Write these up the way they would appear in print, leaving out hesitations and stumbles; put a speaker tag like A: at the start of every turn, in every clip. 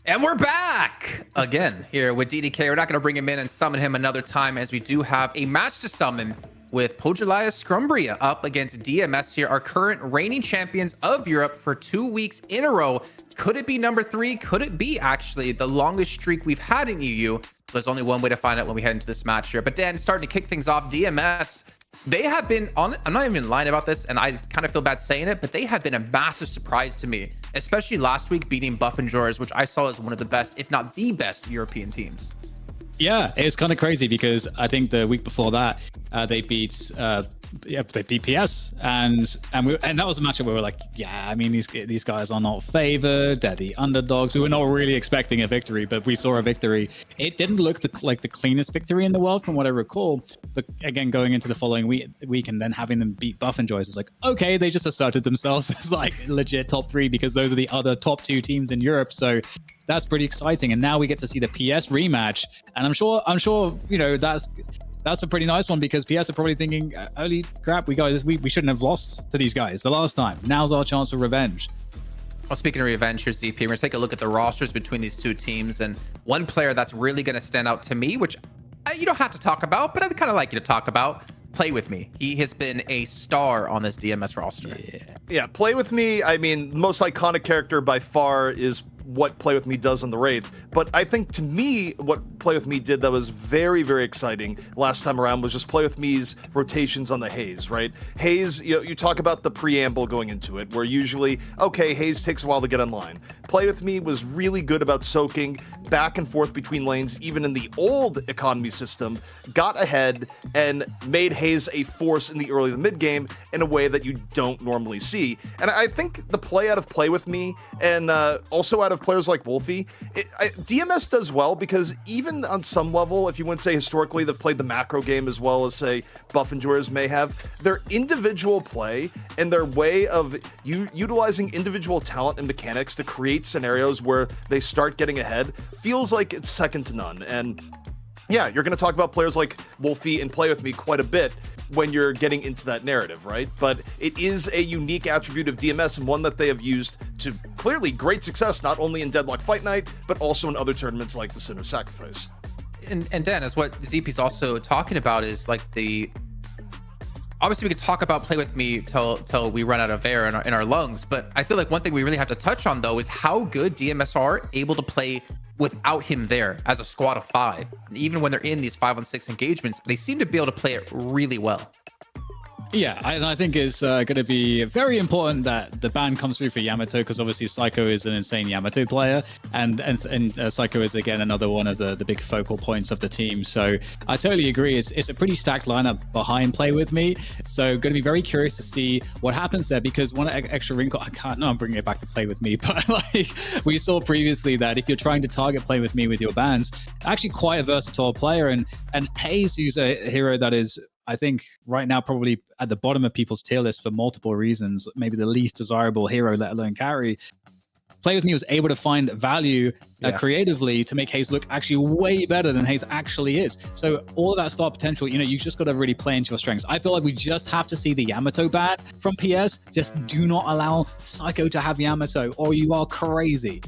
A: And we're back again here with DDK. We're not going to bring him in and summon him another time, as we do have a match to summon with Pojilaya Skumbriya up against DMS here, our current reigning champions of Europe for 2 weeks in a row. Could it be number 3? Could it be actually the longest streak we've had in EU? There's only one way to find out when we head into this match here. But Dan, starting to kick things off, DMS, they have been on, I'm not even lying about this, and I kind of feel bad saying it, but they have been a massive surprise to me, especially last week beating Buff and Jors, which I saw as one of the best, if not the best, European teams.
B: Yeah, it's kind of crazy because I think the week before that they beat PS, and that was a matchup where we were like, yeah, I mean these guys are not favored, they're the underdogs. We were not really expecting a victory, but we saw a victory. It didn't look like the cleanest victory in the world from what I recall. But again, going into the following week and then having them beat Buff and Joyce, it's like, okay, they just asserted themselves as like legit top 3 because those are the other top 2 teams in Europe. So that's pretty exciting. And now we get to see the PS rematch, and I'm sure you know that's a pretty nice one because PS are probably thinking, holy crap, we shouldn't have lost to these guys the last time. Now's our chance for revenge.
A: Well, speaking of revenge, here's ZP. We're going to take a look at the rosters between these two teams, and one player that's really going to stand out to me, which you don't have to talk about, but I'd kind of like you to talk about. Play With Me. He has been a star on this DMS roster.
C: Yeah, Play With Me, I mean, most iconic character by far is what Play With Me does on the Wraith. But I think to me, what Play With Me did that was very, very exciting last time around was just Play With Me's rotations on the Haze, right? Haze, you talk about the preamble going into it, where usually, okay, Haze takes a while to get online. Play With Me was really good about soaking back and forth between lanes, even in the old economy system, got ahead and made Haze a force in the early to mid game in a way that you don't normally see. And I think the play out of Play With Me and also out of players like Wolfie, DMS does well because even on some level, if you wouldn't say historically they've played the macro game as well as say Buff and Jors may have, their individual play and their way of utilizing individual talent and mechanics to create scenarios where they start getting ahead feels like it's second to none. And yeah, you're going to talk about players like Wolfie and Play With Me quite a bit when you're getting into that narrative, right? But it is a unique attribute of DMS and one that they have used to clearly great success, not only in Deadlock Fight Night, but also in other tournaments like the Sinner Sacrifice.
A: And Dan, is what ZP's also talking about is like obviously we could talk about Play With Me till we run out of air in our lungs, but I feel like one thing we really have to touch on though is how good DMS are able to play without him there as a squad of 5. Even when they're in these 5-on-6 engagements, they seem to be able to play it really well.
B: Yeah, I think it's going to be very important that the ban comes through for Yamato because obviously Psycho is an insane Yamato player, and Psycho is again another one of the big focal points of the team. So I totally agree. It's a pretty stacked lineup behind Play With Me. So going to be very curious to see what happens there because one extra wrinkle, I'm bringing it back to Play With Me, but like we saw previously that if you're trying to target Play With Me with your bans, actually quite a versatile player, and Hayes, who's a hero that is, I think right now probably at the bottom of people's tier list for multiple reasons, maybe the least desirable hero, let alone carry. Play With Me was able to find value creatively to make Hayes look actually way better than Hayes actually is. So all of that star potential, you just got to really play into your strengths. I feel like we just have to see the Yamato ban from PS. Just do not allow Psycho to have Yamato or you are crazy.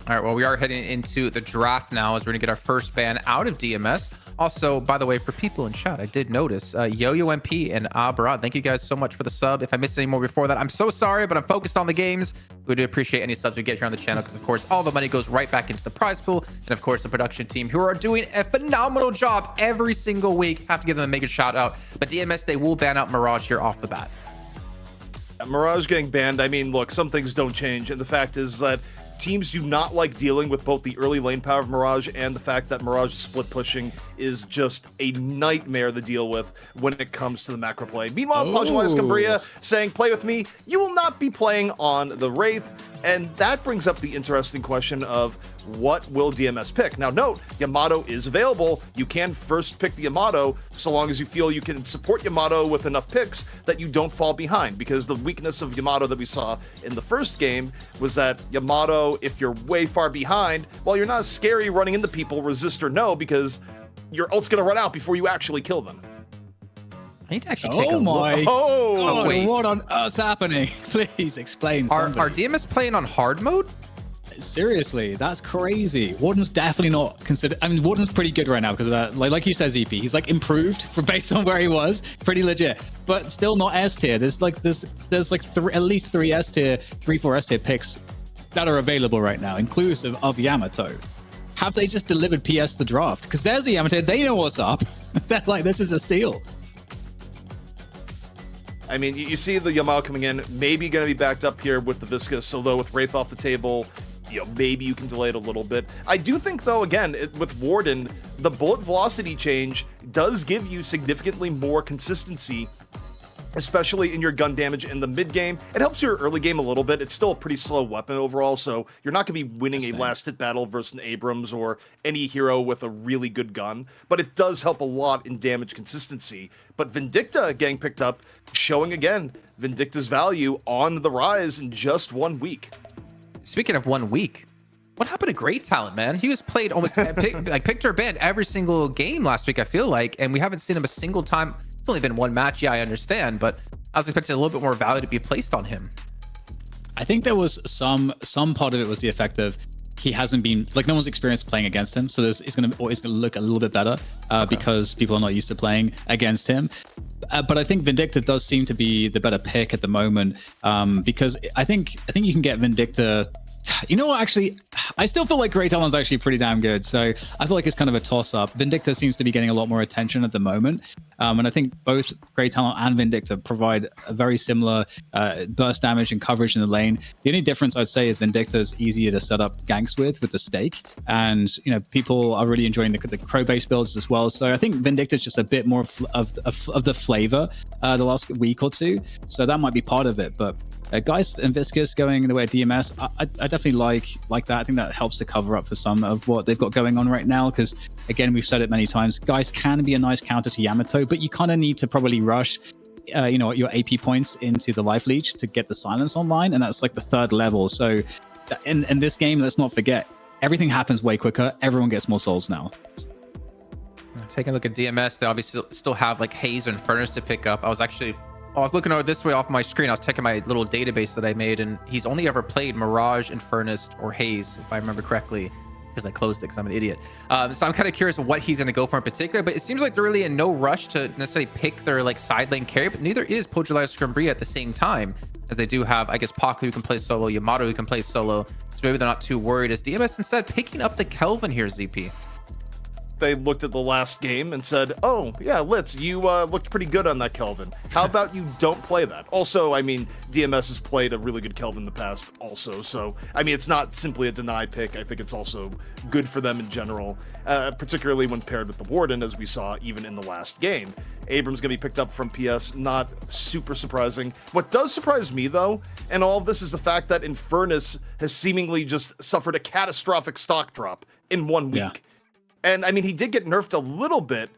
A: All right, well, we are heading into the draft now as we're going to get our first ban out of DMS. Also, by the way, for people in chat, I did notice Yo-Yo MP and Abra. Thank you guys so much for the sub. If I missed any more before that, I'm so sorry, but I'm focused on the games. We do appreciate any subs we get here on the channel because, of course, all the money goes right back into the prize pool. And, of course, the production team who are doing a phenomenal job every single week. Have to give them a mega shout out. But DMS, they will ban out Mirage here off the bat.
C: Mirage getting banned, I mean, look, some things don't change. And the fact is that teams do not like dealing with both the early lane power of Mirage and the fact that Mirage split pushing is just a nightmare to deal with when it comes to the macro play. Meanwhile, Pojilaya Skumbriya saying, Play With Me, you will not be playing on the Wraith. And that brings up the interesting question of what will DMS pick? Now, note, Yamato is available. You can first pick the Yamato so long as you feel you can support Yamato with enough picks that you don't fall behind. Because the weakness of Yamato that we saw in the first game was that Yamato, if you're way far behind, well, you're not as scary running into people, resist or no, because your ult's going to run out before you actually kill them.
A: I need to actually take a look.
B: God, wait. What on earth's happening? Please explain.
A: Are DMS playing on hard mode?
B: Seriously, that's crazy. Warden's definitely not considered. I mean, Warden's pretty good right now because of that. Like you said, ZP, he's like improved for based on where he was, pretty legit, but still not S tier. There's like at least 3 S tier, 4 S tier picks that are available right now, inclusive of Yamato. Have they just delivered PS the draft? Because there's a Yamato, they know what's up. They're like, this is a steal.
C: I mean, you see the Yamal coming in, maybe going to be backed up here with the Viscous, although with Wraith off the table, maybe you can delay it a little bit. I do think, though, again, with Warden, the bullet velocity change does give you significantly more consistency, especially in your gun damage in the mid game. It helps your early game a little bit. It's still a pretty slow weapon overall, so you're not going to be winning a last hit battle versus an Abrams or any hero with a really good gun, but it does help a lot in damage consistency. But Vindicta getting picked up, showing again Vindicta's value on the rise in just 1 week.
A: Speaking of 1 week, what happened to Great Talent, man? He was played almost picked or banned every single game last week, I feel like, and we haven't seen him a single time. It's only been 1 match, yeah, I understand, but I was expecting a little bit more value to be placed on him.
B: I think there was some part of it was the effect of he hasn't been, like, no one's experienced playing against him, so it's gonna look a little bit better because people are not used to playing against him. But I think Vindicta does seem to be the better pick at the moment because I think you can get Vindicta. You know what, actually, I still feel like Great Talon's actually pretty damn good. So I feel like it's kind of a toss-up. Vindicta seems to be getting a lot more attention at the moment. And I think both Great Talon and Vindicta provide a very similar burst damage and coverage in the lane. The only difference I'd say is Vindicta is easier to set up ganks with the stake. And, people are really enjoying the crow-based builds as well. So I think Vindicta's just a bit more of the flavor the last week or two. So that might be part of it. But Geist and Viscous going the way of DMS, I definitely like that. I think that helps to cover up for some of what they've got going on right now. Because again, we've said it many times, Geist can be a nice counter to Yamato, but you kind of need to probably rush your AP points into the life leech to get the silence online, and that's like the 3rd level. So in this game, let's not forget, everything happens way quicker. Everyone gets more souls now.
A: Taking a look at DMS, they obviously still have like Haze and Furnace to pick up. I was looking over this way off my screen. I was checking my little database that I made, and he's only ever played Mirage, Infernus, or Haze, if I remember correctly, because I closed it because I'm an idiot. So I'm kind of curious what he's going to go for in particular, but it seems like they're really in no rush to necessarily pick their like side lane carry, but neither is Pojilaya Skumbriya at the same time, as they do have, I guess, Paku who can play solo, Yamato who can play solo, so maybe they're not too worried. As DMS instead picking up the Kelvin here, ZP.
C: They looked at the last game and said, oh, yeah, Litz, you looked pretty good on that Kelvin. How about you don't play that? Also, I mean, DMS has played a really good Kelvin in the past also. So, I mean, it's not simply a deny pick. I think it's also good for them in general, particularly when paired with the Warden, as we saw even in the last game. Abrams going to be picked up from PS, not super surprising. What does surprise me, though, and all of this is the fact that Infernus has seemingly just suffered a catastrophic stock drop in 1 week.
B: Yeah.
C: And I mean, he did get nerfed a little bit,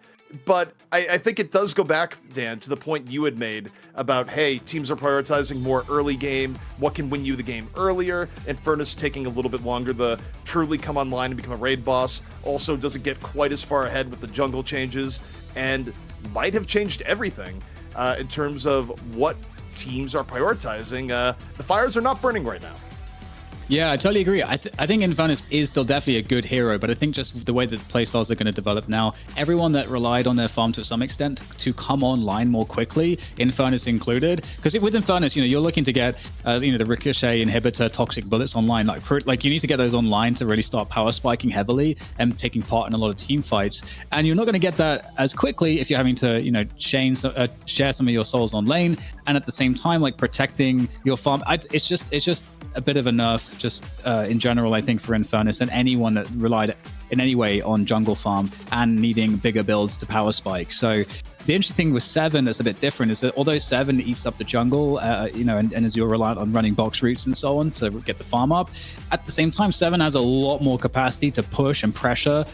C: but I think it does go back, Dan, to the point you had made about, hey, teams are prioritizing more early game. What can win you the game earlier? And Furnace taking a little bit longer to truly come online and become a raid boss. Also doesn't get quite as far ahead with the jungle changes, and might have changed everything in terms of what teams are prioritizing. The fires are not burning right now.
B: Yeah, I totally agree. I think Infernus is still definitely a good hero, but I think just the way that the playstyles are going to develop now, everyone that relied on their farm to some extent to come online more quickly, Infernus included, because with Infernus, you're looking to get, the Ricochet inhibitor, toxic bullets online. Like you need to get those online to really start power spiking heavily and taking part in a lot of team fights. And you're not going to get that as quickly if you're having to, share some of your souls on lane, and at the same time, like protecting your farm. It's just a bit of a nerf just in general, I think, for Infernus and anyone that relied in any way on jungle farm and needing bigger builds to power spike. So the interesting thing with 7 that's a bit different is that although 7 eats up the jungle, and as you're reliant on running box routes and so on to get the farm up, at the same time, 7 has a lot more capacity to push and pressure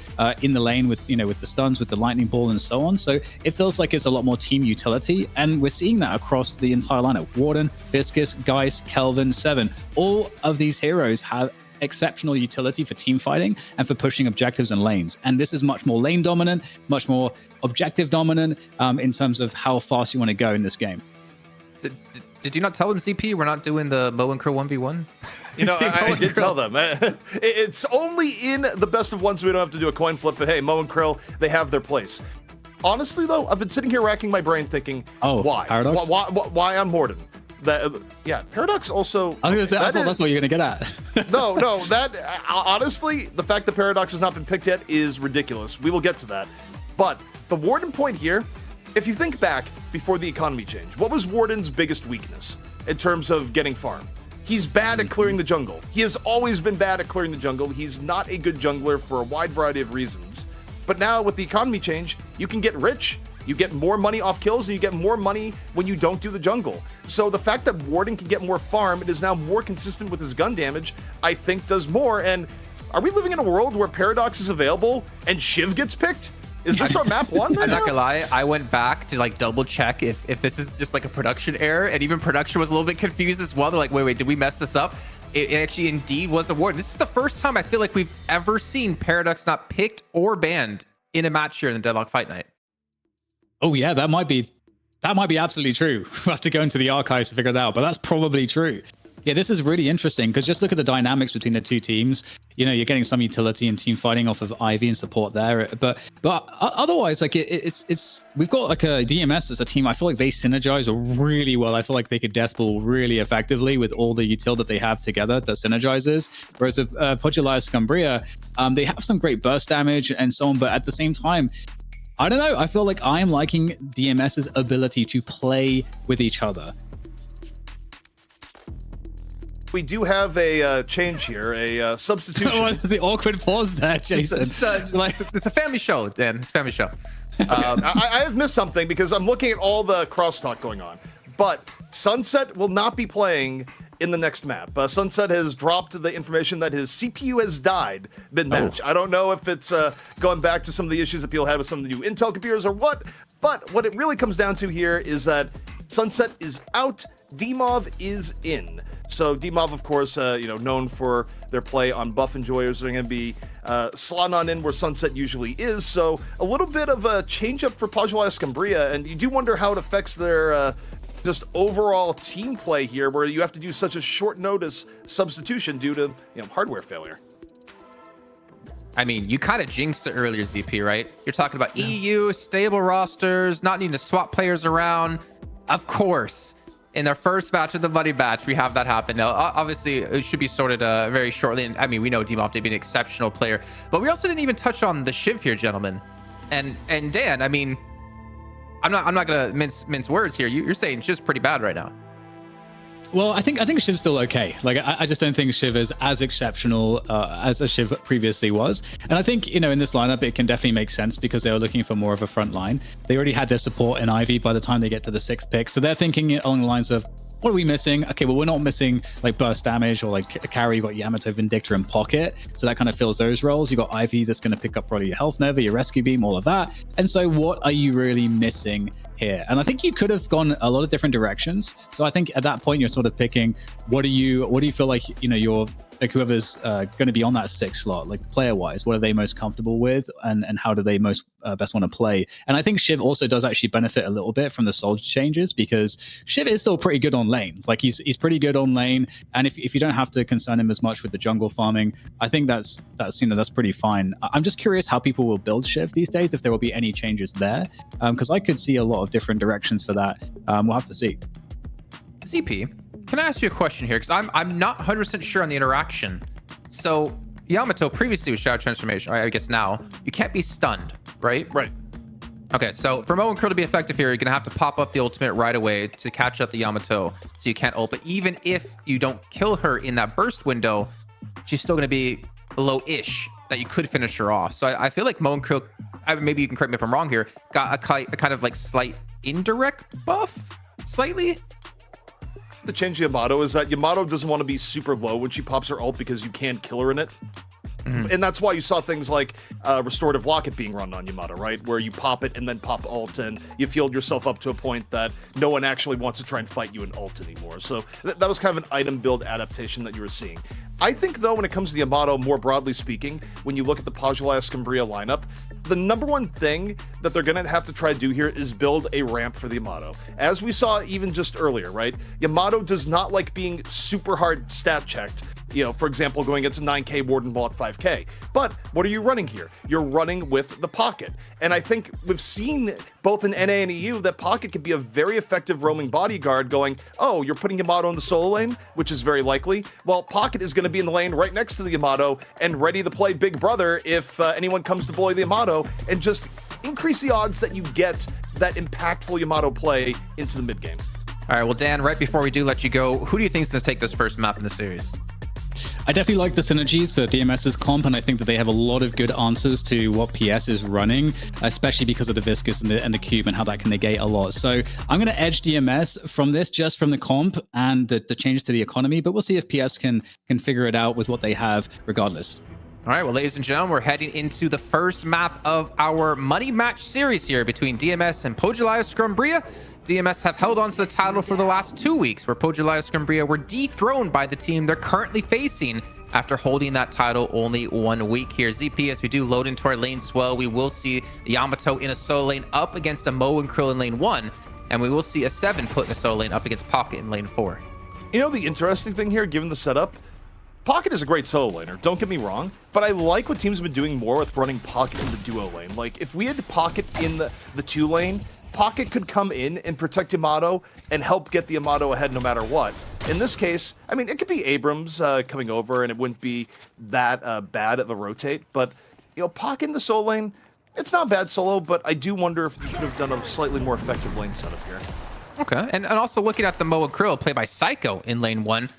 B: in the lane with the stuns, with the lightning ball and so on. So it feels like it's a lot more team utility, and we're seeing that across the entire lineup. Warden, Viscous, Geist, Kelvin, 7. All of these heroes have exceptional utility for team fighting and for pushing objectives and lanes. And this is much more lane dominant, it's much more objective dominant in terms of how fast you want to go in this game.
A: Did you not tell them, CP, we're not doing the Mo and Crow 1v1?
C: You know, I did tell them. It's only in the best of ones we don't have to do a coin flip, but hey, Mo and Krill, they have their place. Honestly, though, I've been sitting here racking my brain thinking, why?
B: Paradox?
C: Why on Morden? Yeah, Paradox also...
B: I was gonna say, I thought that's what you're gonna get at.
C: No, that... honestly, the fact that Paradox has not been picked yet is ridiculous. We will get to that. But the Warden point here, if you think back before the economy change, what was Warden's biggest weakness in terms of getting farm? He's bad at clearing the jungle. He has always been bad at clearing the jungle. He's not a good jungler for a wide variety of reasons. But now with the economy change, you can get rich, you get more money off kills, and you get more money when you don't do the jungle. So the fact that Warden can get more farm and is now more consistent with his gun damage, I think does more. And are we living in a world where Paradox is available and Shiv gets picked? Is this our map one right
A: I'm
C: now?
A: not gonna lie, I went back to like double check if this is just like a production error, and even production was a little bit confused as well. They're like, wait, did we mess this up? It actually indeed was a Warden. This is the first time I feel like we've ever seen Paradox not picked or banned in a match here in the Deadlock Fight Night.
B: Oh yeah, that might be absolutely true. We'll have to go into the archives to figure it out, but that's probably true. Yeah, this is really interesting because just look at the dynamics between the two teams. You know, you're getting some utility and team fighting off of Ivy and support there, but otherwise, like it's we've got like a DMS as a team. I feel like they synergize really well. I feel like they could deathball really effectively with all the util that they have together that synergizes. Whereas with Pojilaya Skumbriya, they have some great burst damage and so on, but at the same time, I don't know. I feel like I am liking DMS's ability to play with each other.
C: We do have a change here, a substitution.
B: What was the awkward pause there, Jason?
A: It's a family show, Dan. It's a family show.
C: I have missed something because I'm looking at all the crosstalk going on. But Sunset will not be playing in the next map. Sunset has dropped the information that his CPU has died mid-match. I don't know if it's going back to some of the issues that people have with some of the new Intel computers or what, but what it really comes down to here is that Sunset is out, DMOV is in. So DMOV, of course, known for their play on buff enjoyers, they're going to be slotting on in where Sunset usually is. So a little bit of a change up for Pojilaya Skumbriya, and you do wonder how it affects their just overall team play here, where you have to do such a short notice substitution due to hardware failure.
A: I mean, you kind of jinxed it earlier, ZP, right? You're talking about EU, stable rosters, not needing to swap players around. Of course, in their first match of the Buddy Batch, we have that happen. Now, obviously, it should be sorted very shortly. And I mean, we know DMOV to be an exceptional player, but we also didn't even touch on the Shiv here, gentlemen. And Dan, I mean, I'm not gonna mince words here. You're saying Shiv's pretty bad right now.
B: Well, I think Shiv's still okay. Like, I just don't think Shiv is as exceptional as a Shiv previously was. And I think, in this lineup, it can definitely make sense because they were looking for more of a front line. They already had their support in Ivy by the time they get to the 6th pick. So they're thinking along the lines of, what are we missing? Okay, well, we're not missing like burst damage or like a carry. You got Yamato, Vindictor, and Pocket. So that kind of fills those roles. You got Ivy that's going to pick up probably your Health Nova, your Rescue Beam, all of that. And so what are you really missing here? And I think you could have gone a lot of different directions. So I think at that point, you're sort of picking, what do you feel like, you're like whoever's going to be on that 6th slot, like player wise, what are they most comfortable with and how do they most best want to play? And I think Shiv also does actually benefit a little bit from the soldier changes because Shiv is still pretty good on lane. Like he's pretty good on lane. And if you don't have to concern him as much with the jungle farming, I think that's pretty fine. I'm just curious how people will build Shiv these days, if there will be any changes there. Because I could see a lot of different directions for that. We'll have to see.
A: ZP, can I ask you a question here? Because I'm not 100% sure on the interaction. So Yamato previously was Shadow Transformation. I guess now you can't be stunned, right?
C: Right.
A: Okay, so for Mo and Krill to be effective here, you're gonna have to pop up the ultimate right away to catch up the Yamato, so you can't ult. But even if you don't kill her in that burst window, she's still gonna be low-ish that you could finish her off. So I feel like Mo and Krill, maybe you can correct me if I'm wrong here, got a kind of like slight indirect buff, slightly.
C: The change to Yamato is that Yamato doesn't want to be super low when she pops her ult because you can't kill her in it. And that's why you saw things like Restorative Locket being run on Yamato, right? Where you pop it and then pop ult and you field yourself up to a point that no one actually wants to try and fight you in ult anymore. So that was kind of an item build adaptation that you were seeing. I think, though, when it comes to Yamato, more broadly speaking, when you look at the Pojilaya Skumbriya lineup, the number one thing that they're going to have to try to do here is build a ramp for the Yamato. As we saw even just earlier, right? Yamato does not like being super hard stat checked You know, for example, going against a 9K Warden block 5K. But what are you running here? You're running with the Pocket. And I think we've seen both in NA and EU that Pocket can be a very effective roaming bodyguard going, oh, you're putting Yamato in the solo lane, which is very likely. Well, Pocket is going to be in the lane right next to the Yamato and ready to play Big Brother if anyone comes to bully the Yamato, and just increase the odds that you get that impactful Yamato play into the mid game.
A: All right, well, Dan, right before we do let you go, who do you think is going to take this first map in the series?
B: I definitely like the synergies for DMS's comp, and I think that they have a lot of good answers to what PS is running, especially because of the Viscous and the Cube and how that can negate a lot. So I'm going to edge DMS from this, just from the comp and the changes to the economy, but we'll see if PS can figure it out with what they have regardless.
A: All right, well, ladies and gentlemen, we're heading into the first map of our money match series here between DMS and Pojilaya Skumbriya. DMS have held on to the title for the last 2 weeks, where Pojilaya Skumbriya were dethroned by the team they're currently facing after holding that title only 1 week here. ZP, as we do load into our lanes as well, we will see the Yamato in a solo lane up against a Mo and Krill in lane 1, and we will see a 7 put in a solo lane up against Pocket in lane 4.
C: You know, the interesting thing here, given the setup, Pocket is a great solo laner, don't get me wrong, but I like what teams have been doing more with running Pocket in the duo lane. Like, if we had Pocket in the 2 lane, Pocket could come in and protect Yamato and help get the Yamato ahead no matter what. In this case, I mean, it could be Abrams coming over and it wouldn't be that bad of a rotate, but, you know, Pocket in the solo lane, it's not bad solo, but I do wonder if you could have done a slightly more effective lane setup here.
A: Okay, and also looking at the Mo and Krill played by Psycho in lane 1,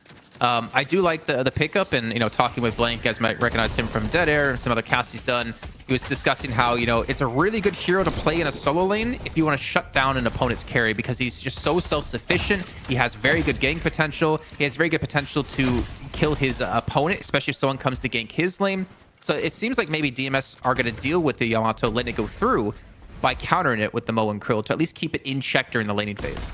A: I do like the pickup, and, you know, talking with Blank, you guys might recognize him from Dead Air and some other casts he's done. He was discussing how, you know, it's a really good hero to play in a solo lane if you want to shut down an opponent's carry, because he's just so self-sufficient. He has very good gank potential. He has very good potential to kill his opponent, especially if someone comes to gank his lane. So it seems like maybe DMS are going to deal with the Yamato, letting it go through by countering it with the Mo and Krill to at least keep it in check during the laning phase.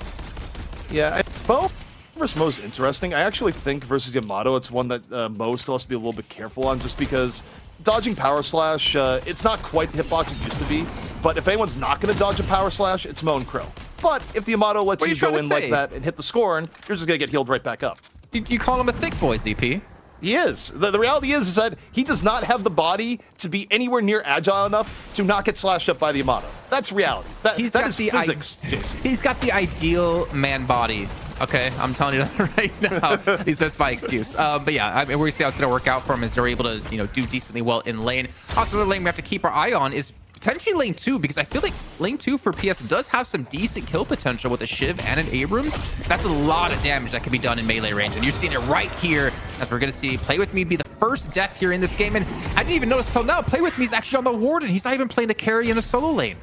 C: Yeah, Mo versus Mo's interesting. I actually think versus Yamato, it's one that Mo still has to be a little bit careful on, just because dodging Power Slash, it's not quite the hitbox it used to be, but if anyone's not going to dodge a Power Slash, it's Mo and Krill. But if the Yamato lets you go in like that and hit the scorn, you're just going to get healed right back up.
A: You call him a thick boy, ZP.
C: He is. The reality is that he does not have the body to be anywhere near agile enough to not get slashed up by the Yamato. That's reality. That is physics, Jason.
A: He's got the ideal man body. Okay, I'm telling you that right now. At least that's my excuse. But yeah, I mean, we're gonna see how it's gonna work out for him as they're able to, you know, do decently well in lane. Also, another lane we have to keep our eye on is potentially lane 2, because I feel like lane 2 for PS does have some decent kill potential with a Shiv and an Abrams. That's a lot of damage that can be done in melee range, and you're seeing it right here as we're gonna see Play With Me be the first death here in this game. And I didn't even notice till now, Play With Me is actually on the Warden. He's not even playing a carry in a solo lane.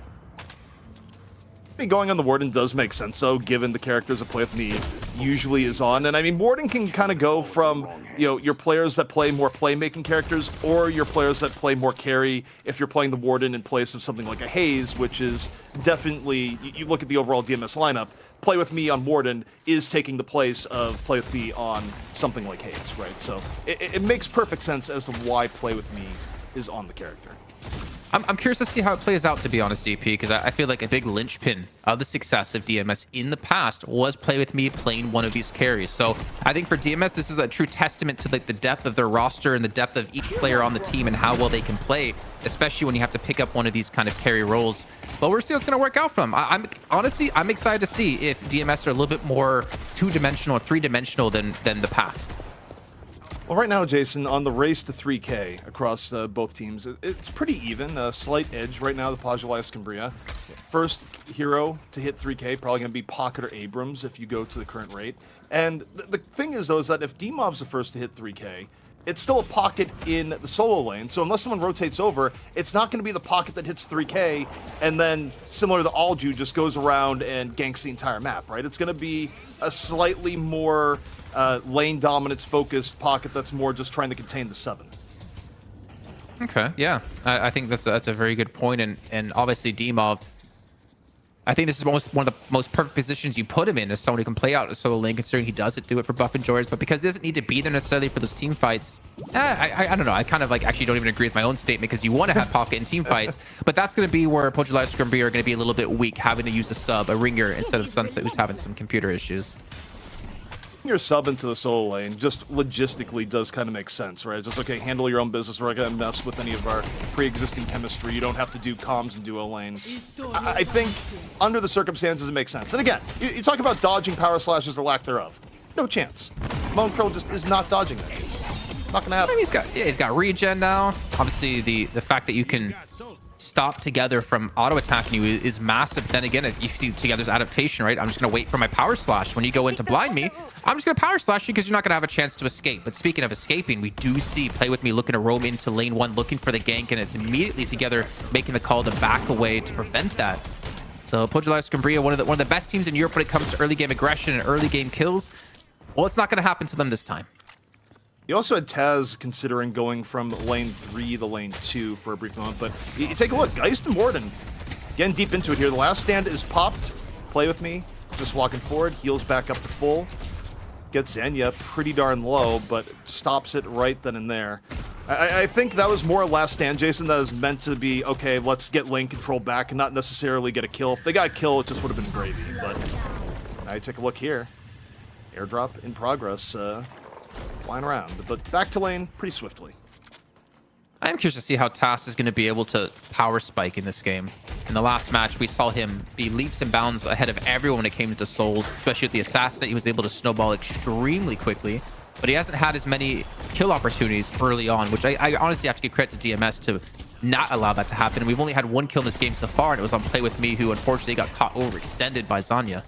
C: I mean, going on the Warden does make sense, though, given the characters that Play With Me usually is on. And I mean, Warden can kind of go from, you know, your players that play more playmaking characters, or your players that play more carry if you're playing the Warden in place of something like a Haze, which is definitely, you look at the overall DMS lineup, Play With Me on Warden is taking the place of Play With Me on something like Haze, right? So it makes perfect sense as to why Play With Me is on the character.
A: I'm curious to see how it plays out, to be honest, DP, because I feel like a big linchpin of the success of DMS in the past was Play With Me playing one of these carries. So I think for DMS, this is a true testament to like the depth of their roster and the depth of each player on the team and how well they can play, especially when you have to pick up one of these kind of carry roles. But we'll see what's going to work out for them. I'm honestly excited to see if DMS are a little bit more two-dimensional or three-dimensional than the past.
C: Well, right now, Jason, on the race to 3K across both teams, it's pretty even. A slight edge right now, the Pojilaya Skumbriya. First hero to hit 3K, probably going to be Pocket or Abrams if you go to the current rate. And the thing is, though, is that if D-Mob's the first to hit 3K, it's still a Pocket in the solo lane. So unless someone rotates over, it's not going to be the Pocket that hits 3K and then, similar to Alju, just goes around and ganks the entire map, right? It's going to be a slightly more lane dominance focused Pocket that's more just trying to contain the 7.
A: Okay, yeah, I think that's a very good point, and obviously D-Mob, I think this is one of the most perfect positions you put him in as someone who can play out a solo lane, considering he doesn't do it for buff and joyers, but because he doesn't need to be there necessarily for those team fights, I don't know, I kind of like actually don't even agree with my own statement, because you want to have Pocket in team fights, but that's going to be where Pojilaya Skumbriya are going to be a little bit weak, having to use a sub, a ringer, instead of Sunset, who's having some computer issues.
C: your sub into the solo lane just logistically does kind of make sense, right? It's just, okay, handle your own business. We're not going to mess with any of our pre-existing chemistry. You don't have to do comms and duo lane. I think under the circumstances, it makes sense. And again, you talk about dodging power slashes or lack thereof. No chance. Moan Crow just is not dodging that. Not going to happen.
A: He's got regen now. Obviously, the fact that you can stop Together from auto attacking you is massive. Then again, if you see Together's adaptation, right? I'm just gonna wait for my power slash. When you go into blind me, I'm just gonna power slash you because you're not gonna have a chance to escape. But speaking of escaping, we do see Play With Me looking to roam into lane 1, looking for the gank, and it's immediately Together making the call to back away to prevent that. So Pojilaya Skumbriya, one of the best teams in Europe when it comes to early game aggression and early game kills. Well, it's not gonna happen to them this time.
C: You also had Taz considering going from lane 3 to lane 2 for a brief moment, but you take a look. Geist and Warden getting deep into it here. The last stand is popped. Play With Me, just walking forward, heals back up to full. Gets Zenya pretty darn low, but stops it right then and there. I think that was more last stand, Jason, that was meant to be, okay, let's get lane control back and not necessarily get a kill. If they got a kill, it just would have been gravy, but now you take a look here. Airdrop in progress. Flying around, but back to lane pretty swiftly.
A: I am curious to see how Tass is going to be able to power spike in this game. In the last match, we saw him be leaps and bounds ahead of everyone when it came to Souls, especially with the Assassinate. He was able to snowball extremely quickly, but he hasn't had as many kill opportunities early on, which I honestly have to give credit to DMS to not allow that to happen. We've only had 1 kill in this game so far, and it was on Play With Me, who unfortunately got caught overextended by Zanya.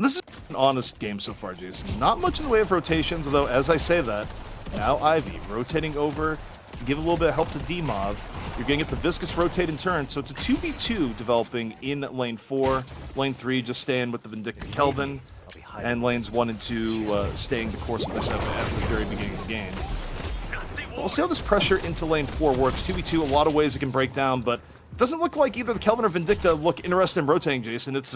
C: This is an honest game so far, Jason. Not much in the way of rotations, although as I say that, now Ivy rotating over to give a little bit of help to D-Mov. You're going to get the Viscous rotate in turn, so it's a 2v2 developing in lane 4. Lane 3 just staying with the Vindictive Kelvin, and lanes 1 and 2 staying the course of this at the very beginning of the game. We'll see how this pressure into lane 4 works. 2v2, a lot of ways it can break down, but it doesn't look like either the Kelvin or Vindicta look interested in rotating, Jason. It's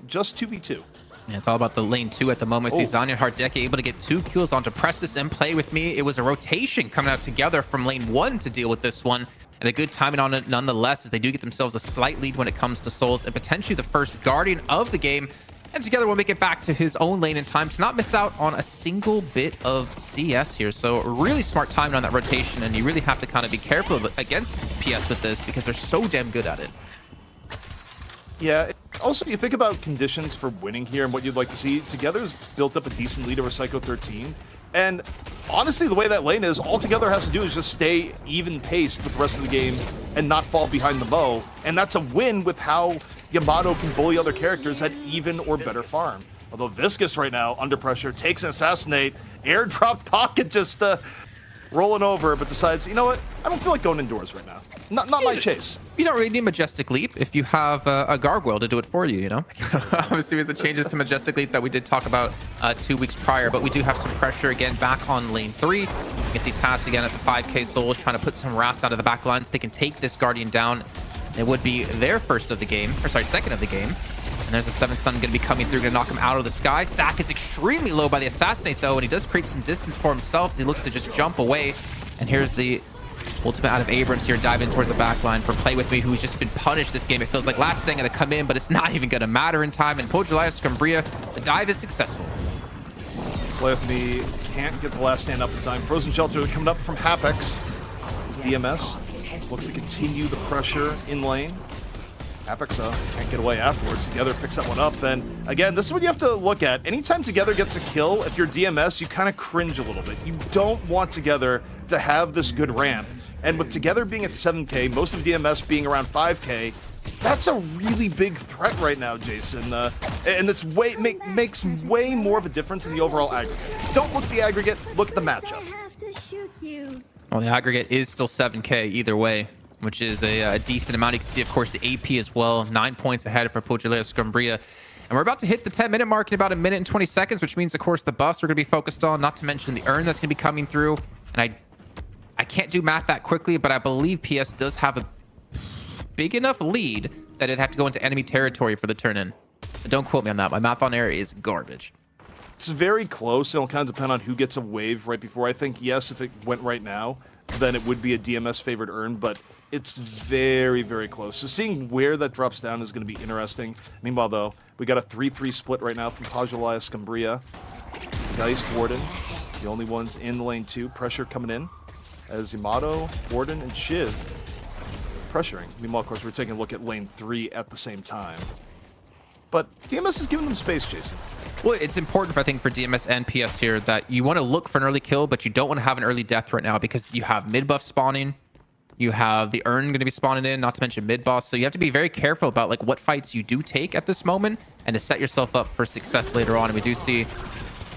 C: just 2v2.
A: Yeah, it's all about the lane 2 at the moment. See Zanya and Hardeka able to get 2 kills onto Prestis and Play With Me. It was a rotation coming out together from lane 1 to deal with this one, and a good timing on it nonetheless, as they do get themselves a slight lead when it comes to Souls and potentially the first Guardian of the game. And Together will make it back to his own lane in time to not miss out on a single bit of CS here. So really smart timing on that rotation, and you really have to kind of be careful against PS with this because they're so damn good at it.
C: Yeah, also you think about conditions for winning here and what you'd like to see. Together's built up a decent lead over Psycho 13. And honestly, the way that lane is, all Together has to do is just stay even paced with the rest of the game and not fall behind the bow. And that's a win with how Yamato can bully other characters at even or better farm. Although Viscous right now, under pressure, takes an Assassinate, airdrop pocket just rolling over, but decides, you know what, I don't feel like going indoors right now. Not my chase.
A: You don't really need Majestic Leap if you have a Gargoyle to do it for you, you know? Obviously, with the changes to Majestic Leap that we did talk about 2 weeks prior, but we do have some pressure again back on lane 3. You can see Tass again at the 5k Souls trying to put some Rast out of the back line so they can take this Guardian down. It would be their first of the game, or sorry, second of the game. And there's a 7 stun going to be coming through, going to knock him out of the sky. Sack is extremely low by the Assassinate, though, and he does create some distance for himself as he looks to just jump away. And here's the ultimate out of Abrams here, diving towards the back line for Play With Me, who's just been punished this game. It feels like last thing going to come in, but it's not even going to matter in time. And Pojilaya Skumbriya, the dive is successful.
C: Play With Me can't get the last stand up in time. Frozen Shelter coming up from Hapex. DMS looks to continue the pressure in lane. Hapex can't get away afterwards. Together picks that one up. And again, this is what you have to look at. Anytime Together gets a kill, if you're DMS, you kind of cringe a little bit. You don't want Together to have this good ramp. And with Together being at 7k, most of DMS being around 5k, that's a really big threat right now, Jason. And it's makes way more of a difference in the overall aggregate. Don't look at the aggregate, look at the matchup.
A: Well, the aggregate is still 7k either way, which is a decent amount. You can see, of course, the AP as well. 9 points ahead for Pojilaya Skumbriya. And we're about to hit the 10-minute mark in about 1 minute and 20 seconds, which means, of course, the buffs are going to be focused on, not to mention the urn that's going to be coming through. And I can't do math that quickly, but I believe PS does have a big enough lead that it'd have to go into enemy territory for the turn-in. Don't quote me on that. My math on air is garbage.
C: It's very close. It'll kind of depend on who gets a wave right before. I think, yes, if it went right now, then it would be a DMS favored urn, but it's very, very close. So seeing where that drops down is going to be interesting. Meanwhile, though, we got a 3-3 split right now from Pojilaya Skumbriya. Geist, Warden, the only ones in lane 2. Pressure coming in as Yamato, Warden, and Shiv pressuring. Meanwhile, of course, we're taking a look at lane 3 at the same time. But DMS is giving them space, Jason.
A: Well, it's important, I think, for DMS and PS here that you want to look for an early kill, but you don't want to have an early death right now because you have mid buff spawning. You have the urn going to be spawning in, not to mention mid boss. So you have to be very careful about like what fights you do take at this moment and to set yourself up for success later on. And we do see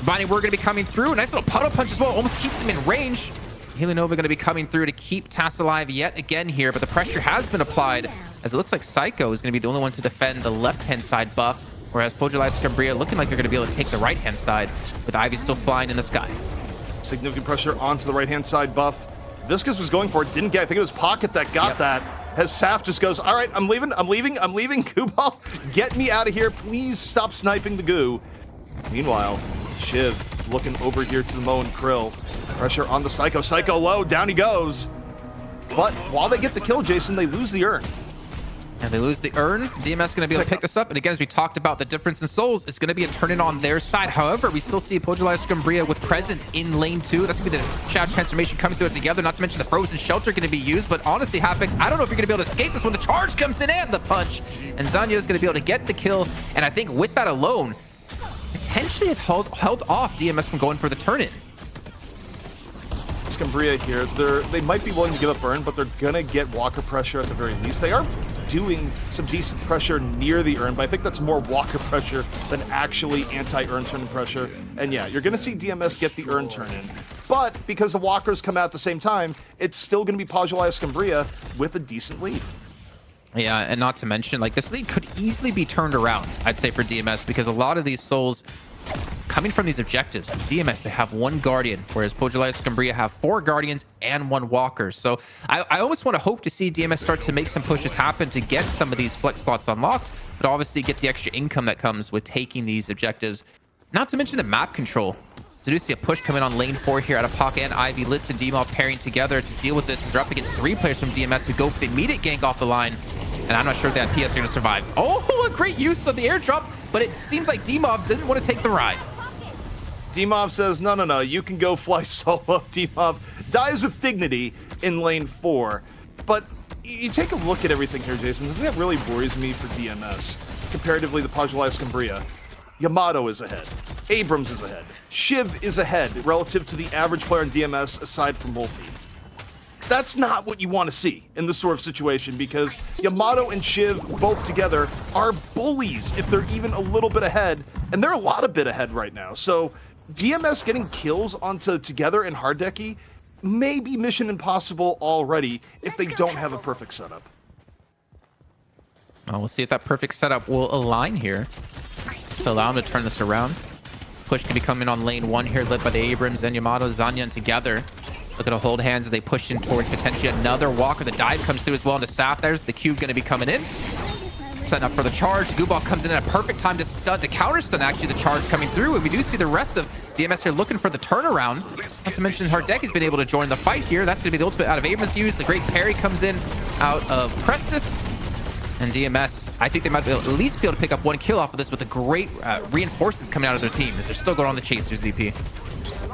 A: Bonnie, we're going to be coming through. Nice little puddle punch as well. Almost keeps him in range. Healinova going to be coming through to keep Tass alive yet again here, but the pressure has been applied as it looks like Psycho is going to be the only one to defend the left-hand side buff, whereas Pojilaya Skumbriya looking like they're going to be able to take the right-hand side with Ivy still flying in the sky.
C: Significant pressure onto the right-hand side buff. Viscus was going for it, didn't get. I think it was Pocket that got that. As Saf just goes, all right, I'm leaving. Goo get me out of here. Please stop sniping the goo. Meanwhile, Shiv looking over here to the Mo and Krill. Pressure on the Psycho. Psycho low, down he goes. But while they get the kill, Jason, they lose the urn.
A: And they lose the urn. DMS going to be able to pick this up. And again, as we talked about the difference in souls, it's going to be a turn-in on their side. However, we still see Pojilaya Skumbriya with presence in lane 2. That's going to be the Shadow transformation coming through it together. Not to mention the frozen shelter going to be used. But honestly, Halfix, I don't know if you're going to be able to escape this when the charge comes in and the punch. And Zanya is going to be able to get the kill. And I think with that alone, potentially have held off DMS from going for the turn-in.
C: Skumbriya here, they might be willing to give up urn, but they're gonna get Walker pressure at the very least. They are doing some decent pressure near the urn, but I think that's more Walker pressure than actually anti-urn turn pressure. And yeah, you're gonna see DMS get the urn turn in. But because the Walkers come out at the same time, it's still gonna be Pojilaya Skumbriya with a decent lead.
A: Yeah, and not to mention, like, this lead could easily be turned around, I'd say, for DMS, because a lot of these souls coming from these objectives, DMS, they have 1 Guardian, whereas Pojilaya Skumbriya have 4 Guardians and 1 Walker. So I almost want to hope to see DMS start to make some pushes happen to get some of these flex slots unlocked, but obviously get the extra income that comes with taking these objectives. Not to mention the map control. So do see a push coming on lane 4 here out of Pocket and Ivy. Litz and Dmov pairing together to deal with this as they're up against 3 players from DMS who go for the immediate gank off the line. And I'm not sure if that PS are going to survive. Oh, a great use of the airdrop, but it seems like Dmov didn't want to take the ride.
C: Dmov says, no, you can go fly solo. Dmov dies with dignity in lane 4. But you take a look at everything here, Jason. The thing that really worries me for DMS, comparatively to Pojilaya Skumbriya, Yamato is ahead. Abrams is ahead. Shiv is ahead relative to the average player in DMS aside from Wolfie. That's not what you want to see in this sort of situation because Yamato and Shiv both together are bullies if they're even a little bit ahead, and they're a lot of bit ahead right now. So DMS getting kills onto together in hard decky may be mission impossible already if they don't have a perfect setup.
A: Well, we'll see if that perfect setup will align here to allow him to turn this around. Push can be coming on lane 1 here, led by the Abrams and Yamato. Zanyan together. Looking to hold hands as they push in towards potentially another Walker. The dive comes through as well into Saf. There's the cube going to be coming in. Setting up for the charge. Gooball comes in at a perfect time to counter stun actually the charge coming through. And we do see the rest of DMS here looking for the turnaround. Not to mention Hardek has been able to join the fight here. That's going to be the ultimate out of Abrams use. The great parry comes in out of Prestus. And DMS, I think they might at least be able to pick up 1 kill off of this with the great reinforcements coming out of their team as they're still going on the chasers, ZP.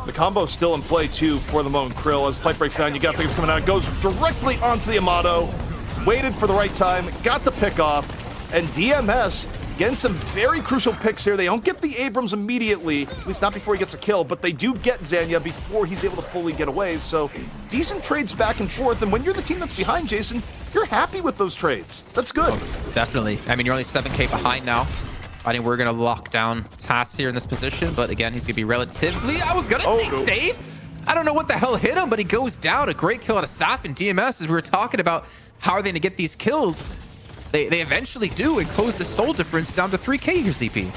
C: The combo's still in play, too, for the Mo and Krill. As the fight breaks down, you got Pickers coming out. It goes directly onto the Yamato. Waited for the right time, got the pick off. And DMS getting some very crucial picks here. They don't get the Abrams immediately, at least not before he gets a kill, but they do get Zanya before he's able to fully get away. So decent trades back and forth. And when you're the team that's behind, Jason, you're happy with those trades. That's good.
A: Oh, definitely. I mean, you're only 7K behind now. I think we're going to lock down Tass here in this position, but again, he's going to be relatively, I was going to say safe. I don't know what the hell hit him, but he goes down. A great kill out of Saf and DMS as we were talking about how are they going to get these kills. They eventually do and close the soul difference down to 3K here, ZP.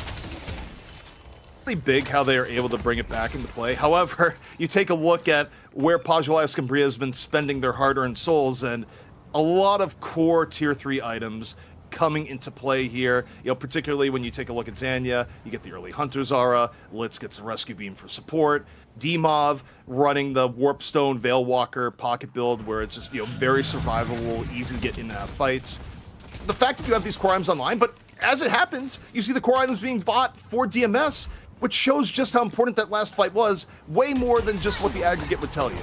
C: Really big how they are able to bring it back into play. However, you take a look at where Pojilaya Skumbriya has been spending their hard-earned souls and a lot of core tier 3 items coming into play here, particularly when you take a look at Zanya, you get the early Hunter Zara, Litz gets the Rescue Beam for support, Dmov running the Warp Stone Veil Walker pocket build where it's just, very survivable, easy to get in and out of fights. The fact that you have these core items online, but as it happens, you see the core items being bought for DMS. which shows just how important that last fight was, way more than just what the aggregate would tell you.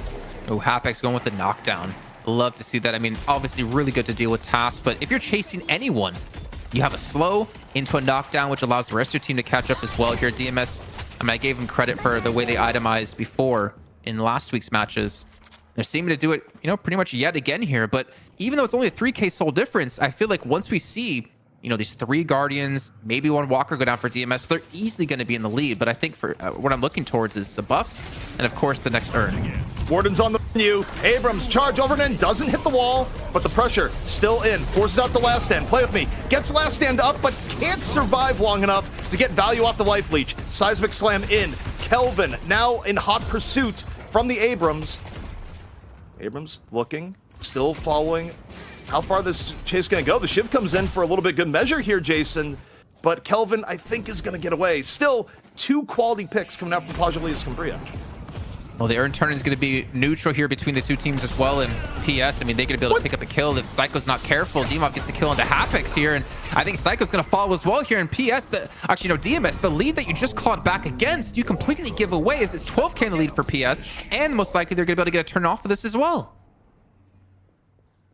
A: Oh, Hapex going with the knockdown. Love to see that. I mean, obviously really good to deal with tasks, but if you're chasing anyone, you have a slow into a knockdown, which allows the rest of your team to catch up as well. Here at DMS, I mean, I gave them credit for the way they itemized before in last week's matches. They're seeming to do it, you know, pretty much yet again here. But even though it's only a 3K soul difference, I feel like once we see, you know, these 3 Guardians, maybe 1 Walker go down for DMS, they're easily going to be in the lead. But I think for what I'm looking towards is the buffs and, of course, the next urn.
C: Warden's on the menu. Abrams charge over and in, doesn't hit the wall, but the pressure still in. Forces out the last stand. Play with me. Gets last stand up, but can't survive long enough to get value off the life leech. Seismic slam in. Kelvin now in hot pursuit from the Abrams. Abrams looking, still following. How far this chase gonna go? The Shiv comes in for a little bit good measure here, Jason, but Kelvin, I think, is gonna get away. Still, 2 quality picks coming out from Pojilaya Skumbriya.
A: Well, the urn turn is going to be neutral here between the 2 teams as well. And PS, I mean, they're going to be able to pick up a kill. If Psycho's not careful, Demov gets a kill into Hapex here. And I think Psycho's going to follow as well here. And PS, actually, no, DMS, the lead that you just clawed back against, you completely give away as it's 12K in the lead for PS. And most likely, they're going to be able to get a turn off of this as well.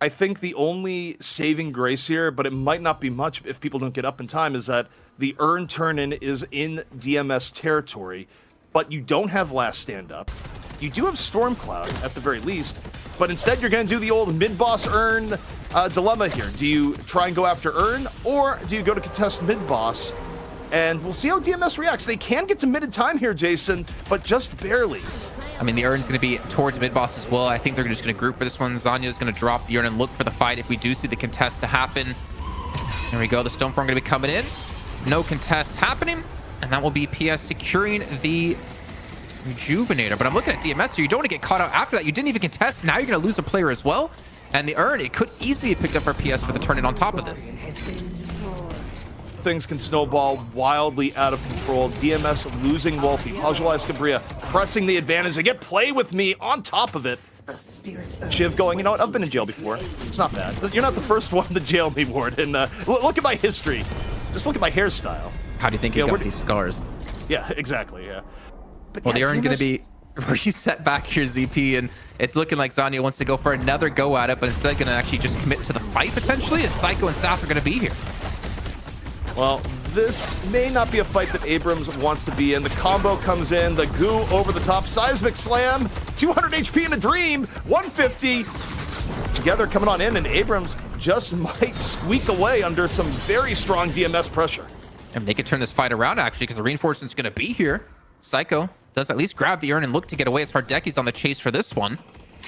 C: I think the only saving grace here, but it might not be much if people don't get up in time, is that the urn turn-in is in DMS territory, but you don't have last stand up. You do have Stormcloud at the very least, but instead you're going to do the old mid-boss urn dilemma here. Do you try and go after urn, or do you go to contest mid-boss? And we'll see how DMS reacts. They can get to mid in time here, Jason, but just barely.
A: I mean, the urn's going to be towards mid-boss as well. I think they're just going to group for this one. Zanya's going to drop the urn and look for the fight if we do see the contest to happen. There we go. The Stoneform going to be coming in. No contest happening. And that will be PS securing the Rejuvenator. But I'm looking at DMS here. You don't want to get caught out after that. You didn't even contest. Now you're going to lose a player as well. And the urn, it could easily be picked up for PS for the turn-in on top of this.
C: Things can snowball wildly out of control. DMS losing Wolfie. Pojilaya Skumbriya pressing the advantage. They get play with me on top of it. Shiv going, you know what? I've been in jail before. It's not bad. You're not the first one to jail me, Warden. Look at my history. Just look at my hairstyle.
A: How do you think you got these scars?
C: Yeah, exactly, yeah. But
A: well,
C: yeah,
A: the urn going to be reset back here, ZP, and it's looking like Zanya wants to go for another go at it, but instead going to actually just commit to the fight, potentially, as Psycho and Saf are going to be here.
C: Well, this may not be a fight that Abrams wants to be in. The combo comes in, the goo over the top, seismic slam, 200 HP in a dream, 150. Together coming on in, and Abrams just might squeak away under some very strong DMS pressure.
A: And they could turn this fight around, actually, because the reinforcement's going to be here. Psycho does at least grab the urn and look to get away as Hardeki's on the chase for this one.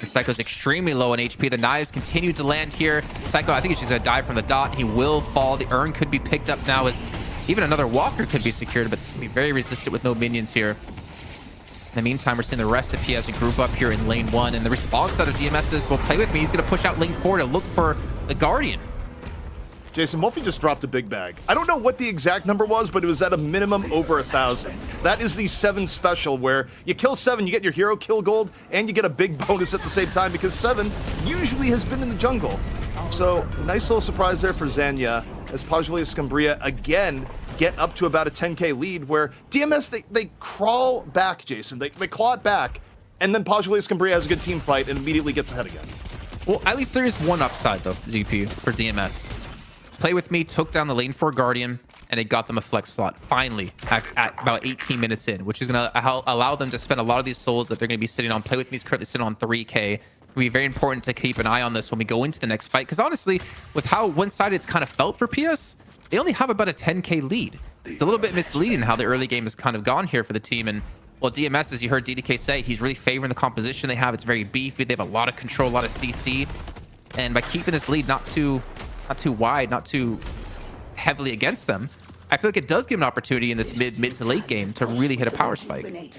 A: And Psycho's extremely low on HP. The knives continue to land here. Psycho, I think he's just going to die from the dot. He will fall. The urn could be picked up now as even another walker could be secured, but it's going to be very resistant with no minions here. In the meantime, we're seeing the rest of PS group up here in lane 1, and the response out of DMS is, well, play with me. He's going to push out lane 4 to look for the Guardian.
C: Jason, Wolfie just dropped a big bag. I don't know what the exact number was, but it was at a minimum over 1,000. That is the 7 special, where you kill 7, you get your hero kill gold, and you get a big bonus at the same time, because 7 usually has been in the jungle. So, nice little surprise there for Zanya, as Pojilaya Skumbriya again get up to about a 10K lead, where DMS, they crawl back, Jason. They claw it back, and then Pojilaya Skumbriya has a good team fight and immediately gets ahead again.
A: Well, at least there is one upside, though, ZP, for DMS. Play with me took down the lane 4 Guardian, and it got them a flex slot, finally, at about 18 minutes in, which is going to allow them to spend a lot of these souls that they're going to be sitting on. Play with me is currently sitting on 3K. It'll be very important to keep an eye on this when we go into the next fight, because honestly, with how one-sided it's kind of felt for PS, they only have about a 10K lead. It's a little bit misleading how the early game has kind of gone here for the team, and well, DMS, as you heard DDK say, he's really favoring the composition they have. It's very beefy. They have a lot of control, a lot of CC, and by keeping this lead not too wide, not too heavily against them, I feel like it does give an opportunity in this mid to late game to really hit a power spike.
C: One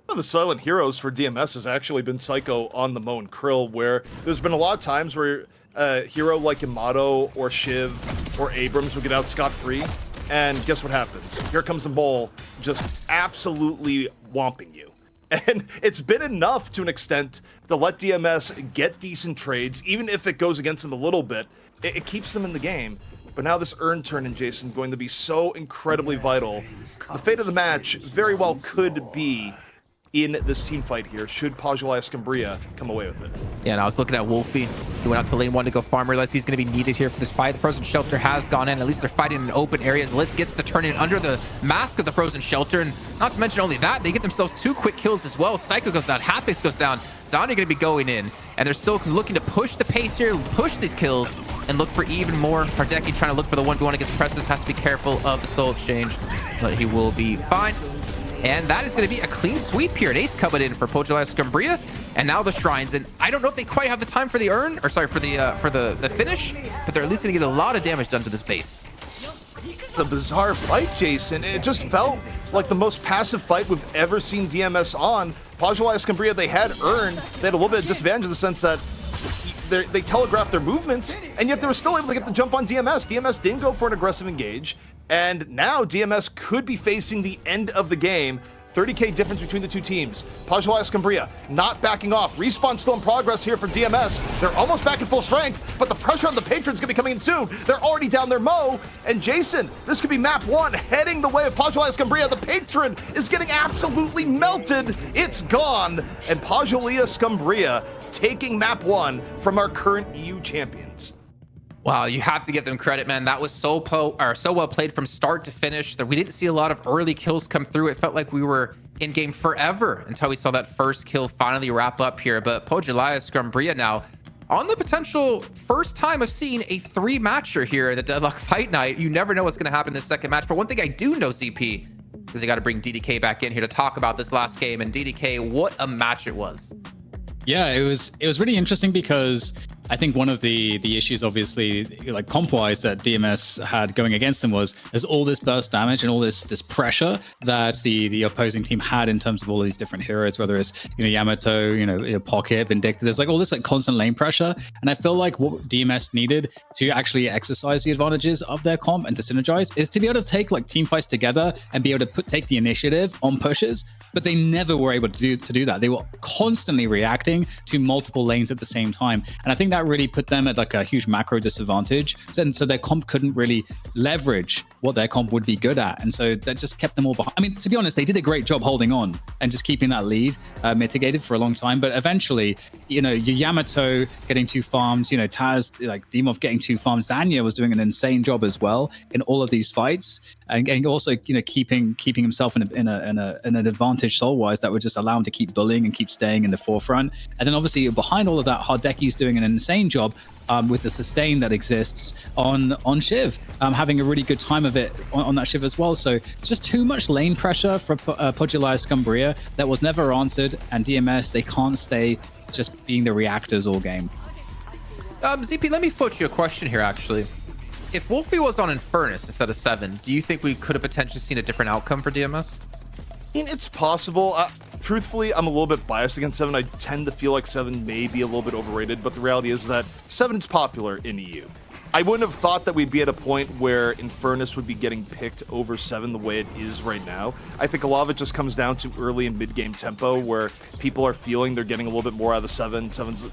C: of the silent heroes for DMS has actually been Psycho on the Mo and Krill, where there's been a lot of times where a hero like Yamato or Shiv or Abrams would get out scot-free, and guess what happens? Here comes the Mole, just absolutely whomping you. And it's been enough to an extent to let DMS get decent trades, even if it goes against them a little bit. It keeps them in the game. but now this urn turn in Jason going to be so incredibly vital. The fate of the match very well could be in this team fight here, should Pojilaya Skumbriya come away with it.
A: Yeah, and I was looking at Wolfie. He went out to lane 1 to go farm, realized he's going to be needed here for this fight. The Frozen Shelter has gone in. At least they're fighting in open areas. Litz gets to turn in under the mask of the Frozen Shelter, and not to mention only that, they get themselves 2 quick kills as well. Psycho goes down, Hapix goes down, Zanya going to be going in, and they're still looking to push the pace here, push these kills, and look for even more. Hardeki trying to look for the 1v1 against Prestus, has to be careful of the soul exchange, but he will be fine. And that is going to be a clean sweep here. An ace coming in for Pojilaya Skumbriya, and now the shrines. And I don't know if they quite have the time for the urn, or sorry, for the finish, but they're at least going to get a lot of damage done to this base.
C: The bizarre fight, Jason. It just felt like the most passive fight we've ever seen DMS on. Pojilaya Skumbriya, they had urn. They had a little bit of disadvantage in the sense that they telegraphed their movements, and yet they were still able to get the jump on DMS. DMS didn't go for an aggressive engage. And now DMS could be facing the end of the game. 30k difference between the two teams. Pojilaya Skumbriya not backing off. Respawn still in progress here for DMS. They're almost back in full strength, but the pressure on the Patron's gonna be coming in soon. They're already down their Mo. And Jason, this could be map 1 heading the way of Pojilaya Skumbriya. The Patron is getting absolutely melted. It's gone. And Pojilaya Skumbriya taking map 1 from our current EU champions.
A: Wow, you have to give them credit, man. That was so well played from start to finish. That we didn't see a lot of early kills come through. It felt like we were in game forever until we saw that first kill finally wrap up here. But Pojilaya Skumbriya now on the potential first time of seeing a 3-matcher here at the Deadlock Fight Night. You never know what's going to happen in this second match. But one thing I do know, ZP, is they got to bring DDK back in here to talk about this last game. And DDK, what a match it was.
B: Yeah, it was really interesting because I think one of the issues, obviously, like comp-wise, that DMS had going against them was there's all this burst damage and all this pressure that the opposing team had in terms of all of these different heroes, whether it's Yamato, Pocket, Vindicta. There's like all this like constant lane pressure, and I feel like what DMS needed to actually exercise the advantages of their comp and to synergize is to be able to take like team fights together and be able to take the initiative on pushes. But they never were able to do that. They were constantly reacting to multiple lanes at the same time, and I think that really put them at like a huge macro disadvantage. So their comp couldn't really leverage what their comp would be good at, and so that just kept them all behind. I mean, to be honest, they did a great job holding on and just keeping that lead mitigated for a long time. But eventually, your Yamato getting 2 farms, Taz, like Demov getting 2 farms, Zanya was doing an insane job as well in all of these fights, and also keeping himself in an advantage soul-wise that would just allow him to keep bullying and keep staying in the forefront. And then obviously behind all of that, Hardeki's doing an insane job with the sustain that exists on Shiv, having a really good time of it on that Shiv as well. So just too much lane pressure for Pojilaya Skumbriya that was never answered, and DMS, they can't stay just being the reactors all game.
A: ZP, let me float you a question here, actually. If Wolfie was on Infernus instead of 7, do you think we could have potentially seen a different outcome for DMS?
C: I mean, it's possible. Truthfully, I'm a little bit biased against 7. I tend to feel like 7 may be a little bit overrated, but the reality is that 7 is popular in EU. I wouldn't have thought that we'd be at a point where Infernus would be getting picked over 7 the way it is right now. I think a lot of it just comes down to early and mid-game tempo, where people are feeling they're getting a little bit more out of the 7. 7's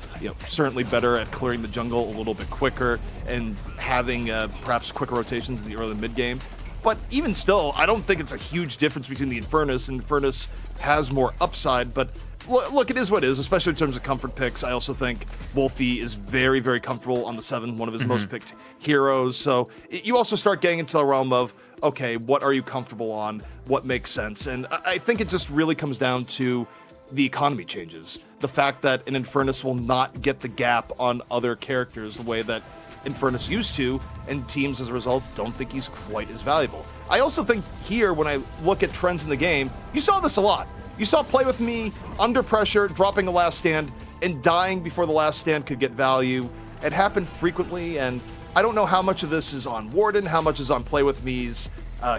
C: certainly better at clearing the jungle a little bit quicker and having perhaps quicker rotations in the early and mid-game. But even still, I don't think it's a huge difference between the Infernus. Infernus has more upside, but look, it is what it is, especially in terms of comfort picks. I also think Wolfie is very, very comfortable on the 7, one of his most picked heroes. So you also start getting into the realm of, okay, what are you comfortable on? What makes sense? And I think it just really comes down to the economy changes. The fact that an Infernus will not get the gap on other characters the way that Infernus used to, and teams as a result don't think he's quite as valuable. I also think here, when I look at trends in the game, you saw this a lot. You saw Play With Me under pressure, dropping a last stand, and dying before the last stand could get value. It happened frequently, and I don't know how much of this is on Warden, how much is on Play With Me's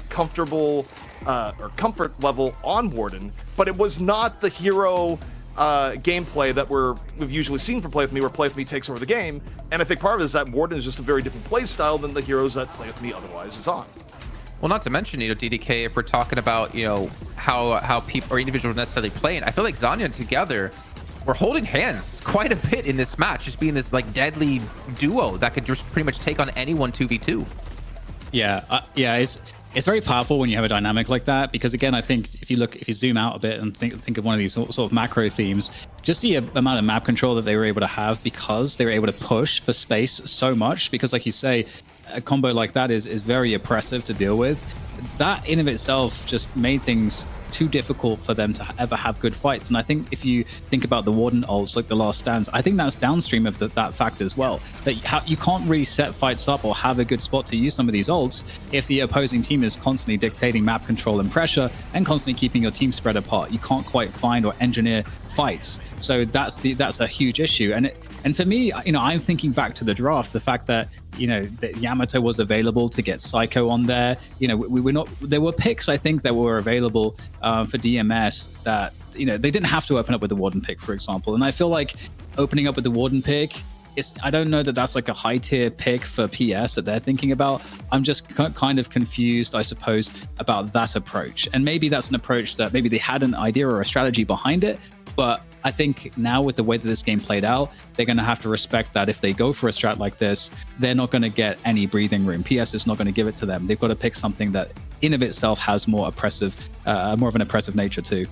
C: comfortable or comfort level on Warden, but it was not the hero gameplay that we've usually seen from Play With Me, where Play With Me takes over the game. And I think part of it is that Warden is just a very different play style than the heroes that Play With Me otherwise is on.
A: Well, not to mention, DDK, if we're talking about, how people or individuals necessarily playing, I feel like Zanya together, we're holding hands quite a bit in this match, just being this like deadly duo that could just pretty much take on anyone 2v2.
B: Yeah, it's very powerful when you have a dynamic like that, because again, I think if you zoom out a bit and think of one of these sort of macro themes, just the amount of map control that they were able to have because they were able to push for space so much, because like you say, a combo like that is very oppressive to deal with. That in of itself just made things too difficult for them to ever have good fights. And I think if you think about the Warden ults, like the Last Stands, I think that's downstream of that fact as well. That you can't really set fights up or have a good spot to use some of these ults if the opposing team is constantly dictating map control and pressure and constantly keeping your team spread apart. You can't quite find or engineer fights. So that's a huge issue. And for me, I'm thinking back to the draft, the fact that that Yamato was available to get Psycho on there. We were not. There were picks I think that were available for DMS that they didn't have to open up with the Warden pick, for example. And I feel like opening up with the Warden pick, I don't know that that's like a high tier pick for PS that they're thinking about. I'm just kind of confused, I suppose, about that approach. And maybe that's an approach that maybe they had an idea or a strategy behind it, but I think now with the way that this game played out, they're going to have to respect that if they go for a strat like this, they're not going to get any breathing room. PS is not going to give it to them. They've got to pick something that in of itself has more of an oppressive nature too.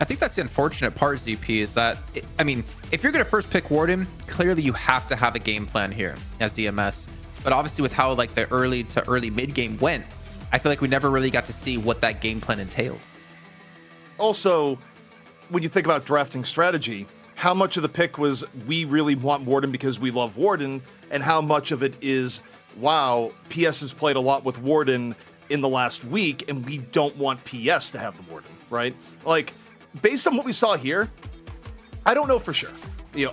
A: I think that's the unfortunate part, ZP, is that, if you're going to first pick Warden, clearly you have to have a game plan here as DMS. But obviously with how like the early to early mid game went, I feel like we never really got to see what that game plan entailed.
C: Also, when you think about drafting strategy, how much of the pick was we really want Warden because we love Warden, and how much of it is, wow, PS has played a lot with Warden in the last week, and we don't want PS to have the Warden, right? Like, based on what we saw here, I don't know for sure.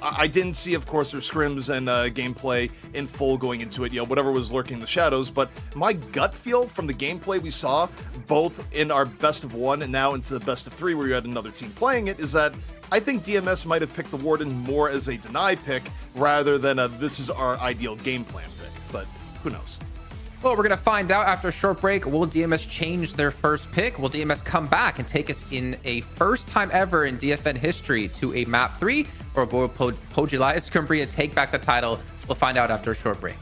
C: I didn't see, of course, their scrims and gameplay in full going into it, whatever was lurking in the shadows, but my gut feel from the gameplay we saw, both in our best of 1 and now into the best of 3, where you had another team playing it, is that I think DMS might have picked the Warden more as a deny pick rather than a this is our ideal game plan pick, but who knows?
A: Well, we're going to find out after a short break. Will DMS change their first pick? Will DMS come back and take us in a first time ever in DFN history to a map 3? Or will Pojilaya Skumbriya take back the title? We'll find out after a short break.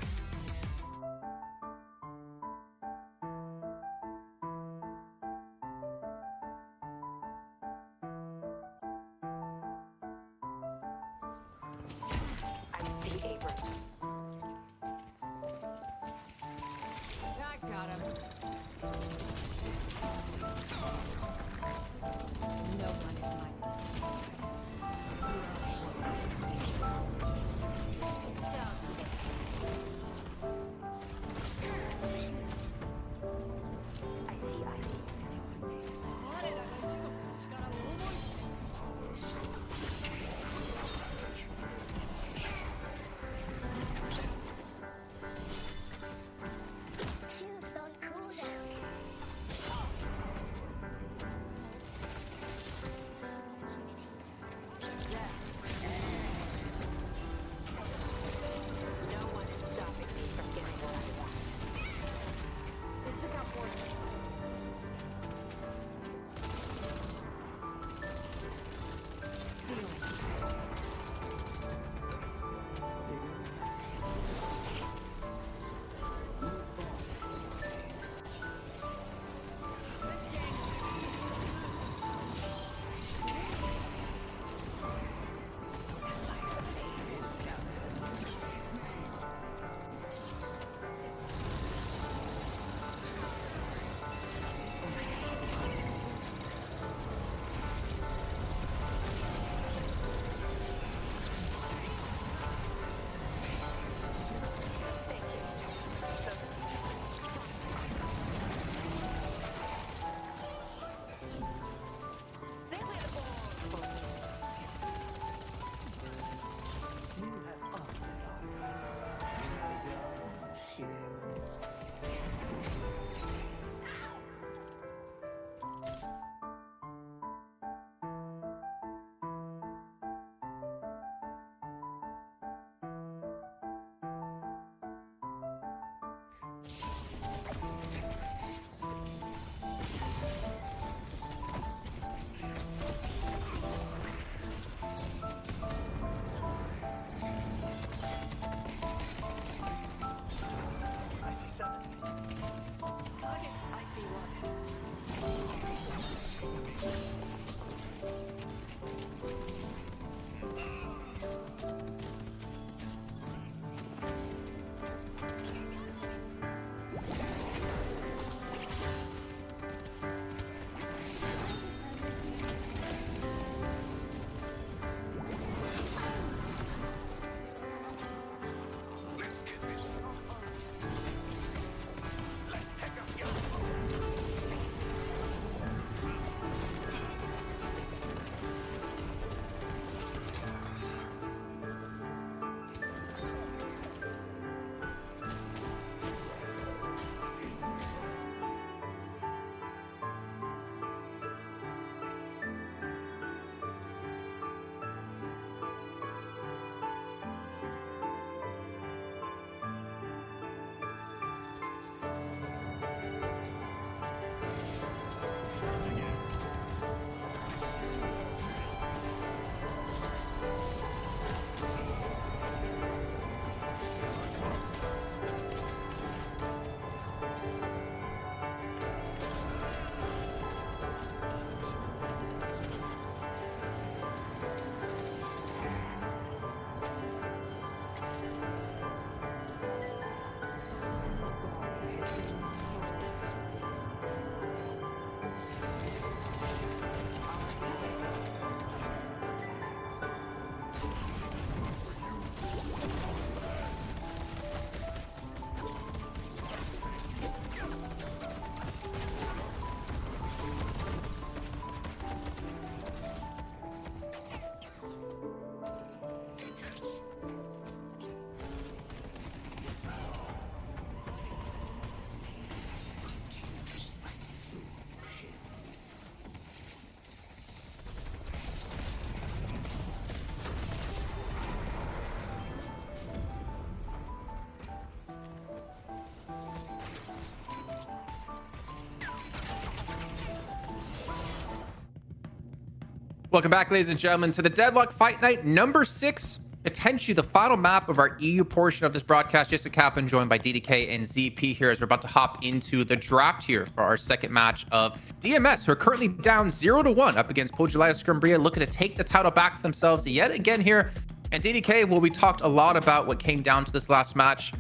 A: Welcome back, ladies and gentlemen, to the Deadlock Fight Night number 6. Potentially the final map of our EU portion of this broadcast. Jason Kaplan joined by DDK and ZP here as we're about to hop into the draft here for our second match of DMS, who are currently down 0-1 up against Pojilaya Skumbriya, looking to take the title back for themselves yet again here. And DDK, well, we talked a lot about what came down to this last match.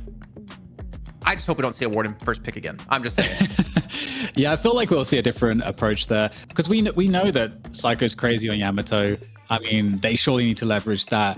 A: I just hope we don't see a Warden first pick again. I'm just saying.
B: Yeah, I feel like we'll see a different approach there because we know that Psycho's crazy on Yamato. I mean, they surely need to leverage that.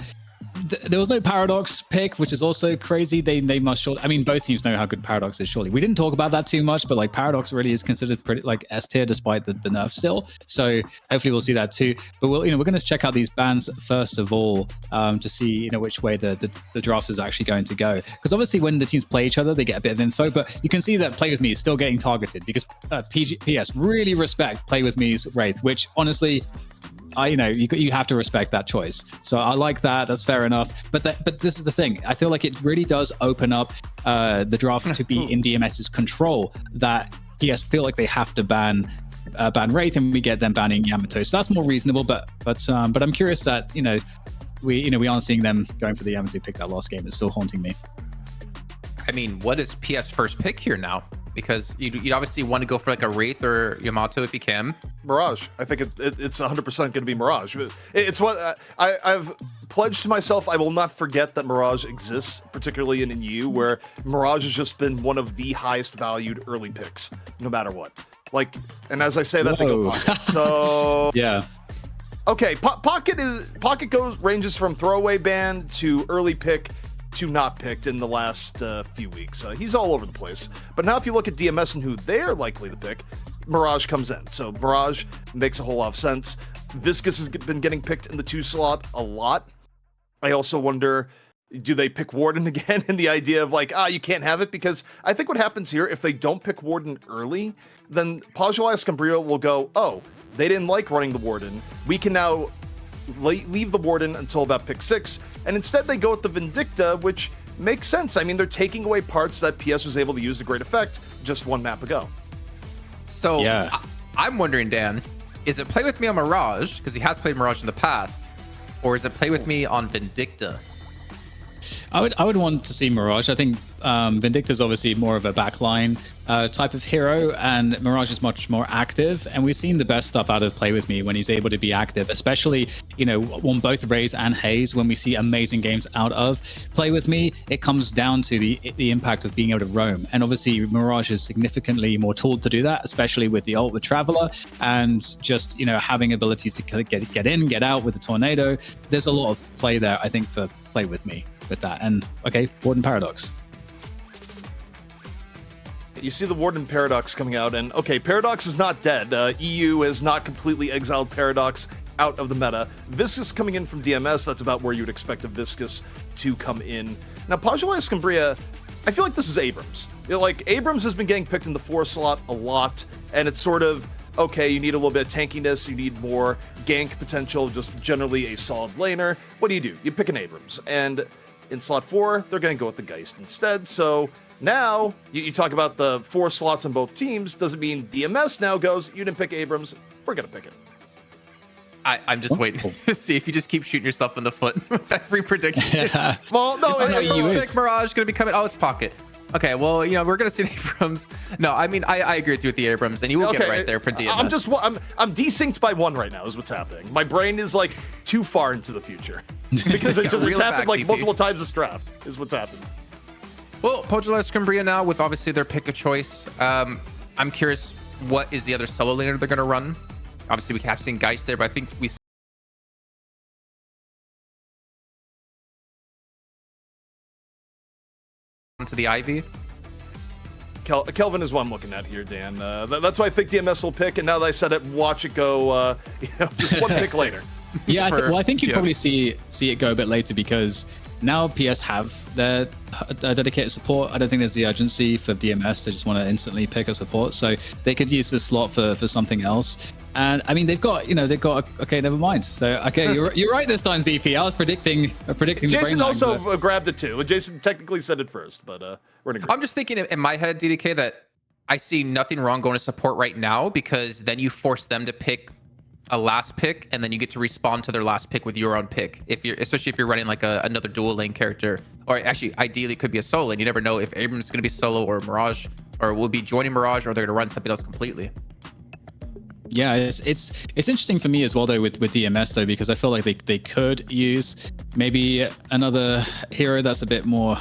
B: There was no Paradox pick, which is also crazy. They must surely. I mean, both teams know how good Paradox is. Surely we didn't talk about that too much, but like Paradox really is considered pretty like S tier despite the nerf still. So hopefully we'll see that too. But we're going to check out these bans first of all to see which way the draft is actually going to go. Because obviously when the teams play each other, they get a bit of info. But you can see that Play With Me is still getting targeted because PS really respect Play With Me's Wraith, which honestly. You have to respect that choice. So I like that. That's fair enough. But this is the thing. I feel like it really does open up the draft to be in DMS's control. That PS feel like they have to ban Wraith, and we get them banning Yamato. So that's more reasonable. But I'm curious that we aren't seeing them going for the Yamato pick that last game. It's still haunting me.
A: I mean, what is PS first pick here now? Because you'd obviously want to go for like a Wraith or Yamato if you can.
C: Mirage. I think it's 100% going to be Mirage. It's what I've pledged to myself. I will not forget that Mirage exists, particularly in EU, where Mirage has just been one of the highest valued early picks, no matter what. Like, and as I say that, they go Pocket. So
B: yeah.
C: Okay, Pocket ranges from throwaway ban to early pick to not picked in the last few weeks. He's all over the place. But now if you look at DMS and who they're likely to pick, Mirage comes in. So Mirage makes a whole lot of sense. Viscous has been getting picked in the 2 slot a lot. I also wonder, do they pick Warden again? And the idea of like, you can't have it? Because I think what happens here, if they don't pick Warden early, then Pojilaya Skumbriya will go, oh, they didn't like running the Warden. We can now leave the Warden until about pick 6, and instead they go with the Vindicta, which makes sense. I mean, they're taking away parts that PS was able to use to great effect just 1 map ago.
A: So yeah. I'm wondering, Dan, is it Play With Me on Mirage, because he has played Mirage in the past, or is it Play With Me on Vindicta?
B: I would want to see Mirage. I think Vindicta is obviously more of a backline type of hero, and Mirage is much more active. And we've seen the best stuff out of Play With Me when he's able to be active, especially on both Raze and Haze. When we see amazing games out of Play With Me, it comes down to the impact of being able to roam. And obviously Mirage is significantly more tooled to do that, especially with the ult with Traveler, and just having abilities to get in, get out with the Tornado. There's a lot of play there, I think, for Play With Me with that. And okay, Warden Paradox.
C: You see the Warden Paradox coming out, and okay, Paradox is not dead. EU has not completely exiled Paradox out of the meta. Viscous coming in from DMS, that's about where you would expect a Viscous to come in. Now, Pojilaya Skumbriya, I feel like this is Abrams. Abrams has been getting picked in the 4 slot a lot, and it's sort of, okay, you need a little bit of tankiness, you need more gank potential, just generally a solid laner. What do? You pick an Abrams, and in slot 4, they're going to go with the Geist instead. So now, you talk about the 4 slots on both teams. Doesn't mean DMS now goes, you didn't pick Abrams, we're going to pick it.
A: I'm just waiting to see if you just keep shooting yourself in the foot with every prediction.
B: Yeah.
C: Well, no,
A: pick Mirage going to be coming. Oh, it's Pocket. Okay, well, we're going to see Abrams. No, I mean, I agree with you with the Abrams, and you will get it right there for DMS.
C: I'm desynced by 1 right now is what's happening. My brain is like too far into the future because it's happened like multiple times this draft is what's happened.
A: Well, Pojilaya Skumbriya now with obviously their pick of choice. I'm curious, what is the other solo laner they're going to run? Obviously, we have seen Geist there, but I think we to the Ivy.
C: Kelvin is what I'm looking at here, Dan. That's why I think DMS will pick, and now that I said it, watch it go just 1 pick later.
B: Yeah, I think you probably see it go a bit later because now PS have their dedicated support. I don't think there's the urgency for DMS to just want to instantly pick a support, so they could use this slot for something else. And I mean, they've got okay, never mind. So okay, you're right this time, ZP. I was predicting.
C: Jason also grabbed it too. Jason technically said it first, but we're gonna.
A: I'm just thinking in my head, DDK, that I see nothing wrong going to support right now because then you force them to pick a last pick, and then you get to respawn to their last pick with your own pick. Especially if you're running like another dual lane character, or actually ideally it could be a solo lane. You never know if Abrams is going to be solo or Mirage, or will be joining Mirage, or they're going to run something else completely.
B: Yeah, it's interesting for me as well though with DMS though, because I feel like they could use maybe another hero that's a bit more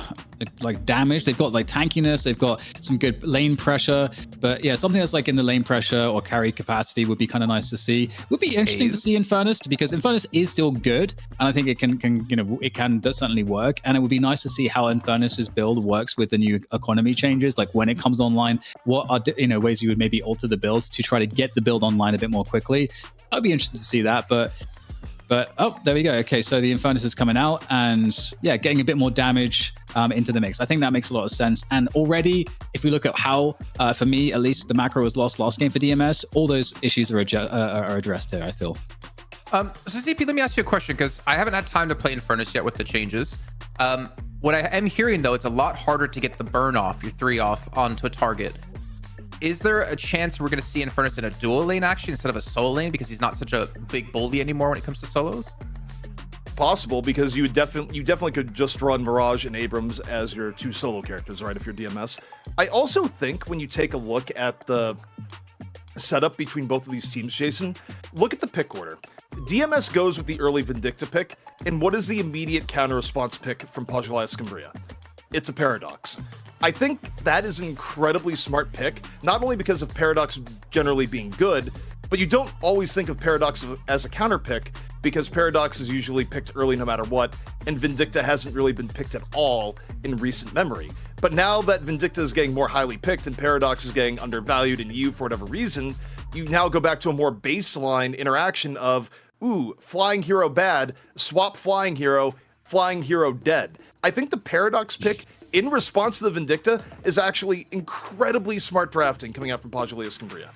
B: like damaged. They've got like tankiness, they've got some good lane pressure, but yeah, something that's like in the lane pressure or carry capacity would be kind of nice to see. Would be interesting to see Infernus, because Infernus is still good, and I think it can it can certainly work, and it would be nice to see how Infernus's build works with the new economy changes. Like when it comes online, what are ways you would maybe alter the builds to try to get the build online a bit more quickly. I'd be interested to see that, but oh, there we go. Okay, so the Infernus is coming out, and yeah, getting a bit more damage into the mix. I think that makes a lot of sense. And already, if we look at how, for me at least, the macro was lost last game for DMS, all those issues are addressed here, I feel.
A: So ZP, let me ask you a question, because I haven't had time to play Infernus yet with the changes. What I am hearing though, it's a lot harder to get the burn off, your 3 off onto a target. Is there a chance we're going to see Infernus in a dual lane action instead of a solo lane, because he's not such a big bully anymore when it comes to solos?
C: Possible, because you definitely could just run Mirage and Abrams as your 2 solo characters, right, if you're DMS. I also think when you take a look at the setup between both of these teams, Jason, look at the pick order. DMS goes with the early Vindicta pick, and what is the immediate counter response pick from Pojilaya Skumbriya? It's a Paradox. I think that is an incredibly smart pick, not only because of Paradox generally being good, but you don't always think of Paradox as a counter pick, because Paradox is usually picked early no matter what, and Vindicta hasn't really been picked at all in recent memory. But now that Vindicta is getting more highly picked and Paradox is getting undervalued in EU for whatever reason, you now go back to a more baseline interaction of, ooh, flying hero bad, swap flying hero dead. I think the Paradox pick in response to the Vindicta is actually incredibly smart drafting coming out from Pojilaya Skumbriya.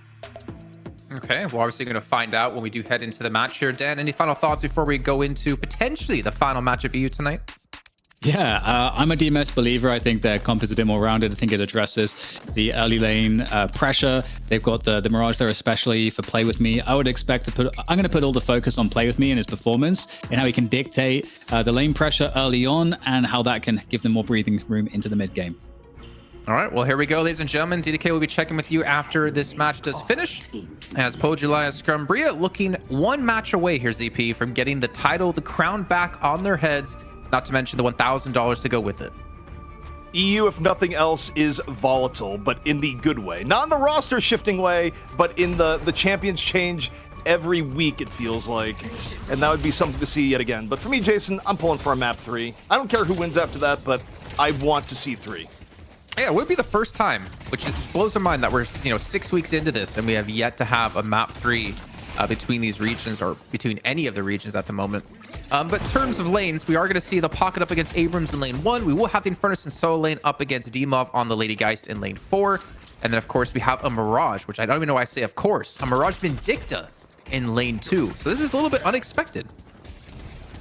A: Okay, we're obviously going to find out when we do head into the match here. Dan, any final thoughts before we go into potentially the final match of EU tonight?
B: Yeah, I'm a DMS believer. I think their comp is a bit more rounded. I think it addresses the early lane pressure. They've got the Mirage there, especially for Play With Me. I would expect I'm going to put all the focus on Play With Me and his performance, and how he can dictate the lane pressure early on, and how that can give them more breathing room into the mid game.
A: All right, well, here we go, ladies and gentlemen. DDK will be checking with you after this match does finish, as Pojilaya Skumbriya looking one match away here, ZP, from getting the title, the crown back on their heads, not to mention the $1,000 to go with it.
C: EU, if nothing else, is volatile, but in the good way. Not in the roster shifting way, but in the champions change every week, it feels like. And that would be something to see yet again. But for me, Jason, I'm pulling for a map 3. I don't care who wins after that, but I want to see 3.
A: Yeah, it would be the first time, which blows our mind that we're 6 weeks into this and we have yet to have a map 3 between these regions, or between any of the regions at the moment. But in terms of lanes, we are going to see the Pocket up against Abrams in lane 1. We will have the Infernus and Solo lane up against Demov on the Lady Geist in lane 4. And then, of course, we have a Mirage, which I don't even know why I say of course, a Mirage Vindicta in lane 2. So this is a little bit unexpected.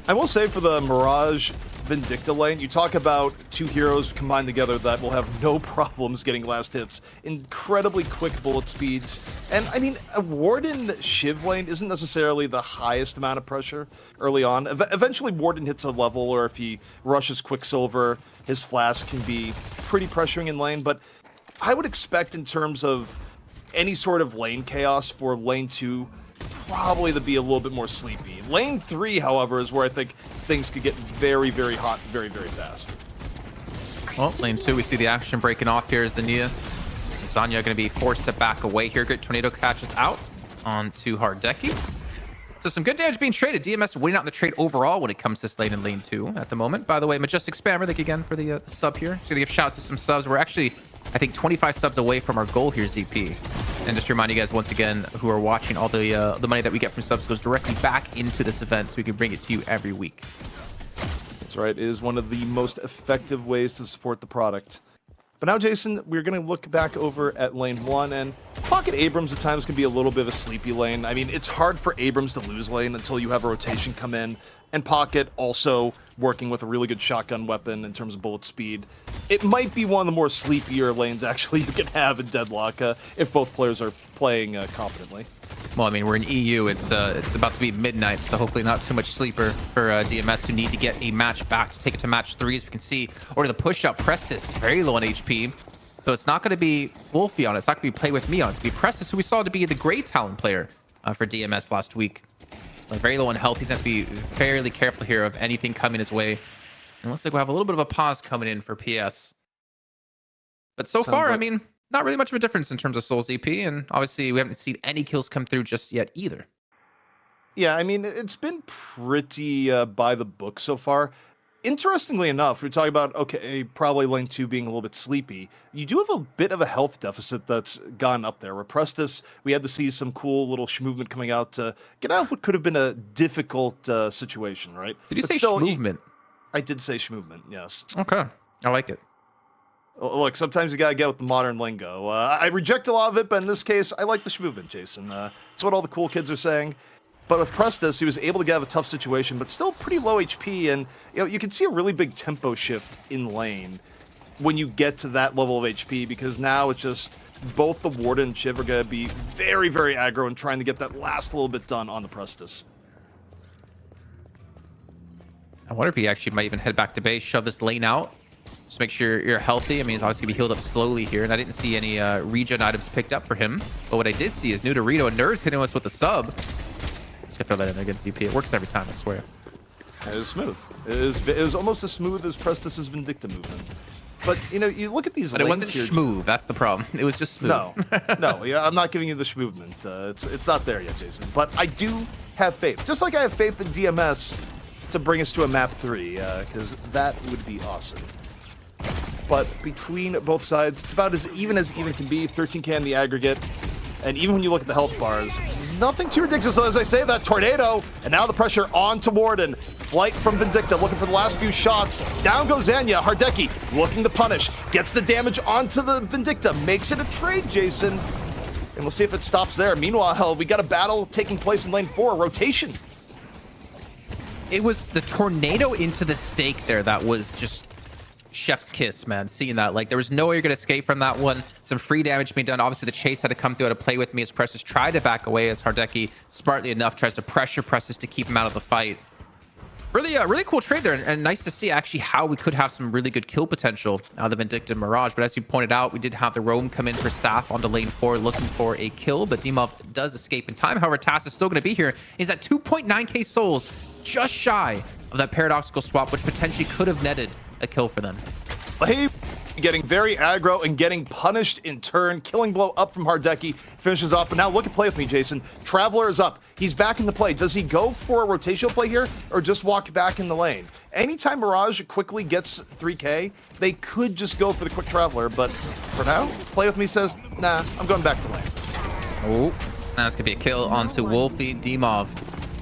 C: I will say, for the Mirage Vindicta lane, you talk about 2 heroes combined together that will have no problems getting last hits. Incredibly quick bullet speeds. And I mean, a Warden Shiv lane isn't necessarily the highest amount of pressure early on. Eventually, Warden hits a level, or if he rushes Quicksilver, his Flask can be pretty pressuring in lane. But I would expect, in terms of any sort of lane chaos for lane 2, probably to be a little bit more sleepy. Lane 3, however, is where I think things could get very, very hot very, very fast.
A: Well, lane 2, we see the action breaking off here. Zania going to be forced to back away here. Great Tornado catches out onto Hardeki. So some good damage being traded. DMS winning out in the trade overall when it comes to this lane in lane 2 at the moment. By the way, Majestic Spammer, thank you again for the sub here. Just going to give shout out to some subs. We're actually, I think, 25 subs away from our goal here, ZP. And just to remind you guys once again, who are watching, all the money that we get from subs goes directly back into this event, so we can bring it to you every week.
C: That's right. It is one of the most effective ways to support the product. But now, Jason, we're going to look back over at lane 1, and Pocket Abrams at times can be a little bit of a sleepy lane. I mean, it's hard for Abrams to lose lane until you have a rotation come in, and Pocket also working with a really good shotgun weapon in terms of bullet speed. It might be one of the more sleepier lanes, actually, you can have in Deadlock if both players are playing competently.
A: Well, I mean, we're in EU. It's about to be midnight, so hopefully not too much sleeper for DMS, who need to get a match back to take it to match 3, as we can see. Or the push up, Prestis, very low on HP. So it's not going to be Wolfie on it. It's not going to be Play With Me on it. It's going to be Prestis, who we saw to be the great talent player for DMS last week. Very low on health. He's going to be fairly careful here of anything coming his way. And it looks like we'll have a little bit of a pause coming in for PS. But so far, I mean, not really much of a difference in terms of Souls EP, and obviously we haven't seen any kills come through just yet either.
C: Yeah, I mean, it's been pretty by the book so far. Interestingly enough, we're talking about, okay, probably lane 2 being a little bit sleepy. You do have a bit of a health deficit that's gone up there. Where Prestis, we had to see some cool little movement coming out to get out of what could have been a difficult situation, right?
A: Did you say movement?
C: I did say movement, yes.
A: Okay, I like it.
C: Look, sometimes you gotta get with the modern lingo. I reject a lot of it, but in this case, I like the movement, Jason. It's what all the cool kids are saying. But with Prestis, he was able to get out of a tough situation, but still pretty low HP, and you can see a really big tempo shift in lane when you get to that level of HP, because now it's just both the Warden and Shiv are gonna be very, very aggro and trying to get that last little bit done on the Prestis.
A: I wonder if he actually might even head back to base, shove this lane out. Just make sure you're healthy. I mean, he's obviously going to be healed up slowly here, and I didn't see any regen items picked up for him. But what I did see is New Dorito and Nerds hitting us with a sub. Let's get throw that in there against CP. It works every time, I swear.
C: It was smooth. It was almost as smooth as Prestis' Vindicta movement. But, you look at these lanes.
A: But it wasn't
C: here.
A: schmoove. That's the problem. It was just smooth.
C: No, yeah, I'm not giving you the schmovement. It's not there yet, Jason. But I do have faith. Just like I have faith in DMS to bring us to a map 3, because that would be awesome. But between both sides, it's about as even can be. 13k in the aggregate. And even when you look at the health bars, nothing too ridiculous. So as I say, that tornado, and now the pressure on to Warden. Flight from Vindicta, looking for the last few shots. Down goes Anya. Hardeki looking to punish. Gets the damage onto the Vindicta. Makes it a trade, Jason. And we'll see if it stops there. Meanwhile, we got a battle taking place in lane 4. Rotation.
A: It was the tornado into the stake there that was just chef's kiss, man. Seeing that, like, there was no way you're gonna escape from that one. Some free damage being done. Obviously the chase had to come through to Play With Me as Prestis tried to back away, as Hardeki smartly enough tries to pressure Prestis to keep him out of the fight. Really cool trade there, and nice to see actually how we could have some really good kill potential out of the Vindicta Mirage. But as you pointed out, we did have the roam come in for Saf onto lane 4 looking for a kill, but Dimov does escape in time. However, Tass is still going to be here. He's at 2.9k souls, just shy of that paradoxical swap, which potentially could have netted a kill for them.
C: Hey, getting very aggro and getting punished in turn. Killing blow up from Hardeki finishes off. But now look at Play With Me, Jason. Traveler is up. He's back in the play. Does he go for a rotational play here or just walk back in the lane? Anytime Mirage quickly gets 3k, they could just go for the quick Traveler. But for now, Play With Me says, nah, I'm going back to lane.
A: Oh, that's going to be a kill onto Wolfie. Dimov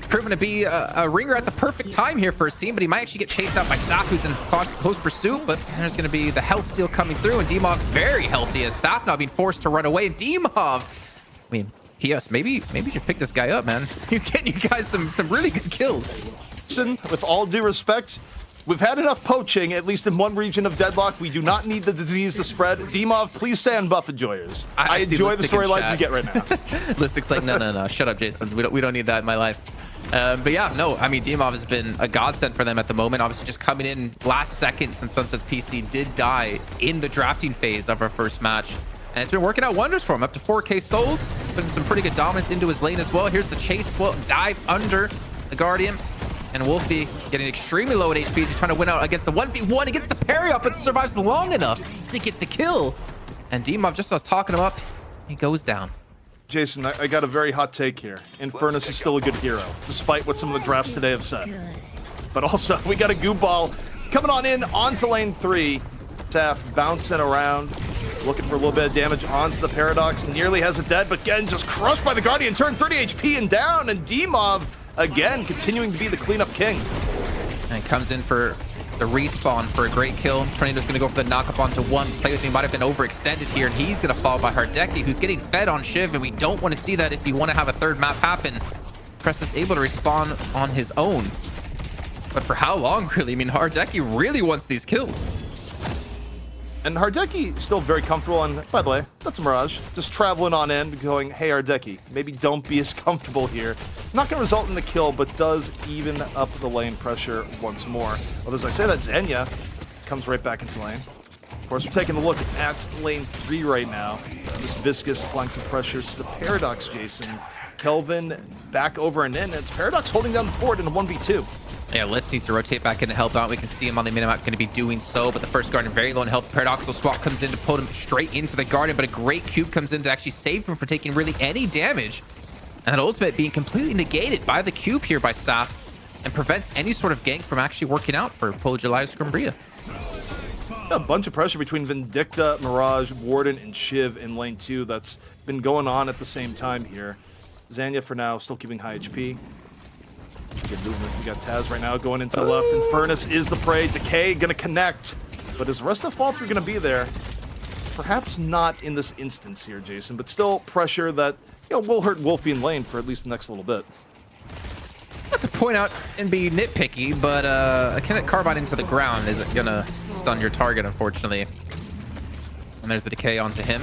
A: proven to be a ringer at the perfect time here for his team, but he might actually get chased out by Saf, who's in close pursuit. But there's going to be the health steal coming through, and Dimov very healthy as Saf now being forced to run away. And Dimov, I mean, PS, maybe you should pick this guy up, man. He's getting you guys some really good kills.
C: Listen, with all due respect, we've had enough poaching, at least in one region of Deadlock. We do not need the disease to spread. Dimov, please stay on Buff Enjoyers. I enjoy the storylines we get right now.
A: Listic's like, no. Shut up, Jason. We don't need that in my life. But yeah, no, I mean, Dimov has been a godsend for them at the moment. Obviously, just coming in last second since Sunset's PC did die in the drafting phase of our first match. And it's been working out wonders for him. Up to 4k souls, putting some pretty good dominance into his lane as well. Here's the chase, well, dive under the Guardian. And Wolfie getting extremely low at HP. He's trying to win out against the 1v1. He gets the parry up, but survives long enough to get the kill. And Dimov, just as talking him up, he goes down.
C: Jason, I got a very hot take here. Infernus is still a good hero, despite what some of the drafts today have said. But also, we got a goo ball coming on in onto lane 3. Taff bouncing around, looking for a little bit of damage onto the Paradox. Nearly has it dead, but again, just crushed by the Guardian. Turn 30 HP and down, and Dimov, again, continuing to be the cleanup king.
A: And comes in for the respawn for a great kill. Tornado's going to go for the knock-up onto 1. Play With Me might have been overextended here, and he's going to fall by Hardeki, who's getting fed on Shiv, and we don't want to see that if you want to have a third map happen. Prestis able to respawn on his own. But for how long, really? I mean, Hardeki really wants these kills.
C: And Hardeki still very comfortable, and by the way, that's a Mirage. Just traveling on in, going, hey Hardeki, maybe don't be as comfortable here. Not going to result in the kill, but does even up the lane pressure once more. Well, as I say that, Zenya comes right back into lane. Of course, we're taking a look at lane 3 right now. This Viscous applying some pressure to the Paradox, Jason. Kelvin back over and in. It's Paradox holding down the fort in a 1v2.
A: Yeah, Litz needs to rotate back in to help out. We can see him on the minimap going to be doing so, but the first Guardian very low in health. Paradoxical swap comes in to put him straight into the Guardian, but a great cube comes in to actually save him from taking really any damage. And that ultimate being completely negated by the cube here by Saf and prevents any sort of gank from actually working out for Pojilaya Skumbriya.
C: A bunch of pressure between Vindicta, Mirage, Warden, and Shiv in lane 2 that's been going on at the same time here. Zanya for now still keeping high HP. Good movement. We got Taz right now going into the left. Infernus is the prey. Decay gonna connect. But is the rest of Fall 3 gonna be there? Perhaps not in this instance here, Jason, but still pressure that, you know, will hurt Wolfie in lane for at least the next little bit.
A: Not to point out and be nitpicky, but a kinetic carbine into the ground isn't gonna stun your target, unfortunately. And there's the decay onto him.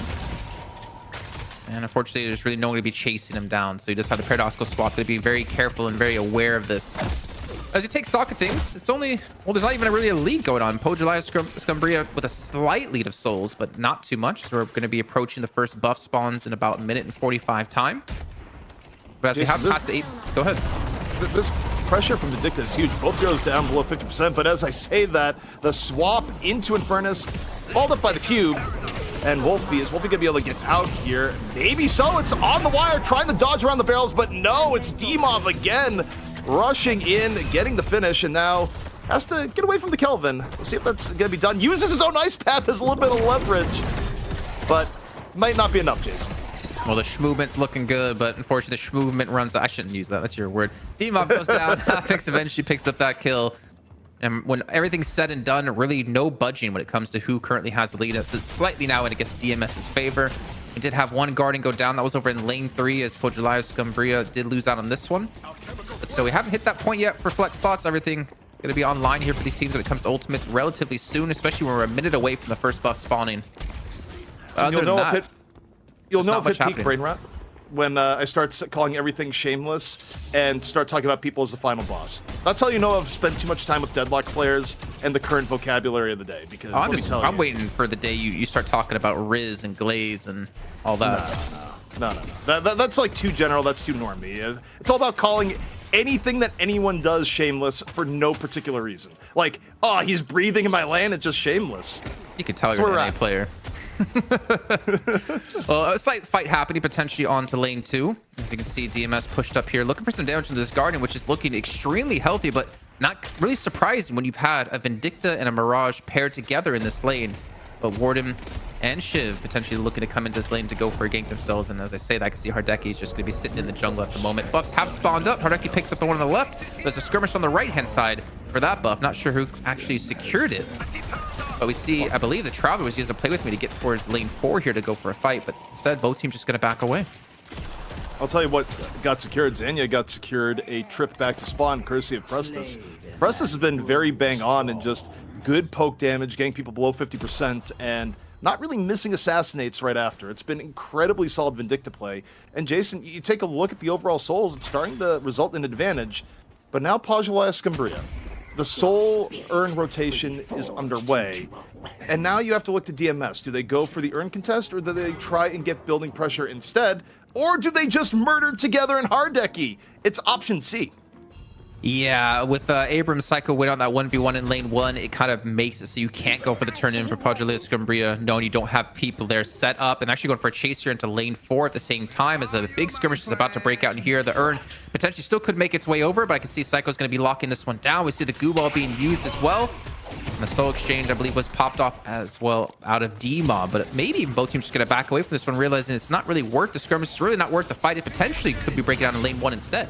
A: And unfortunately, there's really no one to be chasing him down. So you just have the paradoxical swap to be very careful and very aware of this. As you take stock of things, it's only, well, there's not even really a lead going on. Pojilaya Skumbriya with a slight lead of souls, but not too much. So we're going to be approaching the first buff spawns in about a minute and 45 time. But as
C: Jason,
A: we have past the 8, go ahead.
C: This pressure from Vindicta is huge. Both heroes down below 50%, but as I say that, the swap into Infernus, followed up by the cube, and Wolfie gonna be able to get out here? Maybe so. It's on the wire, trying to dodge around the barrels, but no, it's Demov again, rushing in, getting the finish, and now has to get away from the Kelvin. We'll see if that's gonna be done. Uses his own ice path as a little bit of leverage, but might not be enough, Jason.
A: Well, the schmovement's looking good, but unfortunately, the schmovement runs. I shouldn't use that. That's your word. Demov goes down. Hafix eventually picks up that kill. And when everything's said and done, really no budging when it comes to who currently has the lead. It's slightly now against DMS's favor. We did have one Guardian go down. That was over in lane 3 as Pojilaya Skumbriya did lose out on this one. But so we haven't hit that point yet for flex slots. Everything going to be online here for these teams when it comes to ultimates relatively soon, especially when we're a minute away from the first buff spawning.
C: You'll know if it peak brain rot when I start calling everything shameless and start talking about people as the final boss. That's how you know I've spent too much time with Deadlock players and the current vocabulary of the day. Because
A: I'm waiting for the day you start talking about Riz and Glaze and all that.
C: No. That's like too general. That's too normie. It's all about calling anything that anyone does shameless for no particular reason. Like, oh, he's breathing in my lane. It's just shameless.
A: You can tell you're an NA player. Well, a slight fight happening potentially onto lane 2. As you can see, DMS pushed up here, looking for some damage from this Guardian, which is looking extremely healthy, but not really surprising when you've had a Vindicta and a Mirage paired together in this lane. But Warden and Shiv potentially looking to come into this lane to go for a gank themselves. And as I say that, I can see Hardeki is just going to be sitting in the jungle at the moment. Buffs have spawned up. Hardeki picks up the one on the left. There's a skirmish on the right-hand side for that buff. Not sure who actually secured it. But we see, I believe the Traveler was used to play with me to get towards lane 4 here to go for a fight. But instead, both teams just going to back away.
C: I'll tell you what got secured. Zanya got secured a trip back to spawn courtesy of Prestus. Prestus has been very bang on and just good poke damage, getting people below 50%, and not really missing assassinates right after. It's been incredibly solid Vindicta play. And Jason, you take a look at the overall souls, it's starting to result in an advantage. But now Pojilaya Skumbriya. The soul urn rotation is underway. And now you have to look to DMS. Do they go for the urn contest, or do they try and get building pressure instead? Or do they just murder together in Hardeki? It's option C.
A: Yeah, with Abrams Psycho win on that 1v1 in lane 1, it kind of makes it so you can't go for the turn in for Pojilaya Skumbriya. No, you don't have people there set up, and actually going for a chase here into lane 4 at the same time as a big skirmish is about to break out in here. The urn potentially still could make its way over, but I can see Psycho's going to be locking this one down. We see the goo ball being used as well. And the soul exchange, I believe, was popped off as well out of D-Mob, but maybe both teams just going to back away from this one, realizing it's not really worth the skirmish. It's really not worth the fight. It potentially could be breaking out in lane 1 instead.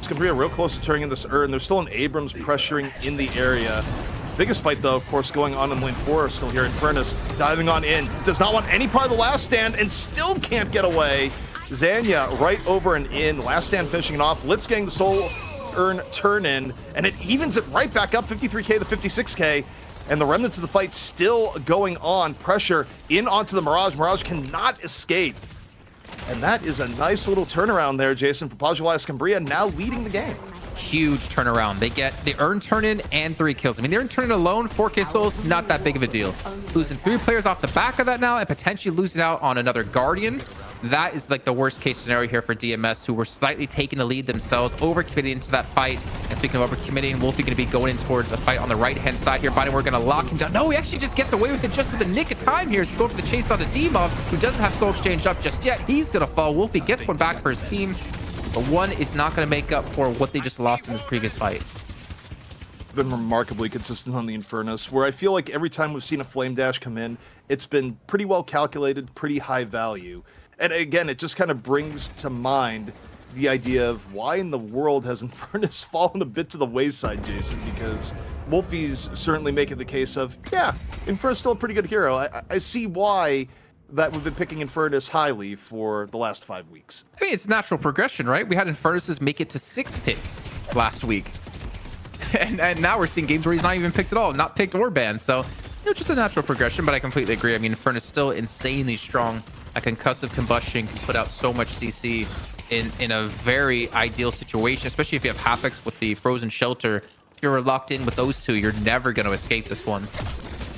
C: Skumbriya real close to turning in this urn. There's still an Abrams pressuring in the area. Biggest fight, though, of course, going on in lane 4. Still here Infernus diving on in. Does not want any part of the last stand and still can't get away. Zanya right over and in. Last stand finishing it off. Litz getting the soul urn turn in, and it evens it right back up, 53k to 56k. and the remnants of the fight still going on. Pressure in onto the Mirage. Mirage cannot escape. And that is a nice little turnaround there, Jason, for Pojilaya Skumbriya, now leading the game.
A: Huge turnaround. They earn turn-in and 3 kills. I mean, they earn turn-in alone, 4K souls, not that big of a deal. Losing 3 players off the back of that now and potentially losing out on another Guardian. That is like the worst case scenario here for DMS, who were slightly taking the lead themselves, overcommitting into that fight. And speaking of overcommitting, Wolfie going to be going in towards a fight on the right-hand side here. We're going to lock him down. No, he actually just gets away with it just with a nick of time here. He's going for the chase on the Demov, who doesn't have soul exchange up just yet. He's going to fall. Wolfie gets one back for his team, but one is not going to make up for what they just lost in this previous fight.
C: Been remarkably consistent on the Infernus, where I feel like every time we've seen a Flame Dash come in, it's been pretty well calculated, pretty high value. And again, it just kind of brings to mind the idea of why in the world has Infernus fallen a bit to the wayside, Jason, because Wolfie's certainly making the case of, yeah, Infernus still a pretty good hero. I see why that we've been picking Infernus highly for the last 5 weeks.
A: I mean, it's natural progression, right? We had Infernuses make it to 6th pick last week. And now we're seeing games where he's not even picked at all, not picked or banned. So, just a natural progression, but I completely agree. I mean, Infernus still insanely strong. A concussive combustion can put out so much CC in a very ideal situation, especially if you have Hapex with the frozen shelter. If you're locked in with those two, you're never going to escape this one.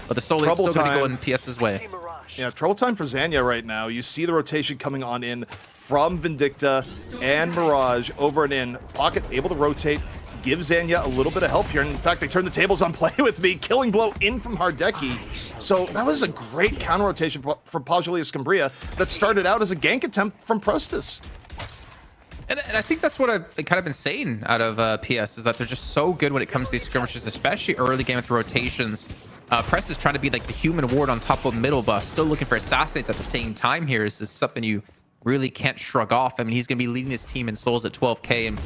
A: But the Soul is still going to go in PS's way.
C: Yeah, trouble time for Zanya right now. You see the rotation coming on in from Vindicta and Mirage over and in. Pocket able to rotate, give Zanya a little bit of help here. And in fact, they turn the tables on Play With Me. Killing blow in from Hardeki. So that was a great counter rotation from Pojilaya Skumbriya that started out as a gank attempt from Prestus.
A: And I think that's what I've kind of been saying out of PS, is that they're just so good when it comes to these skirmishes, especially early game with rotations. Prestus trying to be like the human ward on top of middle buff, still looking for assassinates at the same time here. Is something you really can't shrug off. I mean, he's going to be leading his team in souls at 12K. And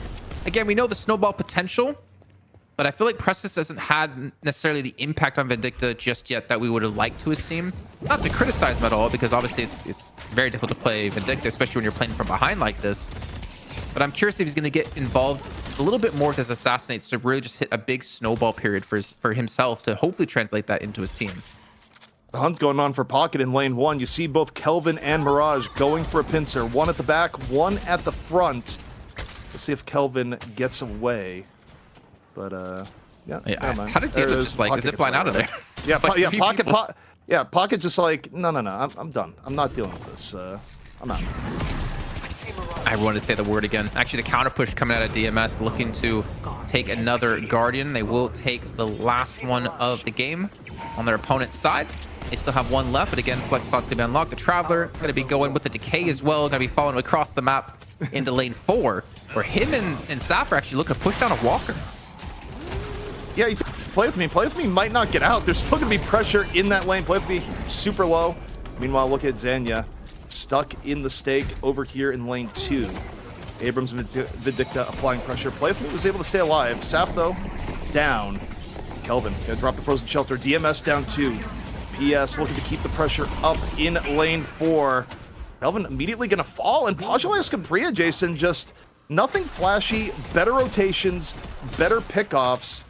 A: again, we know the snowball potential, but I feel like Prestus hasn't had necessarily the impact on Vindicta just yet that we would have liked to have seen. Not to criticize him at all, because obviously it's very difficult to play Vindicta, especially when you're playing from behind like this. But I'm curious if he's going to get involved a little bit more with his assassinates to really just hit a big snowball period for himself to hopefully translate that into his team.
C: The hunt going on for Pocket in lane 1. You see both Kelvin and Mirage going for a pincer. One at the back, one at the front. Let's see if Kelvin gets away. But, yeah.
A: How did Diego just like zip line out of there?
C: Yeah,
A: like,
C: Pocket just like, no, I'm done. I'm not dealing with this. I'm out.
A: I wanted to say the word again. Actually, the counter push coming out of DMS, looking to take another Guardian. They will take the last one of the game on their opponent's side. They still have one left, but again, flex slots to be unlocked. The Traveler going to be going with the Decay as well. Going to be following across the map into lane 4, where him and Saf are actually looking to push down a Walker.
C: Yeah, Play With Me. Play With Me might not get out. There's still going to be pressure in that lane. Play With Me super low. Meanwhile, look at Zanya. Stuck in the stake over here in lane 2. Abrams and Vindicta applying pressure. Play With Me was able to stay alive. Saf, though, down. Kelvin gonna drop the frozen shelter. DMS down 2. PS looking to keep the pressure up in lane 4. Kelvin immediately gonna fall, and Pojilaya Skumbriya, Jason, just nothing flashy, better rotations, better pickoffs,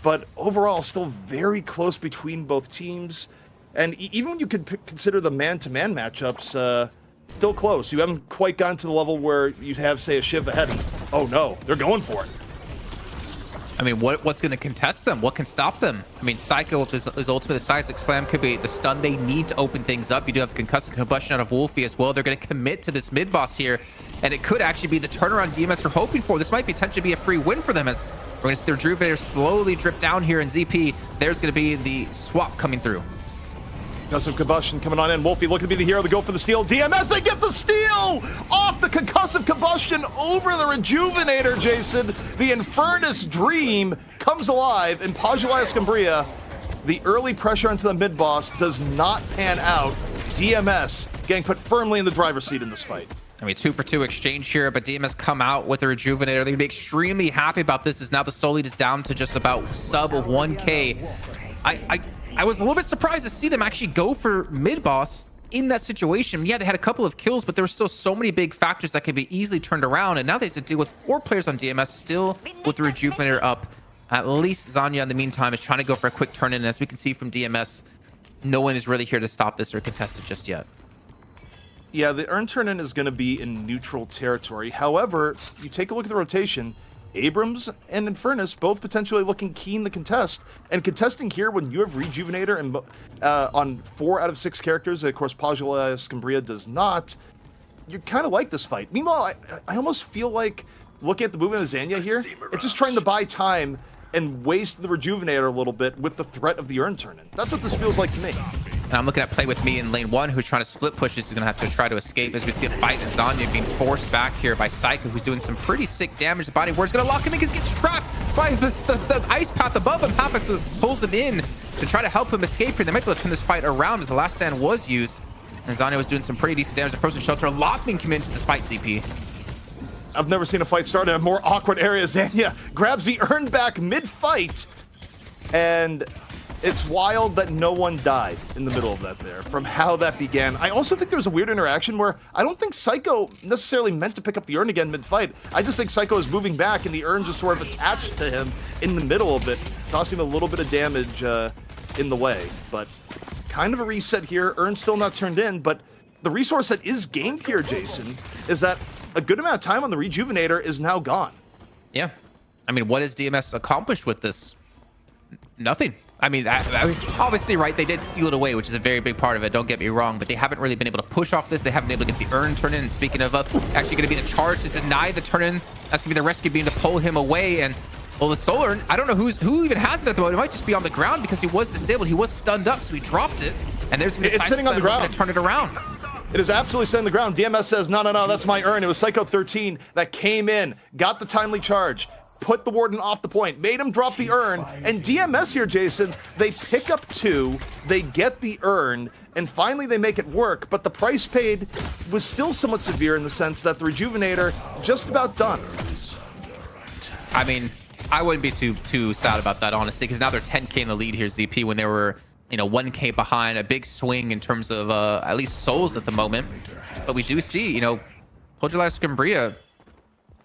C: but overall still very close between both teams. And even when you could consider the man-to-man matchups, still close. You haven't quite gotten to the level where you have, say, a Shiv ahead. And, oh no, they're going for it.
A: I mean, what's going to contest them? What can stop them? I mean, Psycho with his ultimate Seismic Slam could be the stun they need to open things up. You do have concussive combustion out of Wolfie as well. They're going to commit to this mid-boss here, and it could actually be the turnaround DMS are hoping for. This might potentially be a free win for them, as we're going to see their Druvator slowly drip down here in ZP. There's going to be the swap coming through.
C: Concussive combustion coming on in. Wolfie looking to be the hero to go for the steal. DMS, they get the steal! Off the concussive combustion over the rejuvenator, Jason. The Infernus dream comes alive, and Pojilaya Skumbriya, the early pressure into the mid-boss does not pan out. DMS getting put firmly in the driver's seat in this fight.
A: I mean, 2-for-2 exchange here, but DMS come out with a rejuvenator. They're gonna be extremely happy about this, as now the soul lead is down to just about sub 1K. I was a little bit surprised to see them actually go for mid-boss in that situation. Yeah, they had a couple of kills, but there were still so many big factors that could be easily turned around, and now they have to deal with 4 players on DMS still with the rejuvenator up. At least Zanya, in the meantime, is trying to go for a quick turn in. As we can see from DMS, no one is really here to stop this or contest it just yet.
C: Yeah, the Urn turn-in is going to be in neutral territory. However, you take a look at the rotation, Abrams and Infernus both potentially looking keen to contest. And contesting here when you have Rejuvenator and on 4 out of 6 characters, of course Pojilaya Skumbriya does not, you kind of like this fight. Meanwhile, I almost feel like, looking at the movement of Zanya here, it's just trying to buy time and waste the Rejuvenator a little bit with the threat of the Urn turn-in. That's what this feels like to me.
A: And I'm looking at Play With Me in lane 1, who's trying to split push. He's going to have to try to escape as we see a fight, and Zanya being forced back here by Psycho, who's doing some pretty sick damage. The body ward's going to lock him in. He gets trapped by the ice path above him. Hapex pulls him in to try to help him escape here. They might be able to turn this fight around as the last stand was used. And Zanya was doing some pretty decent damage. The Frozen Shelter Lockman came into this fight, ZP.
C: I've never seen a fight start in a more awkward area. Zanya grabs the Urn back mid-fight, and it's wild that no one died in the middle of that there from how that began. I also think there was a weird interaction where I don't think Psycho necessarily meant to pick up the Urn again mid-fight. I just think Psycho is moving back and the Urn just sort of attached to him in the middle of it, costing him a little bit of damage in the way. But kind of a reset here. Urn still not turned in, but the resource that is gained here, Jason, is that a good amount of time on the Rejuvenator is now gone.
A: Yeah. I mean, what has DMS accomplished with this? Nothing. I mean, obviously, right, they did steal it away, which is a very big part of it, don't get me wrong, but they haven't really been able to push off this. They haven't been able to get the Urn turn in. And speaking of actually going to be the charge to deny the turn in, that's going to be the rescue beam to pull him away. And, well, the Solar, I don't know who even has it at the moment. It might just be on the ground because he was disabled. He was stunned up, so he dropped it. And there's going to be
C: it's sitting on the ground
A: to turn it around.
C: It is absolutely sitting on the ground. DMS says, no, that's my Urn. It was Psycho 13 that came in, got the timely charge, put the Warden off the point, made him drop the Urn, and DMS here, Jason, they pick up 2, they get the Urn, and finally they make it work, but the price paid was still somewhat severe in the sense that the Rejuvenator just about done.
A: I mean, I wouldn't be too sad about that, honestly, because now they're 10k in the lead here, ZP, when they were 1k behind. A big swing in terms of at least souls at the moment. But we do see, Pojilaya Skumbriya,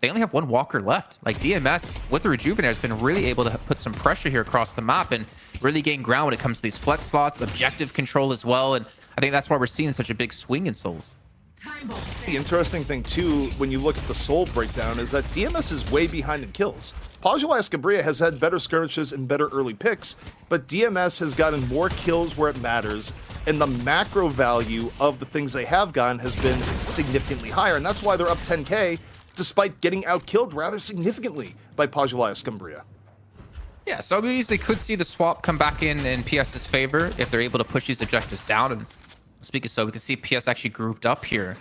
A: they only have 1 walker left. Like, DMS with the Rejuvenator has been really able to put some pressure here across the map and really gain ground when it comes to these flex slots, objective control as well. And I think that's why we're seeing such a big swing in souls.
C: The interesting thing, too, when you look at the soul breakdown, is that DMS is way behind in kills. Pojilaya Skumbriya has had better skirmishes and better early picks, but DMS has gotten more kills where it matters, and the macro value of the things they have gotten has been significantly higher, and that's why they're up 10k, despite getting out-killed rather significantly by Pojilaya Skumbriya.
A: Yeah, so we easily could see the swap come back in PS's favor if they're able to push these objectives down. And speaking of so, we can see PS actually grouped up here.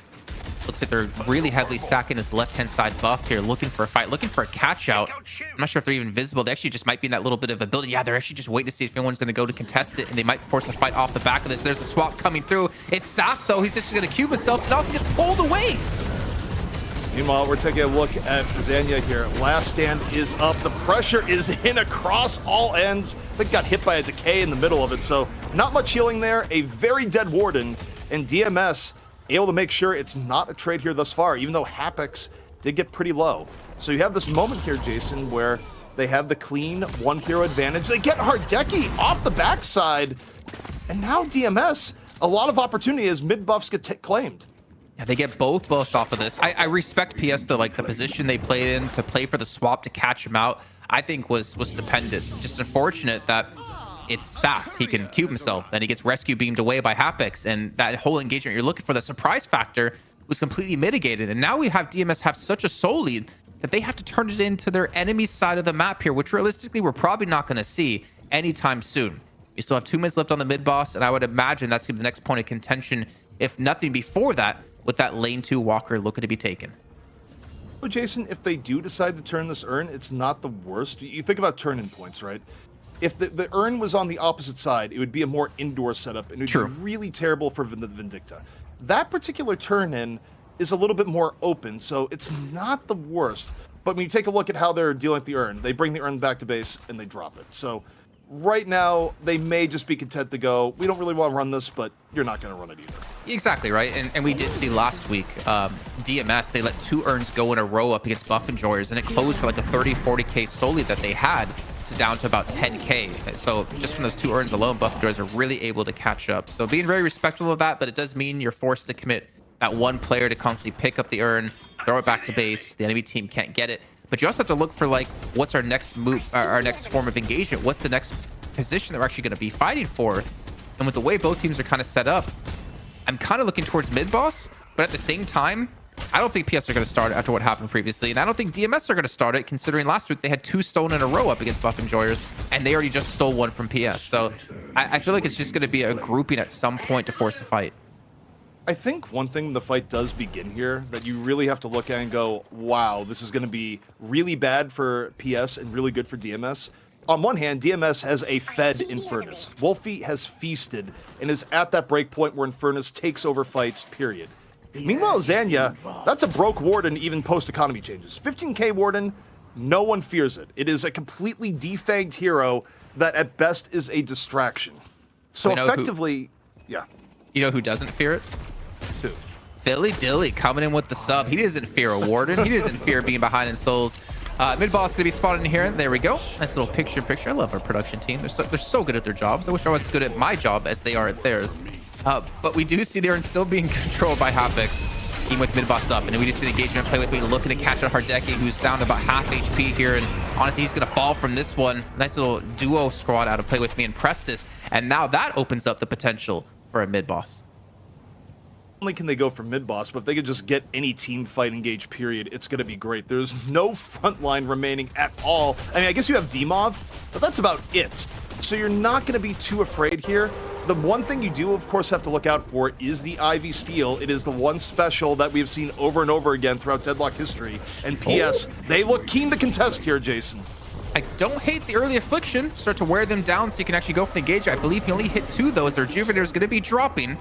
A: Looks like they're really heavily stacking this left-hand side buff here, looking for a fight, looking for a catch-out. I'm not sure if they're even visible. They actually just might be in that little bit of ability. Yeah, they're actually just waiting to see if anyone's going to go to contest it, and they might force a fight off the back of this. There's the swap coming through. It's Saf, though. He's just going to cube himself and also gets pulled away.
C: Meanwhile, we're taking a look at Zanya here. Last stand is up. The pressure is in across all ends. I think got hit by a decay in the middle of it, so not much healing there. A very dead Warden, and DMS able to make sure it's not a trade here thus far, even though Hapex did get pretty low. So you have this moment here, Jason, where they have the clean 1 hero advantage. They get Hardeki off the backside, and now DMS, a lot of opportunity as mid buffs get claimed.
A: Yeah, they get both buffs off of this. I respect PS, the position they played in to play for the swap to catch him out. I think was stupendous. Just unfortunate that it's Saf. He can cube himself, then he gets rescue beamed away by Hapex, and that whole engagement you're looking for, the surprise factor, was completely mitigated. And now we have DMS have such a soul lead that they have to turn it into their enemy side of the map here, which realistically we're probably not going to see anytime soon. You still have 2 minutes left on the mid boss, and I would imagine that's going to be the next point of contention, if nothing before that, with that lane 2 walker looking to be taken.
C: Well, Jason, if they do decide to turn this Urn, it's not the worst. You think about turn-in points, right? If the Urn was on the opposite side, it would be a more indoor setup, and it would be really terrible for the Vindicta. That particular turn-in is a little bit more open, so it's not the worst. But when you take a look at how they're dealing with the Urn, they bring the Urn back to base, and they drop it. So right now, they may just be content to go, we don't really want to run this, but you're not going to run it either.
A: Exactly, right? And we did see last week, DMS, they let 2 Urns go in a row up against Buff Enjoyers, and it closed for like a 30-40k soul lead that they had to down to about 10k. So just from those 2 urns alone, Buff Enjoyers are really able to catch up. So being very respectful of that, but it does mean you're forced to commit that one player to constantly pick up the urn, throw it back to base. The enemy team can't get it. But you also have to look for, like, what's our next move, our next form of engagement? What's the next position that we're actually going to be fighting for? And with the way both teams are kind of set up, I'm kind of looking towards mid boss, but at the same time, I don't think PS are going to start it after what happened previously, and I don't think DMS are going to start it, considering last week they had 2 stolen in a row up against Buff Enjoyers, and they already just stole 1 from PS. So I feel like it's just going to be a grouping at some point to force a fight.
C: I think one thing the fight does begin here that you really have to look at and go, wow, this is going to be really bad for PS and really good for DMS. On one hand, DMS has a fed Infernus. Wolfie has feasted and is at that break point where Infernus takes over fights, period. Meanwhile, Zanya, that's a broke Warden even post-economy changes. 15k Warden, no one fears it. It is a completely defanged hero that at best is a distraction. So effectively, yeah.
A: You know who doesn't fear it?
C: Who?
A: Philly Dilly coming in with the sub. He doesn't fear a Warden. He doesn't fear being behind in souls. Mid boss gonna be spotted in here. There we go. Nice little picture. I love our production team. They're so good at their jobs. I wish I was as good at my job as they are at theirs. But we do see the urn still being controlled by Havocs, even with mid boss up. And we just see the engagement play with me, looking to catch out Hardeki, who's down to about half HP here. And honestly, he's gonna fall from this one. Nice little duo squad out of play with me and Prestis. And now that opens up the potential for a mid boss.
C: Not only can they go for mid boss, but if they could just get any team fight engaged, period, it's going to be great. There's no front line remaining at all. I mean, I guess you have Demov, but that's about it. So you're not going to be too afraid here. The one thing you do, of course, have to look out for is the Ivy Steel. It is the one special that we've seen over and over again throughout Deadlock history. And PS, they look keen to contest here, Jason.
A: I don't hate the early affliction. Start to wear them down so you can actually go for the engagement. I believe he only hit 2 though, as the Rejuvenator is going to be dropping.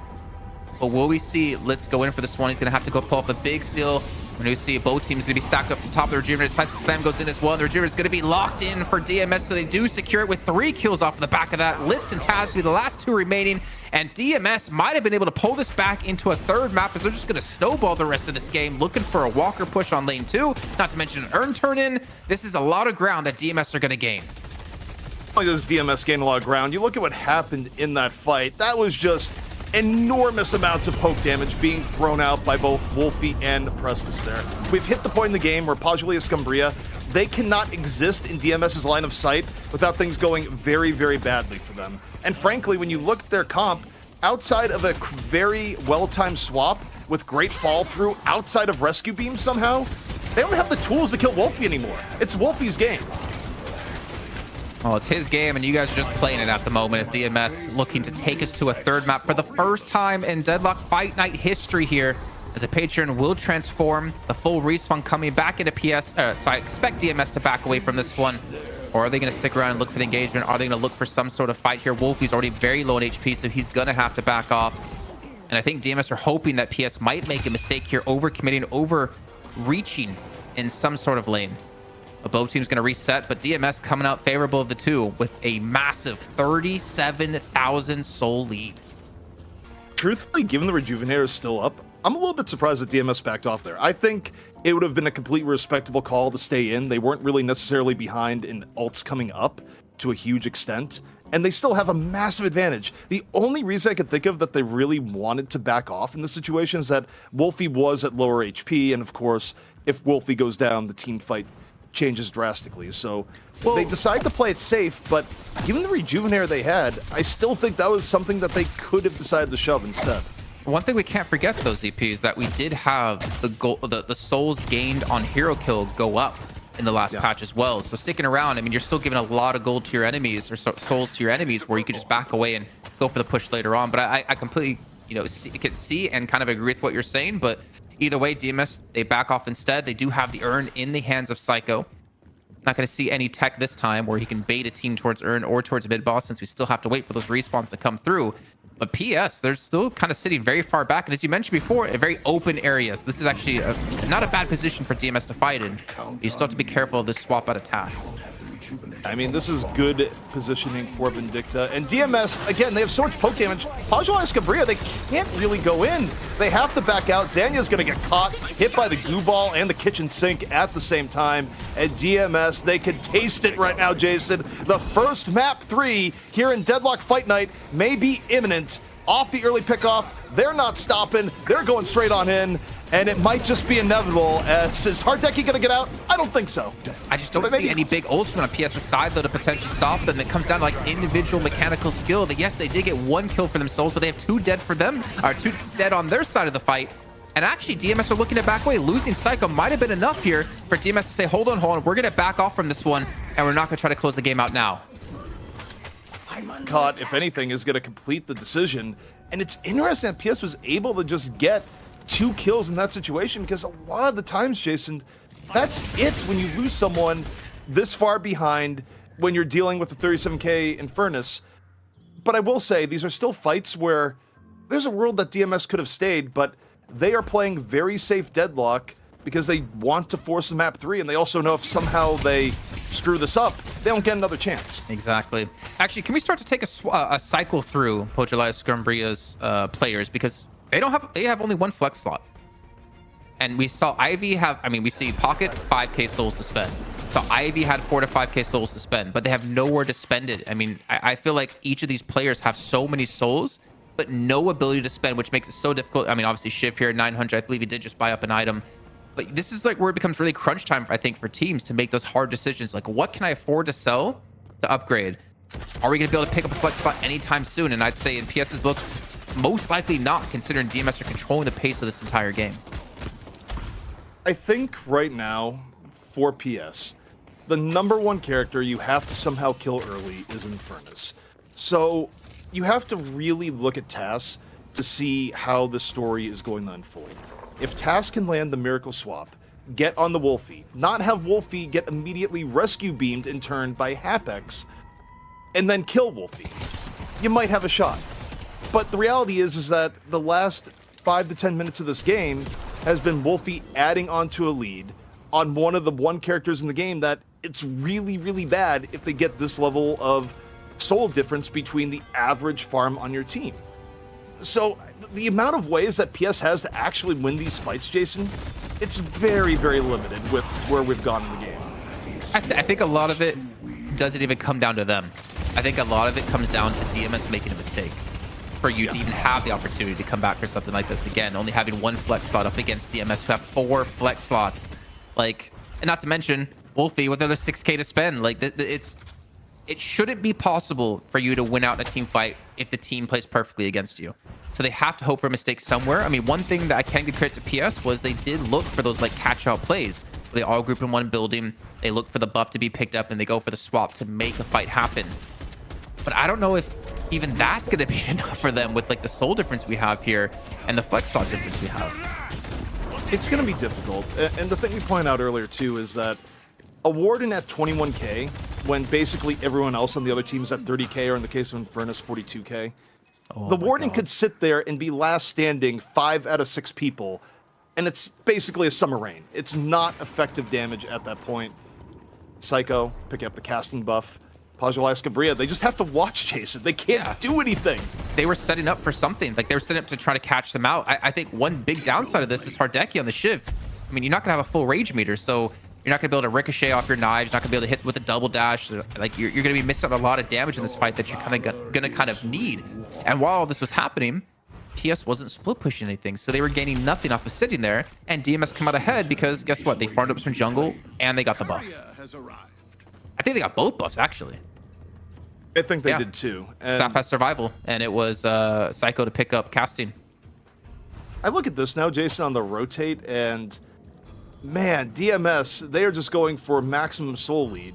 A: But will we see Let's go in for this one? He's going to have to go pull off a big steal. When we see both teams going to be stacked up on top of the Rejuvenator. Seismic Slam goes in as well. And the Rejuvenator is going to be locked in for DMS. So they do secure it with 3 kills off the back of that. Litz and Taz be the last 2 remaining. And DMS might have been able to pull this back into a 3rd map, as they're just going to snowball the rest of this game, looking for a Walker push on lane 2. Not to mention an Urn turn in. This is a lot of ground that DMS are going to gain.
C: Not only does DMS gain a lot of ground, you look at what happened in that fight. That was just enormous amounts of poke damage being thrown out by both Wolfie and Prestis there. We've hit the point in the game where Pojilaya Skumbriya, they cannot exist in DMS's line of sight without things going very, very badly for them. And frankly, when you look at their comp, outside of a very well-timed swap with great fall through, outside of rescue beam somehow, they don't have the tools to kill Wolfie anymore. It's Wolfie's game.
A: Well, it's his game, and you guys are just playing it at the moment as DMS looking to take us to a 3rd map for the first time in Deadlock Fight Night history here, as a Patreon will transform. The full respawn coming back into PS. So I expect DMS to back away from this one. Or are they going to stick around and look for the engagement? Are they going to look for some sort of fight here? Wolfie's already very low in HP, so he's going to have to back off. And I think DMS are hoping that PS might make a mistake here, overcommitting, overreaching in some sort of lane. Both teams going to reset, but DMS coming out favorable of the 2 with a massive 37,000 soul lead.
C: Truthfully, given the Rejuvenator is still up, I'm a little bit surprised that DMS backed off there. I think it would have been a completely respectable call to stay in. They weren't really necessarily behind in ults coming up to a huge extent, and they still have a massive advantage. The only reason I could think of that they really wanted to back off in this situation is that Wolfie was at lower HP, and of course, if Wolfie goes down, the team fight changes drastically. So they decide to play it safe, but given the Rejuvenator they had, I still think that was something that they could have decided to shove instead.
A: One thing we can't forget, though, ZP, is that we did have the souls gained on hero kill go up in the last patch as well. So sticking around, I mean, you're still giving a lot of gold to your enemies, or souls to your enemies, where you could just back away and go for the push later on. But I completely, can see and kind of agree with what you're saying, but either way, DMS, they back off instead. They do have the urn in the hands of Psycho. Not going to see any tech this time where he can bait a team towards urn or towards mid boss, since we still have to wait for those respawns to come through. But PS, they're still kind of sitting very far back. And as you mentioned before, a very open area. So this is actually not a bad position for DMS to fight in. You still have to be careful of this swap out of TAS.
C: I mean, this is good positioning for Vindicta. And DMS, again, they have so much poke damage. Pojilaya Skumbriya, they can't really go in. They have to back out. Zanya's going to get caught, hit by the goo ball and the kitchen sink at the same time. And DMS, they can taste it right now, Jason. The first map 3 here in Deadlock Fight Night may be imminent. Off the early pickoff, they're not stopping. They're going straight on in. And it might just be inevitable. Is Hardeki going to get out? I don't think so.
A: I just don't see any big ultimate on PS's side, though, to potentially stop them. It comes down to like individual mechanical skill. That yes, they did get 1 kill for themselves, but they have 2 dead for them, or 2 dead on their side of the fight. And actually, DMS are looking to back away. Losing Psycho might have been enough here for DMS to say, hold on, we're going to back off from this one, and we're not going to try to close the game out now.
C: Caught, if anything, is going to complete the decision. And it's interesting that PS was able to just get 2 kills in that situation, because a lot of the times, Jason, that's it when you lose someone this far behind when you're dealing with the 37k Infernus. But I will say, these are still fights where there's a world that DMS could have stayed, but they are playing very safe Deadlock because they want to force the map 3, and they also know if somehow they screw this up, they don't get another chance.
A: Exactly. Actually, can we start to take a cycle through Pojilaya Skumbriya's players, because they have only 1 flex slot. And we saw Ivy have, we see Pocket 5k souls to spend. So Ivy had 4 to 5k souls to spend, but they have nowhere to spend it. I feel like each of these players have so many souls, but no ability to spend, which makes it so difficult. Obviously Shiv here, 900, I believe he did just buy up an item. But this is like where it becomes really crunch time, I think, for teams to make those hard decisions. Like, what can I afford to sell to upgrade? Are we going to be able to pick up a flex slot anytime soon? And I'd say in PS's books, most likely not, considering DMS are controlling the pace of this entire game.
C: I think right now, for PS, the #1 character you have to somehow kill early is Infernus. So you have to really look at TAS to see how the story is going to unfold. If TAS can land the Miracle Swap, get on the Wolfie, not have Wolfie get immediately rescue beamed in turn by Hapex, and then kill Wolfie, you might have a shot. But the reality is that the last 5 to 10 minutes of this game has been Wolfie adding onto a lead on one of the 1 characters in the game that it's really, really bad if they get this level of soul difference between the average farm on your team. So the amount of ways that PS has to actually win these fights, Jason, it's very, very limited with where we've gone in the game.
A: I think a lot of it doesn't even come down to them. I think a lot of it comes down to DMS making a mistake for you to even have the opportunity to come back for something like this again. Only having 1 flex slot up against DMS who have 4 flex slots. And not to mention Wolfie with another 6k to spend. It shouldn't be possible for you to win out in a team fight if the team plays perfectly against you. So they have to hope for a mistake somewhere. One thing that I can give credit to PS was they did look for those catch-out plays. They all group in 1 building. They look for the buff to be picked up, and they go for the swap to make the fight happen. But I don't know if even that's going to be enough for them with the soul difference we have here and the flex slot difference we have.
C: It's going to be difficult. And the thing we pointed out earlier, too, is that a Warden at 21k, when basically everyone else on the other team is at 30k, or in the case of Infernus, 42k, the Warden could sit there and be last standing 5 out of 6 people, and it's basically a summer rain. It's not effective damage at that point. Psycho, picking up the casting buff. Pojilaya Skumbriya, they just have to watch Jason. They can't do anything.
A: They were setting up for something. They were setting up to try to catch them out. I think one big downside of this is Hardeki on the Shiv. You're not going to have a full rage meter, so you're not going to be able to ricochet off your knives. You're not going to be able to hit with a double dash. You're going to be missing a lot of damage in this fight that you're going to need. And while all this was happening, PS wasn't split pushing anything, so they were gaining nothing off of sitting there. And DMS come out ahead because guess what? They farmed up some jungle and they got the buff. I think they got both buffs actually.
C: I think they did too. And
A: Saf has survival, and it was Psycho to pick up casting.
C: I look at this now, Jason, on the rotate, and man, DMS, they are just going for maximum soul lead.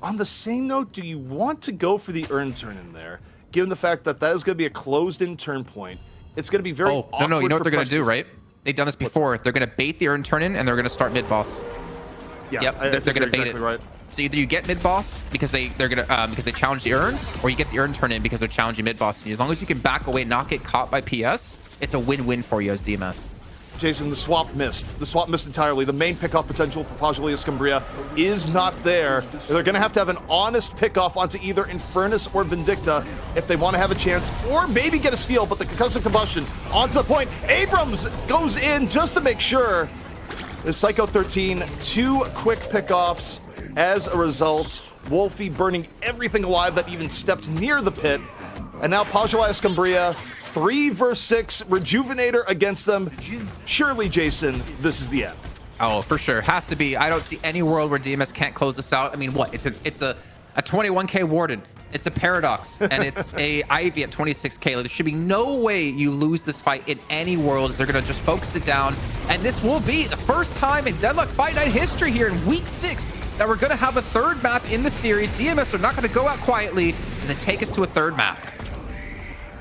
C: On the same note, do you want to go for the earn turn in there, given the fact that that is going to be a closed-in turn point? It's going to be very awkward.
A: No, you know what they're going to do, right? They've done this before. They're going to bait the earn turn in, and they're going to start mid-boss.
C: Yeah,
A: yep, they're going to bait it.
C: Right.
A: So either you get mid-boss because they're gonna because they challenge the earn, or you get the earn turn in because they're challenging mid-boss. And as long as you can back away, not get caught by PS, it's a win-win for you as DMS.
C: Jason, the swap missed. The swap missed entirely. The main pickoff potential for Pojilaya Skumbriya is not there. They're going to have an honest pickoff onto either Infernus or Vindicta if they want to have a chance, or maybe get a steal, but the concussive combustion onto the point. Abrams goes in just to make sure. The Psycho 13, 2 quick pickoffs as a result. Wolfie burning everything alive that even stepped near the pit. And now Pojilaya Skumbriya, 3 versus 6, Rejuvenator against them. Surely, Jason, this is the end.
A: Oh, for sure. Has to be. I don't see any world where DMS can't close this out. I mean, what? It's a 21k Warden. It's a Paradox, and it's a Ivy at 26k. There should be no way you lose this fight in any world. They're going to just focus it down. And this will be the first time in Deadlock Fight Night history here in week 6 that we're going to have a third map in the series. DMS are not going to go out quietly as they take us to a third map.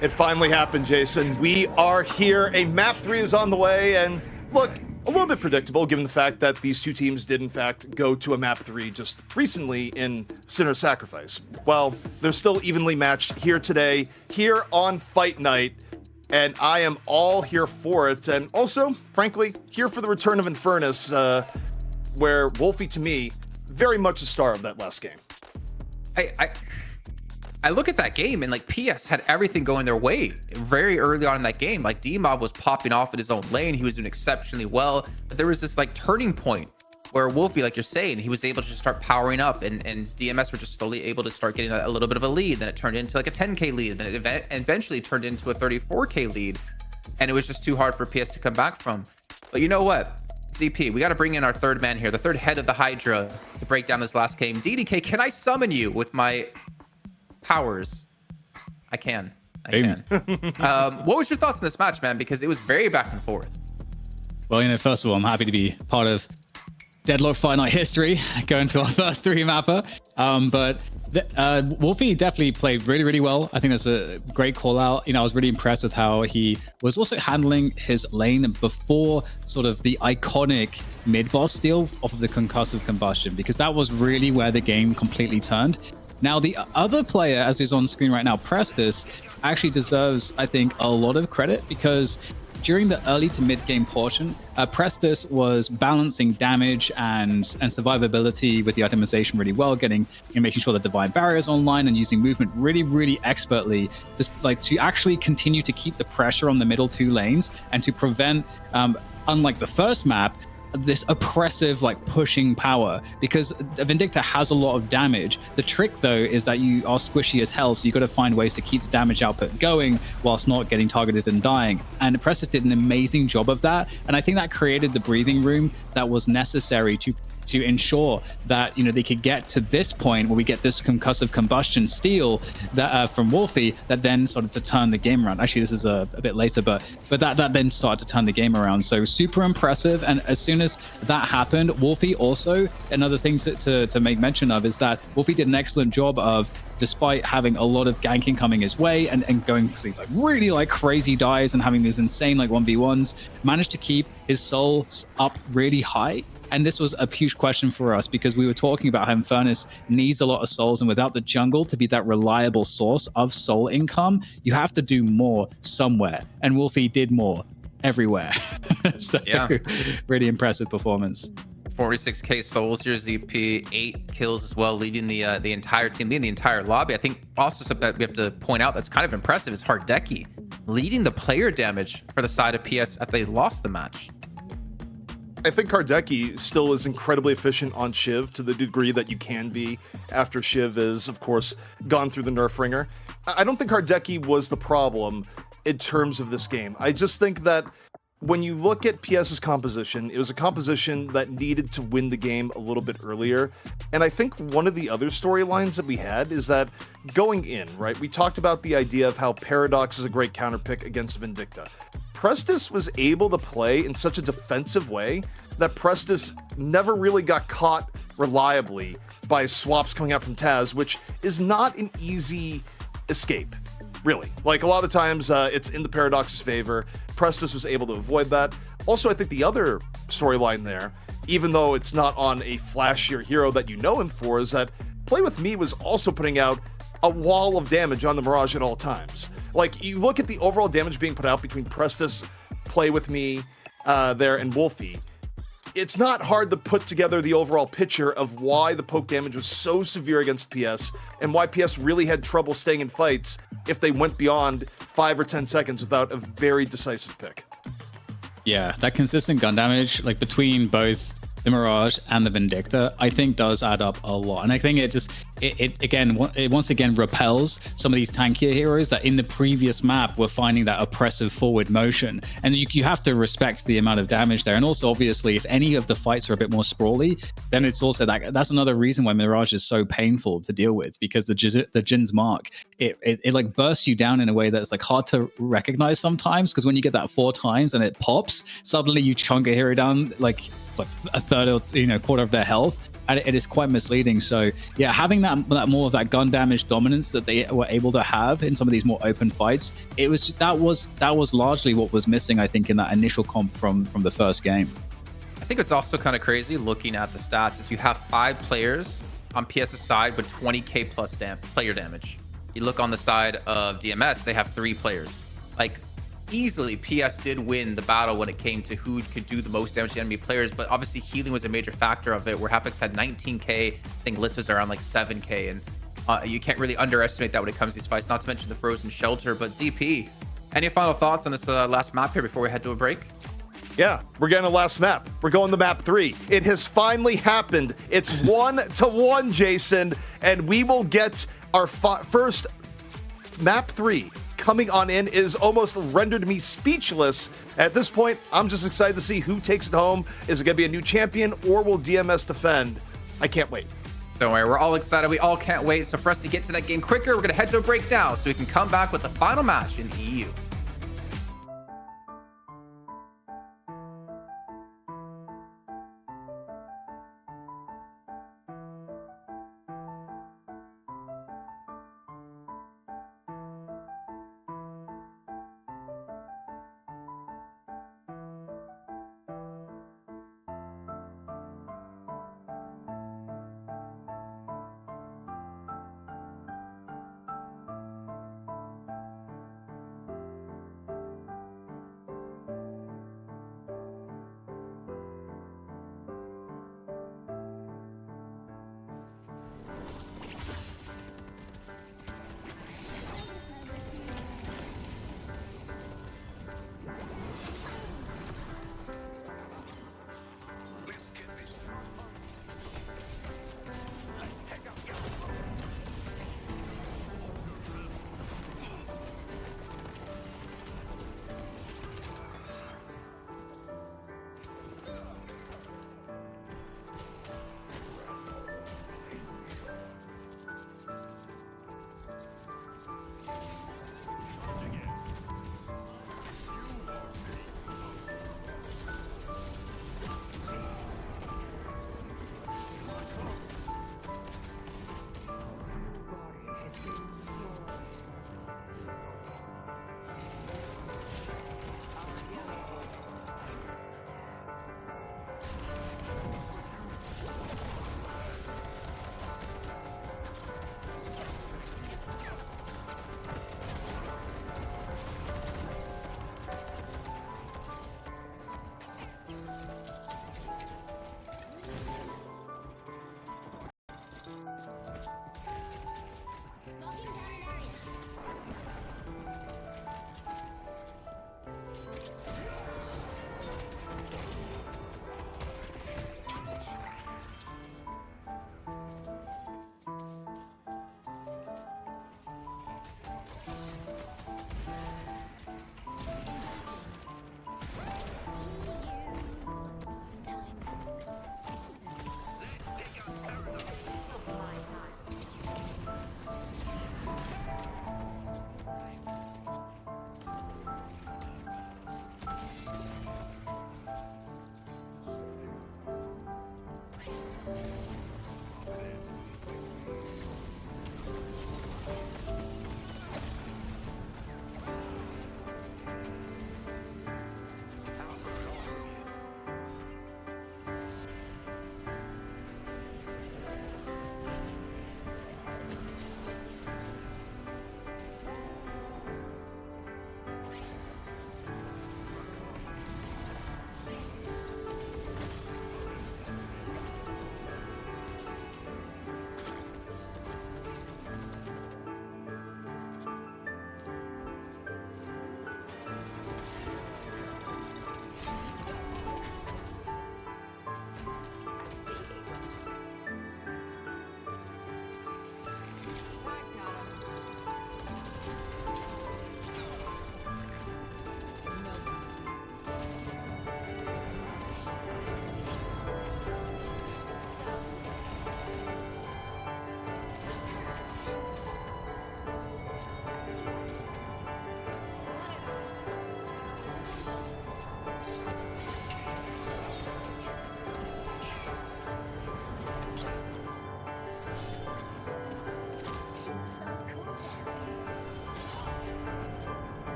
C: It finally happened, Jason. We are here. A map 3 is on the way, and look, a little bit predictable given the fact that these two teams did in fact go to a map 3 just recently in Sinner's Sacrifice. Well, they're still evenly matched here today, here on Fight Night, and I am all here for it. And also, frankly, here for the return of Infernus, where Wolfie, to me, very much the star of that last game.
A: I look at that game and like PS had everything going their way very early on in that game. Like D-Mob was popping off in his own lane. He was doing exceptionally well. But there was this like turning point where Wolfie, like you're saying, he was able to just start powering up and DMS were just slowly able to start getting a little bit of a lead. Then it turned into like a 10k lead. Then it eventually turned into a 34k lead. And it was just too hard for PS to come back from. But you know what? ZP, we got to bring in our third man here, the third head of the Hydra to break down this last game. DDK, can I summon you with my powers? I can. What was your thoughts on this match, man? Because it was very back and forth.
B: Well, first of all, I'm happy to be part of Deadlock Fight Night history, going to our first 3 mapper. Wolfie definitely played really, really well. I think that's a great call out. I was really impressed with how he was also handling his lane before sort of the iconic mid-boss steal off of the concussive combustion, because that was really where the game completely turned. Now, the other player, as is on screen right now, Prestus, actually deserves, I think, a lot of credit, because during the early to mid-game portion, Prestus was balancing damage and survivability with the itemization really well, making sure the Divine Barrier is online and using movement really, really expertly, just like to actually continue to keep the pressure on the middle 2 lanes and to prevent, unlike the first map, this oppressive like pushing power, because Vindicta has a lot of damage. The trick though is that you are squishy as hell, so you got to find ways to keep the damage output going whilst not getting targeted and dying, and Preston did an amazing job of that, and I think that created the breathing room that was necessary to ensure that they could get to this point where we get this concussive combustion steal that from Wolfie that then started to turn the game around. Actually, this is a bit later, but that then started to turn the game around. So super impressive. And as soon as that happened, Wolfie also, another thing to make mention of is that Wolfie did an excellent job of, despite having a lot of ganking coming his way and going for these like really like crazy dives and having these insane like 1v1s, managed to keep his souls up really high. And this was a huge question for us, because we were talking about how Infernus needs a lot of souls, and without the jungle to be that reliable source of soul income, you have to do more somewhere. And Wolfie did more everywhere. So yeah, really impressive performance.
A: 46k souls, your ZP, 8 kills as well, leading the entire team, leading the entire lobby. I think also something that we have to point out that's kind of impressive is Hardeki leading the player damage for the side of PS after they lost the match.
C: I think Hardeki still is incredibly efficient on Shiv to the degree that you can be after Shiv is, of course, gone through the nerf ringer. I don't think Hardeki was the problem in terms of this game. I just think that when you look at PS's composition, it was a composition that needed to win the game a little bit earlier. And I think one of the other storylines that we had is that going in, right, we talked about the idea of how Paradox is a great counter pick against Vindicta. Prestus was able to play in such a defensive way that Prestus never really got caught reliably by swaps coming out from Taz, which is not an easy escape, really. Like, a lot of the times, it's in the Paradox's favor. Prestus was able to avoid that. Also, I think the other storyline there, even though it's not on a flashier hero that you know him for, is that Play With Me was also putting out a wall of damage on the Mirage at all times. Like, you look at the overall damage being put out between Prestus, Play With Me, there and Wolfie, it's not hard to put together the overall picture of why the poke damage was so severe against PS and why PS really had trouble staying in fights if they went beyond 5 or 10 seconds without a very decisive pick.
B: Yeah, that consistent gun damage, like between both the Mirage and the Vindicta, I think does add up a lot. And I think it once again repels some of these tankier heroes that in the previous map were finding that oppressive forward motion. And you have to respect the amount of damage there. And also, obviously, if any of the fights are a bit more sprawly, then it's also that's another reason why Mirage is so painful to deal with, because the Jin's Mark, it like bursts you down in a way that's like hard to recognize sometimes, because when you get that 4 times and it pops, suddenly you chunk a hero down like a third or quarter of their health, and it is quite misleading. So yeah, having that more of that gun damage dominance that they were able to have in some of these more open fights, that was largely what was missing, I think, in that initial comp from the first game.
A: I think it's also kind of crazy looking at the stats is you have 5 players on PS's side with 20k plus player damage. You look on the side of DMS, they have 3 players. Like, easily PS did win the battle when it came to who could do the most damage to enemy players, but obviously healing was a major factor of it, where Hapix had 19k, I think Litz was around like 7k, and you can't really underestimate that when it comes to these fights, not to mention the frozen shelter. But ZP, any final thoughts on this last map here before we head to a break?
C: Yeah, we're getting a last map. We're going to map 3. It has finally happened. It's 1-1, Jason, and we will get our first map 3 coming on in. Is almost rendered me speechless. At this point, I'm just excited to see who takes it home. Is it going to be a new champion, or will DMS defend? I can't wait.
A: Don't worry, we're all excited. We all can't wait. So for us to get to that game quicker, we're going to head to a break now so we can come back with the final match in EU.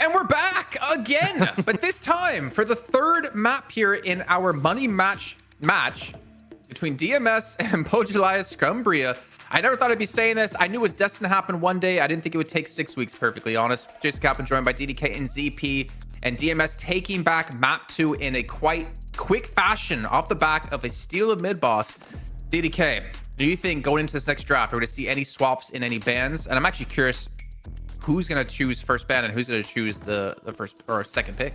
A: And we're back again, but this time for the third map here in our money match between DMS and Pojilaya Skumbriya. I never thought I'd be saying this. I knew it was destined to happen one day. I didn't think it would take 6 weeks, perfectly honest. Jason Kaplan joined by DDK and ZP, and DMS taking back map 2 in a quite quick fashion off the back of a steal of mid boss. DDK, do you think going into this next draft, we're going to see any swaps in any bans? And I'm actually curious, who's going to choose first ban and who's going to choose the first or second pick?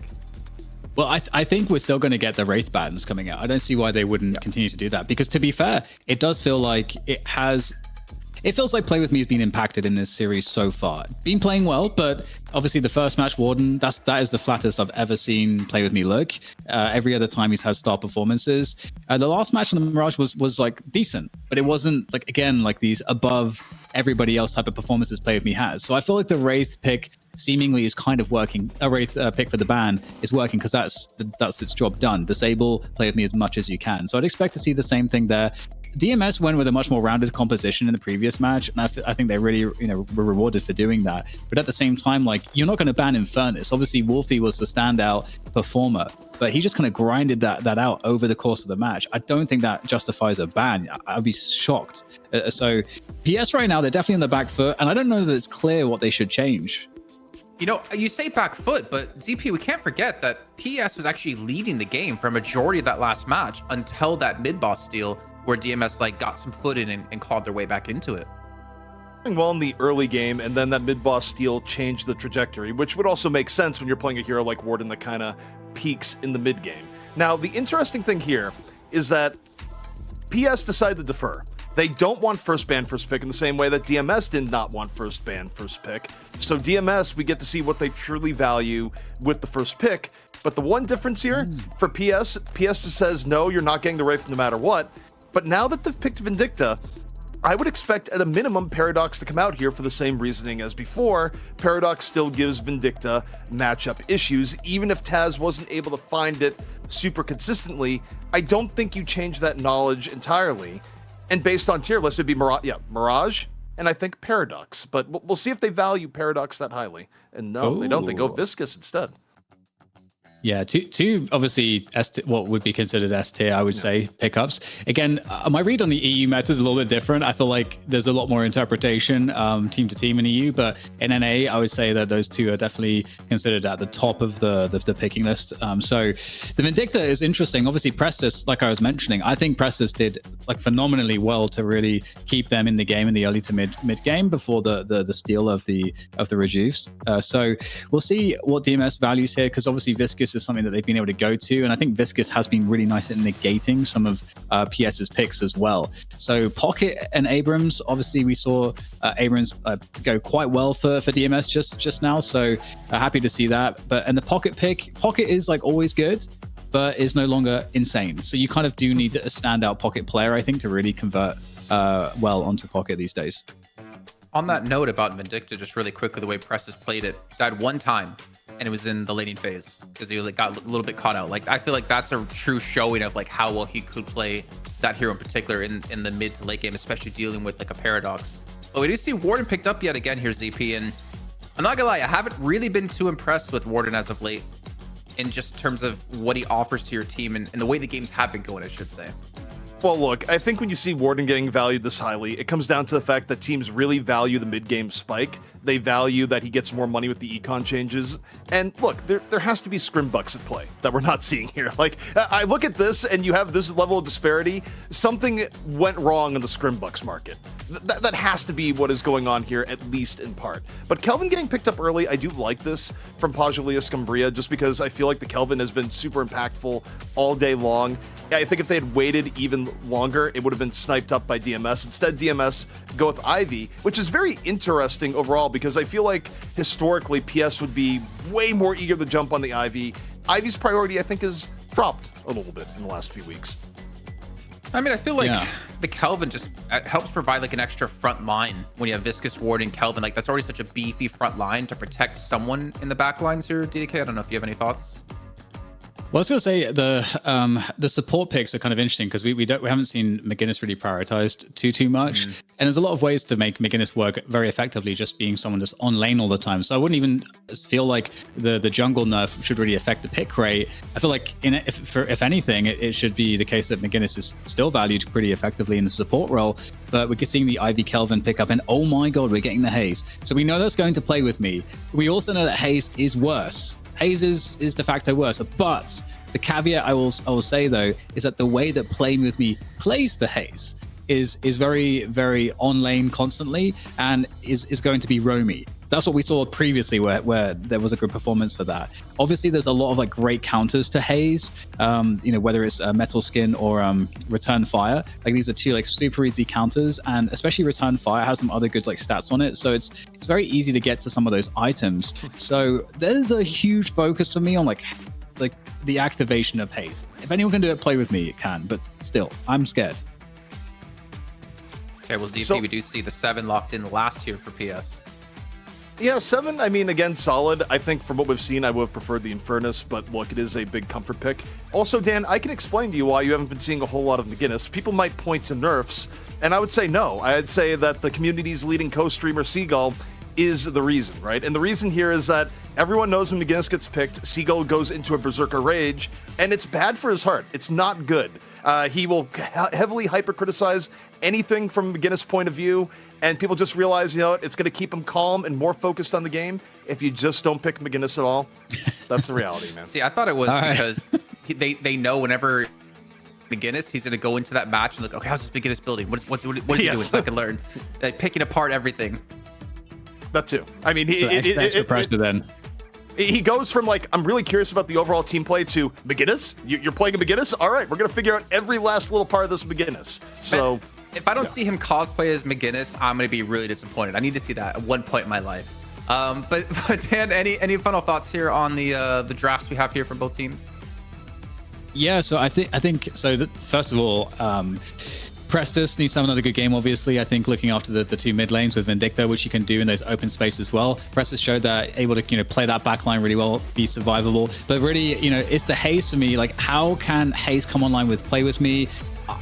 B: Well, I think we're still going to get the Wraith bans coming out. I don't see why they wouldn't continue to do that, because to be fair, it does feel like it feels like Play With Me has been impacted in this series so far. Been playing well, but obviously the first match, Warden, that is the flattest I've ever seen Play With Me look. Every other time he's had star performances. The last match on the Mirage was like decent, but it wasn't like, again, like these above everybody else type of performances Play With Me has. So I feel like the Wraith pick seemingly is kind of working. A Wraith pick for the ban is working because that's its job done. Disable Play With Me as much as you can. So I'd expect to see the same thing there. DMS went with a much more rounded composition in the previous match, and I think they really, were rewarded for doing that. But at the same time, like, you're not going to ban Infernus. Obviously, Wolfie was the standout performer, but he just kind of grinded that out over the course of the match. I don't think that justifies a ban. I'd be shocked. So PS right now, they're definitely on the back foot, and I don't know that it's clear what they should change.
A: You say back foot, but ZP, we can't forget that PS was actually leading the game for a majority of that last match until that mid-boss steal, where DMS got some foot in and clawed their way back into it.
C: Well in the early game, and then that mid-boss steal changed the trajectory, which would also make sense when you're playing a hero like Warden that kind of peaks in the mid-game. Now, the interesting thing here is that PS decided to defer. They don't want first ban, first pick in the same way that DMS did not want first ban, first pick. So DMS, we get to see what they truly value with the first pick. But the one difference here for PS says, no, you're not getting the Wraith no matter what. But now that they've picked Vindicta, I would expect at a minimum Paradox to come out here for the same reasoning as before. Paradox still gives Vindicta matchup issues, even if Taz wasn't able to find it super consistently. I don't think you change that knowledge entirely. And based on tier list, it'd be Mirage and I think Paradox. But we'll see if they value Paradox that highly. And no, they don't. They go Viscous instead.
B: Yeah, two obviously what would be considered S tier, I would say, pickups. Again, my read on the EU meta is a little bit different. I feel like there's a lot more interpretation team to team in EU, but in NA, I would say that those two are definitely considered at the top of the picking list. So the Vindicta is interesting. Obviously, Prestis, like I was mentioning, I think Prestis did phenomenally well to really keep them in the game in the early to mid game before the steal of the rejuves. So we'll see what DMS values here, because obviously Viscous is something that they've been able to go to, and I think Viscous has been really nice at negating some of PS's picks as well. So Pocket and Abrams, obviously we saw Abrams go quite well for DMS just now, so happy to see that. And the Pocket pick, Pocket is always good, but is no longer insane. So you kind of do need a standout Pocket player, I think, to really convert well onto Pocket these days.
A: On that note about Vindicta, just really quickly, the way Prestis played it, died one time, and it was in the laning phase because he got a little bit caught out. I feel like that's a true showing of how well he could play that hero in particular in the mid to late game, especially dealing with a Paradox. But we do see Warden picked up yet again here, ZP, and I'm not gonna lie, I haven't really been too impressed with Warden as of late in just terms of what he offers to your team and the way the games have been going, I should say.
C: Well, look, I think when you see Warden getting valued this highly, it comes down to the fact that teams really value the mid-game spike. They value that he gets more money with the econ changes. And look, there has to be scrim bucks at play that we're not seeing here. I look at this and you have this level of disparity. Something went wrong in the scrim bucks market. That has to be what is going on here, at least in part. But Kelvin getting picked up early, I do like this from Pojilaya Skumbriya, just because I feel like the Kelvin has been super impactful all day long. I think if they had waited even longer, it would have been sniped up by DMS. Instead, DMS go with Ivy, which is very interesting overall, because I feel like historically PS would be way more eager to jump on the Ivy. Ivy's priority, I think, has dropped a little bit in the last few weeks.
A: I mean, I feel like the Kelvin just helps provide an extra front line when you have Viscous, Ward, and Kelvin. That's already such a beefy front line to protect someone in the back lines here, DDK. I don't know if you have any thoughts.
B: Well, I was going to say the support picks are kind of interesting because we haven't seen McGinnis really prioritized too much, and there's a lot of ways to make McGinnis work very effectively, just being someone that's on lane all the time. So I wouldn't even feel like the jungle nerf should really affect the pick rate. I feel like if anything, it should be the case that McGinnis is still valued pretty effectively in the support role. But we're seeing the Ivy Kelvin pick up, and oh my god, we're getting the Haze. So we know that's going to play with me. We also know that Haze is worse. Haze is de facto worse, but the caveat I will say though is that the way that Playing With Me plays the Haze is very, very on lane constantly and is going to be roamy. So that's what we saw previously where there was a good performance for that. Obviously, there's a lot of like great counters to Haze, whether it's Metal Skin or Return Fire. Like these are two like super easy counters, and especially Return Fire has some other good like stats on it. So it's very easy to get to some of those items. So there's a huge focus for me on like the activation of Haze. If anyone can do it, Play With Me, it can. But still, I'm scared.
A: Okay, well, ZP, we do see the 7 locked in the last tier for PS.
C: Yeah, 7, I mean, again, solid. I think from what we've seen, I would have preferred the Infernus, but look, it is a big comfort pick. Also, Dan, I can explain to you why you haven't been seeing a whole lot of McGinnis. People might point to nerfs, and I would say no. I'd say that the community's leading co-streamer, Seagull, is the reason, right? And the reason here is that everyone knows when McGinnis gets picked, Seagull goes into a berserker rage, and it's bad for his heart. It's not good. He will heavily hyper-criticize anything from McGinnis' point of view, and people just realize, it's going to keep him calm and more focused on the game if you just don't pick McGinnis at all. That's the reality, man.
A: See, I thought it was because they know whenever McGinnis, he's going to go into that match and look, okay, how's this McGinnis building? What is he doing so I can learn? Picking apart everything.
C: That too. I mean,
B: extra pressure then.
C: He goes from like, I'm really curious about the overall team play to McGinnis? You're playing a McGinnis? All right, we're going to figure out every last little part of this McGinnis. So,
A: man, if I don't see him cosplay as McGinnis, I'm going to be really disappointed. I need to see that at one point in my life. But Dan, any final thoughts here on the drafts we have here from both teams?
B: Yeah, so I think so. First of all, Prestus needs to have another good game, obviously. I think looking after the two mid lanes with Vindicta, which you can do in those open spaces as well. Prestus showed that able to play that backline really well, be survivable. But really, it's the Haze for me. Like, how can Haze come online with Play With Me?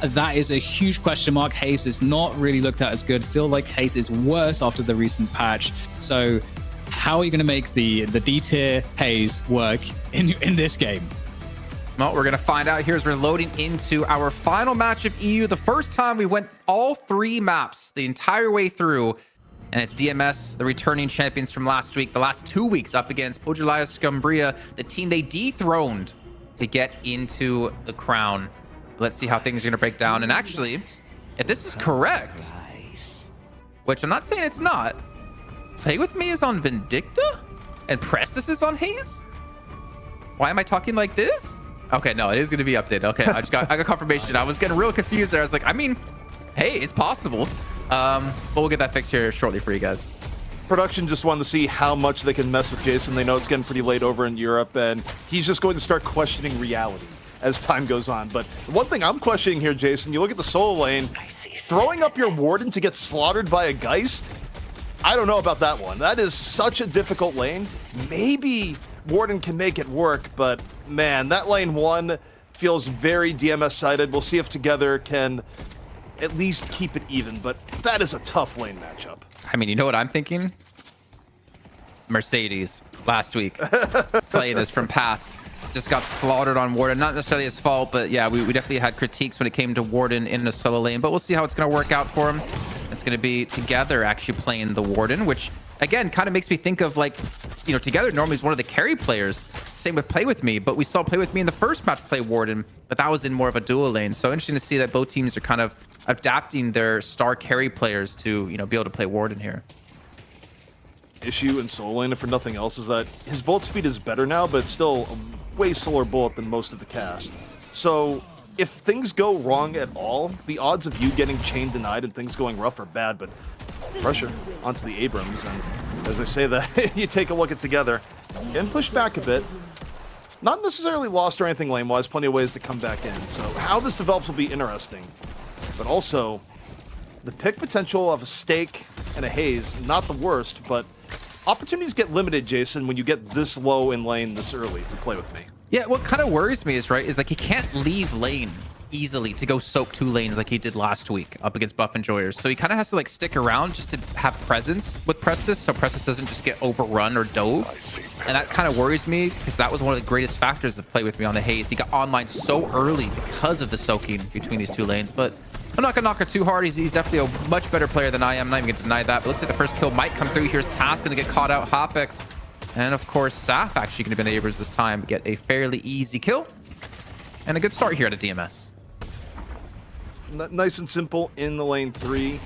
B: That is a huge question mark. Haze is not really looked at as good. Feel like Haze is worse after the recent patch. So how are you going to make the D tier Haze work in this game?
A: Well, we're going to find out here as we're loading into our final match of EU. The first time we went all 3 maps the entire way through. And it's DMS, the returning champions from last week, the last 2 weeks up against Pojilaya Skumbriya, the team they dethroned to get into the crown. Let's see how things are going to break down. And actually, if this is correct, which I'm not saying it's not, Play With Me is on Vindicta and Prestus is on Haze? Why am I talking like this? Okay, no, it is going to be updated. Okay, I got confirmation. I was getting real confused there. I was like, I mean, hey, it's possible. But we'll get that fixed here shortly for you guys.
C: Production just wanted to see how much they can mess with Jason. They know it's getting pretty late over in Europe, and he's just going to start questioning reality as time goes on. But one thing I'm questioning here, Jason, you look at the solo lane, throwing up your Warden to get slaughtered by a Geist? I don't know about that one. That is such a difficult lane. Maybe Warden can make it work, but man, that lane 1 feels very DMS-sided. We'll see if Together can at least keep it even, but that is a tough lane matchup.
A: I mean, you know what I'm thinking? Mercedes last week. Playing this from Pass. Just got slaughtered on Warden. Not necessarily his fault, but yeah, we definitely had critiques when it came to Warden in the solo lane, but we'll see how it's going to work out for him. It's going to be Together actually playing the Warden, which again kind of makes me think of like, Together normally is one of the carry players. Same with Play With Me, but we saw Play With Me in the first match play Warden, but that was in more of a dual lane. So interesting to see that both teams are kind of adapting their star carry players to, be able to play Warden here.
C: Issue in solo lane, if for nothing else, is that his bullet speed is better now, but it's still a way slower bullet than most of the cast. So if things go wrong at all, the odds of you getting chain denied and things going rough are bad, but pressure onto the Abrams, and as I say that, you take a look at Together, getting pushed back a bit. Not necessarily lost or anything lane-wise, plenty of ways to come back in. So how this develops will be interesting, but also the pick potential of a Stake and a Haze, not the worst, but opportunities get limited, Jason, when you get this low in lane this early for Play With Me.
A: Yeah, what kind of worries me is, right, is like he can't leave lane easily to go soak 2 lanes like he did last week up against Buff Enjoyers. So he kind of has to like stick around just to have presence with Prestus, so Prestus doesn't just get overrun or dove. And that kind of worries me because that was one of the greatest factors of Play With Me on the Haze. He got online so early because of the soaking between these 2 lanes, but I'm not gonna knock it too hard. He's definitely a much better player than I am. I'm not even gonna deny that, but looks like the first kill might come through. Here's Task gonna get caught out. Hopex. And of course, Saf actually going to be in the Abers this time, get a fairly easy kill. And a good start here at a DMS.
C: Nice and simple in the lane 3.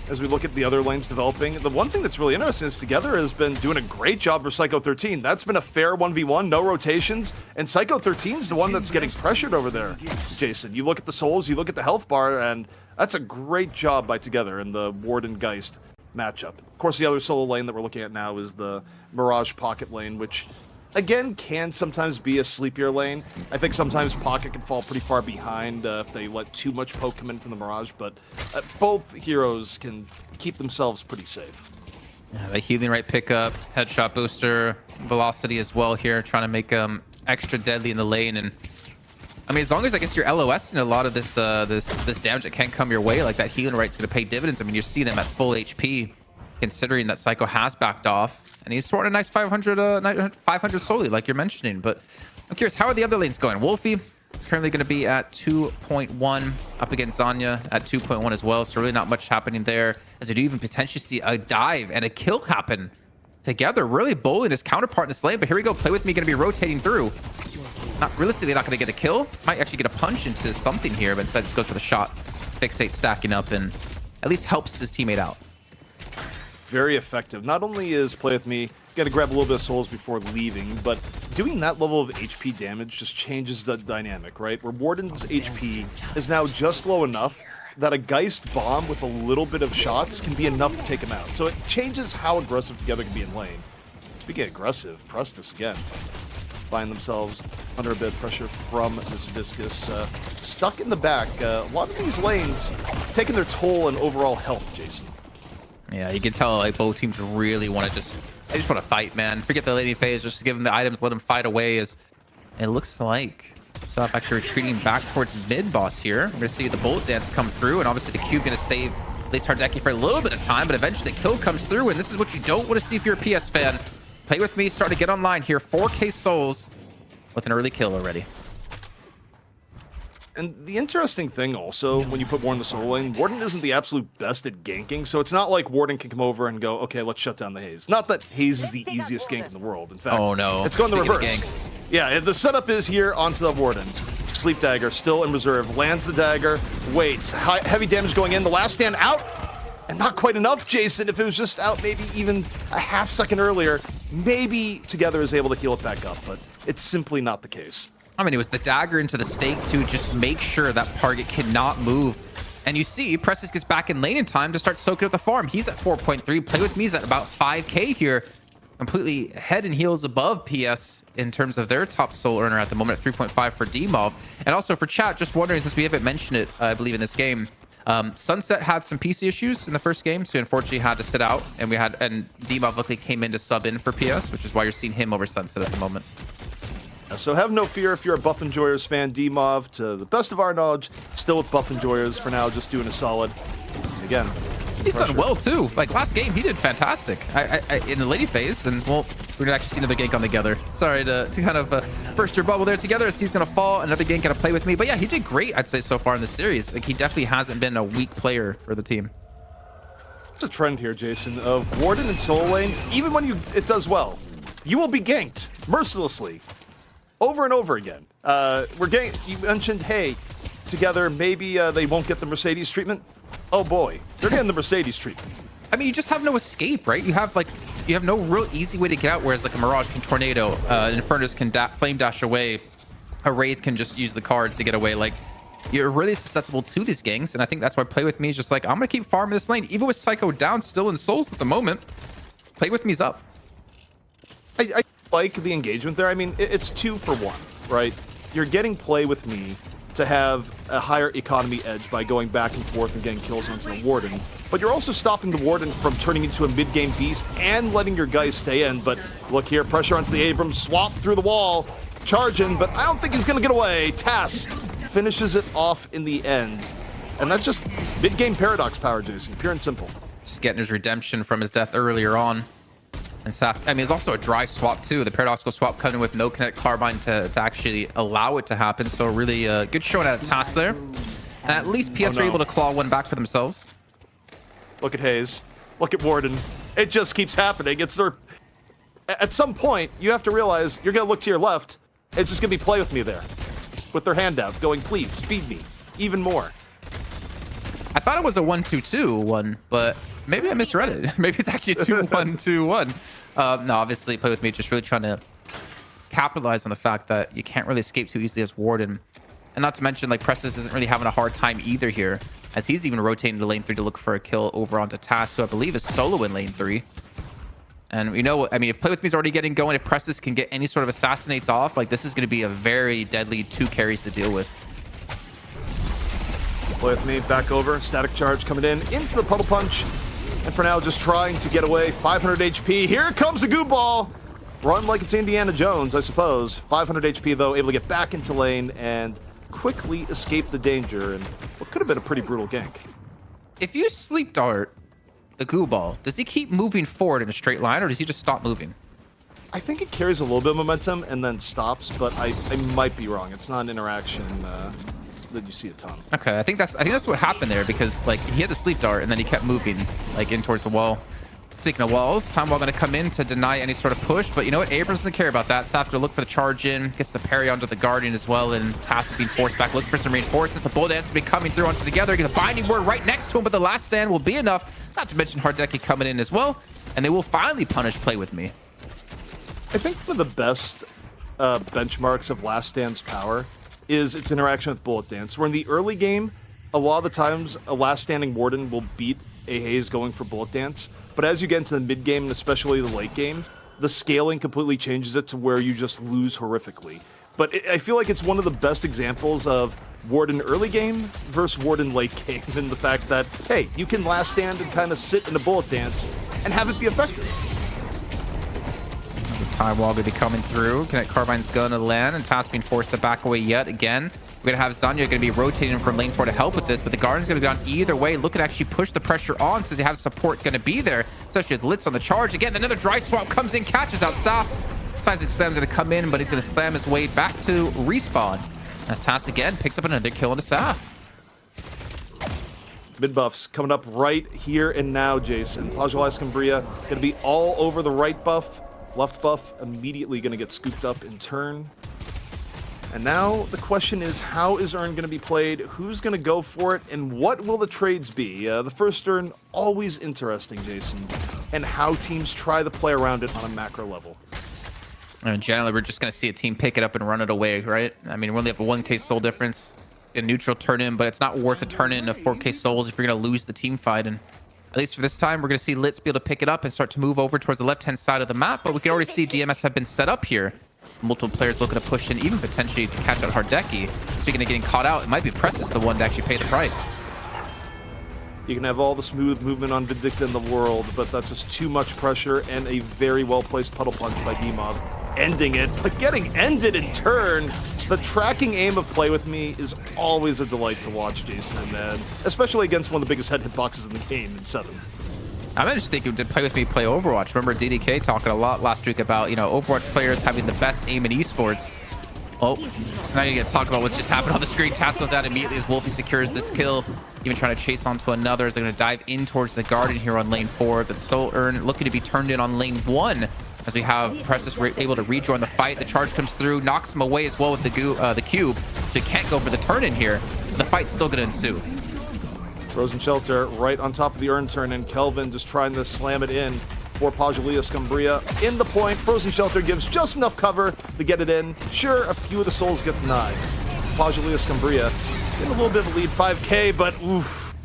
C: As we look at the other lanes developing, the one thing that's really interesting is Together has been doing a great job for Psycho 13. That's been a fair 1v1, no rotations, and Psycho 13 is the one that's getting pressured over there, Jason. You look at the souls, you look at the health bar, and that's a great job by Together in the Warden Geist matchup. Of course, the other solo lane that we're looking at now is the Mirage Pocket lane, which again can sometimes be a sleepier lane. I think sometimes Pocket can fall pretty far behind if they let too much poke come in from the Mirage, but both heroes can keep themselves pretty safe.
A: Yeah, the healing right pickup, headshot booster, velocity as well here, trying to make extra deadly in the lane. And I mean, as long as I guess you're LOS in a lot of this this damage that can't come your way, like that healing right's going to pay dividends. I mean, you're seeing him at full HP, considering that Psycho has backed off, and he's scored a nice 500 solely, like you're mentioning. But I'm curious, how are the other lanes going? Wolfie is currently going to be at 2.1 up against Zanya at 2.1 as well, so really not much happening there, as we do even potentially see a dive and a kill happen together. Really bullying his counterpart in this lane, but here we go. Play With Me going to be rotating through. Not realistically, not going to get a kill. Might actually get a punch into something here, but instead just goes for the shot. Fixate stacking up and at least helps his teammate out.
C: Very effective. Not only is Play With Me got to grab a little bit of souls before leaving, but doing that level of HP damage just changes the dynamic, right? Where Warden's HP is now just low enough that a Geist bomb with a little bit of shots can be enough to take him out. So it changes how aggressive Together can be in lane. Speaking of aggressive, Prestus again find themselves under a bit of pressure from this Viscous. Stuck in the back. A lot of these lanes taking their toll in overall health, Jason.
A: Yeah, you can tell like both teams really want to they just want to fight, man. Forget the laning phase, just give them the items, let them fight away. As it looks like Saf actually retreating back towards mid boss here. We're going to see the bullet dance come through, and obviously the Cube going to save at least Hardeki for a little bit of time, but eventually the kill comes through, and this is what you don't want to see if you're a PS fan. Play With Me starting to get online here. 4K souls with an early kill already.
C: And the interesting thing also, when you put Warden in the solo lane, Warden isn't the absolute best at ganking, so it's not like Warden can come over and go, okay, let's shut down the Haze. Not that Haze is the easiest gank in the world. In fact,
A: oh no,
C: it's going the reverse. Yeah, the setup is here onto the Warden. Sleep Dagger still in reserve, lands the dagger, waits, heavy damage going in, the last stand out, and not quite enough, Jason. If it was just out maybe even a half second earlier, maybe Together is able to heal it back up, but it's simply not the case.
A: I mean, it was the dagger into the stake to just make sure that target cannot move. And you see, Prestus gets back in lane in time to start soaking up the farm. He's at 4.3. Play With Me's at about 5K here. Completely head and heels above PS in terms of their top soul earner at the moment at 3.5 for DMOV. And also for chat, just wondering, since we haven't mentioned it, I believe, in this game, Sunset had some PC issues in the first game, so he unfortunately had to sit out. And DMOV luckily came in to sub in for PS, which is why you're seeing him over Sunset at the moment.
C: So have no fear if you're a Buff Enjoyers fan. DMOV, to the best of our knowledge, still with Buff Enjoyers for now, just doing a solid. Again,
A: he's done well too. Like last game, he did fantastic in the lady phase, and well, we're gonna actually see another gank on Together. Sorry to kind of burst your bubble there. Together, as he's gonna fall, another gank gonna Play With Me. But yeah, he did great, I'd say, so far in the series. Like he definitely hasn't been a weak player for the team.
C: It's a trend here, Jason, of Warden and solo lane. Even when it does well, you will be ganked mercilessly. Over and over again. You mentioned, hey, Together, maybe they won't get the Mercedes treatment. Oh boy, they're getting the Mercedes treatment.
A: I mean, you just have no escape, right? You have no real easy way to get out, whereas like a Mirage can tornado, an Infernus can flame dash away, a Wraith can just use the cards to get away. Like, you're really susceptible to these ganks, and I think that's why Play With Me is just like, I'm gonna keep farming this lane, even with Psycho down still in souls at the moment. Play With Me's up.
C: I like the engagement there. I mean, it's 2 for 1, right? You're getting Play With Me to have a higher economy edge by going back and forth and getting kills onto the Warden, but you're also stopping the Warden from turning into a mid-game beast and letting your guys stay in. But look here, pressure onto the Abrams, swap through the wall, charging, but I don't think he's going to get away. Tass finishes it off in the end. And that's just mid-game Paradox power, Jason. Pure and simple.
A: Just getting his redemption from his death earlier on. And Saf, I mean, it's also a dry swap too. The paradoxical swap coming with no Kinetic Carbine to actually allow it to happen. So really good showing out of Tass there. And at least PS are able to claw one back for themselves.
C: Look at Hayes. Look at Warden. It just keeps happening. It's their... At some point, you have to realize you're going to look to your left. It's just going to be play with me there. With their hand out, going, please, feed me. Even more.
A: I thought it was a 1-2-2-1, but maybe I misread it. Maybe it's actually 2-1-2-1. No, obviously, Play With Me just really trying to capitalize on the fact that you can't really escape too easily as Warden. And not to mention, like, Prestis isn't really having a hard time either here, as he's even rotating to lane 3 to look for a kill over onto Tass, who I believe is solo in lane 3. And we know, I mean, if Play With Me's already getting going, if Prestis can get any sort of assassinates off, like, this is going to be a very deadly 2 carries to deal with.
C: Play With Me back over. Static charge coming in into the Puddle Punch. And for now, just trying to get away. 500 HP. Here comes the goo ball. Run like it's Indiana Jones, I suppose. 500 HP, though, able to get back into lane and quickly escape the danger. And what could have been a pretty brutal gank.
A: If you sleep dart the goo ball, does he keep moving forward in a straight line, or does he just stop moving?
C: I think it carries a little bit of momentum and then stops, but I might be wrong. It's not an interaction that you see a ton.
A: Okay, I think that's what happened there, because like he had the sleep dart and then he kept moving like in towards the wall. Speaking of walls, Time Wall going to come in to deny any sort of push, but you know what? Abrams doesn't care about that. Saf to look for the charge in, gets the parry onto the Guardian as well, and Tass is being forced back. Looking for some reinforcements. The Bull Dance will be coming through onto together. Get a binding word right next to him, but the last stand will be enough. Not to mention Hardeki coming in as well, and they will finally punish Play With Me.
C: I think one of the best benchmarks of Last Stand's power is its interaction with Bullet Dance. Where in the early game, a lot of the times a last standing Warden will beat a Haze going for Bullet Dance. But as you get into the mid game and especially the late game, the scaling completely changes it to where you just lose horrifically. But I feel like it's one of the best examples of Warden early game versus Warden late game in the fact that, hey, you can last stand and kind of sit in a Bullet Dance and have it be effective.
A: Time Wall going to be coming through. Kinetic Carbine's going to land, and Tass being forced to back away yet again. We're going to have Zanya going to be rotating from lane 4 to help with this, but the Guardian's going to go down either way. Look at actually push the pressure on since they have support going to be there, especially with Litz on the charge. Again, another dry swap comes in, catches out Saf. Seismic Slam's going to come in, but he's going to slam his way back to respawn. As Tass again picks up another kill into Saf.
C: Mid buffs coming up right here and now, Jason. Pojilaya Skumbriya going to be all over the right buff. Left buff immediately going to get scooped up in turn. And now the question is, how is Urn going to be played? Who's going to go for it? And what will the trades be? The first Urn, always interesting, Jason. And how teams try to play around it on a macro level.
A: And generally, we're just going to see a team pick it up and run it away, right? I mean, we only have a 1k soul difference. A neutral turn in, but it's not worth a turn in of 4k souls if you're going to lose the team fight. And at least for this time, we're going to see Litz be able to pick it up and start to move over towards the left-hand side of the map. But we can already see DMS have been set up here. Multiple players looking to push in, even potentially to catch out Hardeki. Speaking of getting caught out, it might be Prestis the one to actually pay the price.
C: You can have all the smooth movement on Vindicta in the world, but that's just too much pressure and a very well-placed Puddle Punch by Dmov. Ending it, but getting ended in turn. The tracking aim of Play With Me is always a delight to watch, Jason, and especially against one of the biggest head hitboxes in the game in 7.
A: I'm just thinking to Play With Me play Overwatch. Remember DDK talking a lot last week about, you know, Overwatch players having the best aim in esports. Oh, now you get to talk about what's just happened on the screen. Task goes out immediately as Wolfie secures this kill. Even trying to chase onto another as they're going to dive in towards the Guardian here on lane 4. But Soul Urn looking to be turned in on lane 1 as we have Prestis able to rejoin the fight. The charge comes through, knocks him away as well with the cube. So he can't go for the turn in here. The fight's still going to ensue.
C: Frozen Shelter right on top of the Urn turn, and Kelvin just trying to slam it in for Pojilaya Skumbriya. In the point, Frozen Shelter gives just enough cover to get it in. Sure, a few of the souls get denied. Pojilaya Skumbriya in a little bit of a lead, 5k, but oof.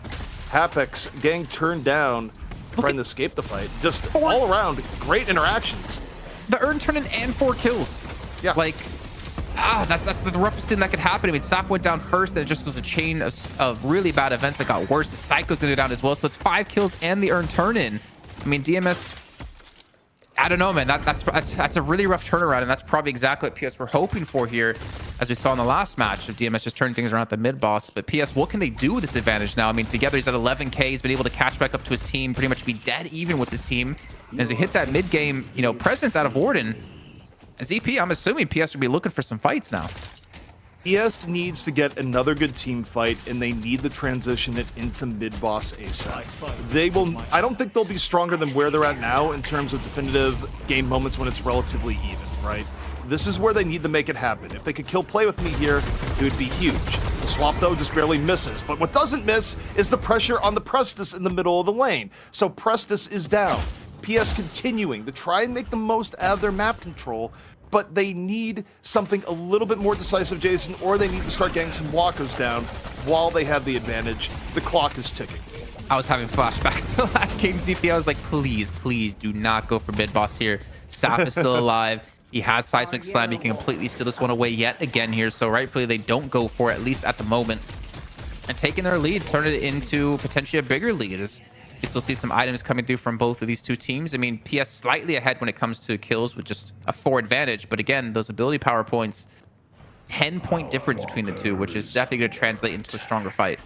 C: Hapex getting turned down, trying to escape the fight. Just all around, great interactions.
A: The Urn turn in and 4 kills.
C: Yeah.
A: Like, that's the roughest thing that could happen. I mean, Saf went down first, and it just was a chain of really bad events that got worse. The Psycho's gonna go down as well, so it's 5 kills and the Urn turn in. I mean, DMS, I don't know, man. That's a really rough turnaround, and that's probably exactly what PS were hoping for here, as we saw in the last match of DMS just turning things around at the mid boss. But PS, what can they do with this advantage now? I mean, together he's at 11K. He's been able to catch back up to his team, pretty much be dead even with his team. And as we hit that mid game, you know, presence out of Warden, ZP, I'm assuming PS will be looking for some fights now.
C: PS needs to get another good team fight, and they need to transition it into mid-boss ASAP. They will. I don't think they'll be stronger than where they're at now in terms of definitive game moments when it's relatively even, right? This is where they need to make it happen. If they could kill Play With Me here, it would be huge. The swap, though, just barely misses. But what doesn't miss is the pressure on the Prestus in the middle of the lane. So Prestus is down. PS continuing to try and make the most out of their map control, but they need something a little bit more decisive, Jason, or they need to start getting some walkers down while they have the advantage. The clock is ticking.
A: I was having flashbacks to the last game, ZP. I was like, please, please do not go for mid boss here. Saf is still alive. He has Seismic Slam. He can completely steal this one away yet again here. So rightfully, they don't go for it, at least at the moment. And taking their lead, turn it into potentially a bigger lead. As you still see some items coming through from both of these two teams. I mean, PS slightly ahead when it comes to kills with just a 4 advantage. But again, those ability power points, 10-point difference between the two, which is definitely going to translate into a stronger fight.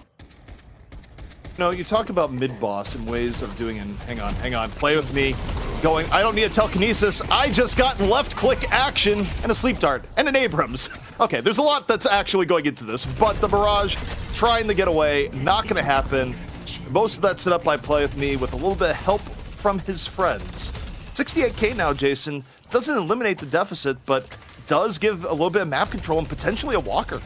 C: No, you talk about mid-boss and ways of doing it. Hang on. Play With Me. Going, I don't need a telekinesis. I just got left-click action and a sleep dart and an Abrams. Okay, there's a lot that's actually going into this, but the barrage trying to get away, not going to happen. Most of that set up by Play With Me with a little bit of help from his friends. 68K now, Jason. Doesn't eliminate the deficit, but does give a little bit of map control and potentially a walker.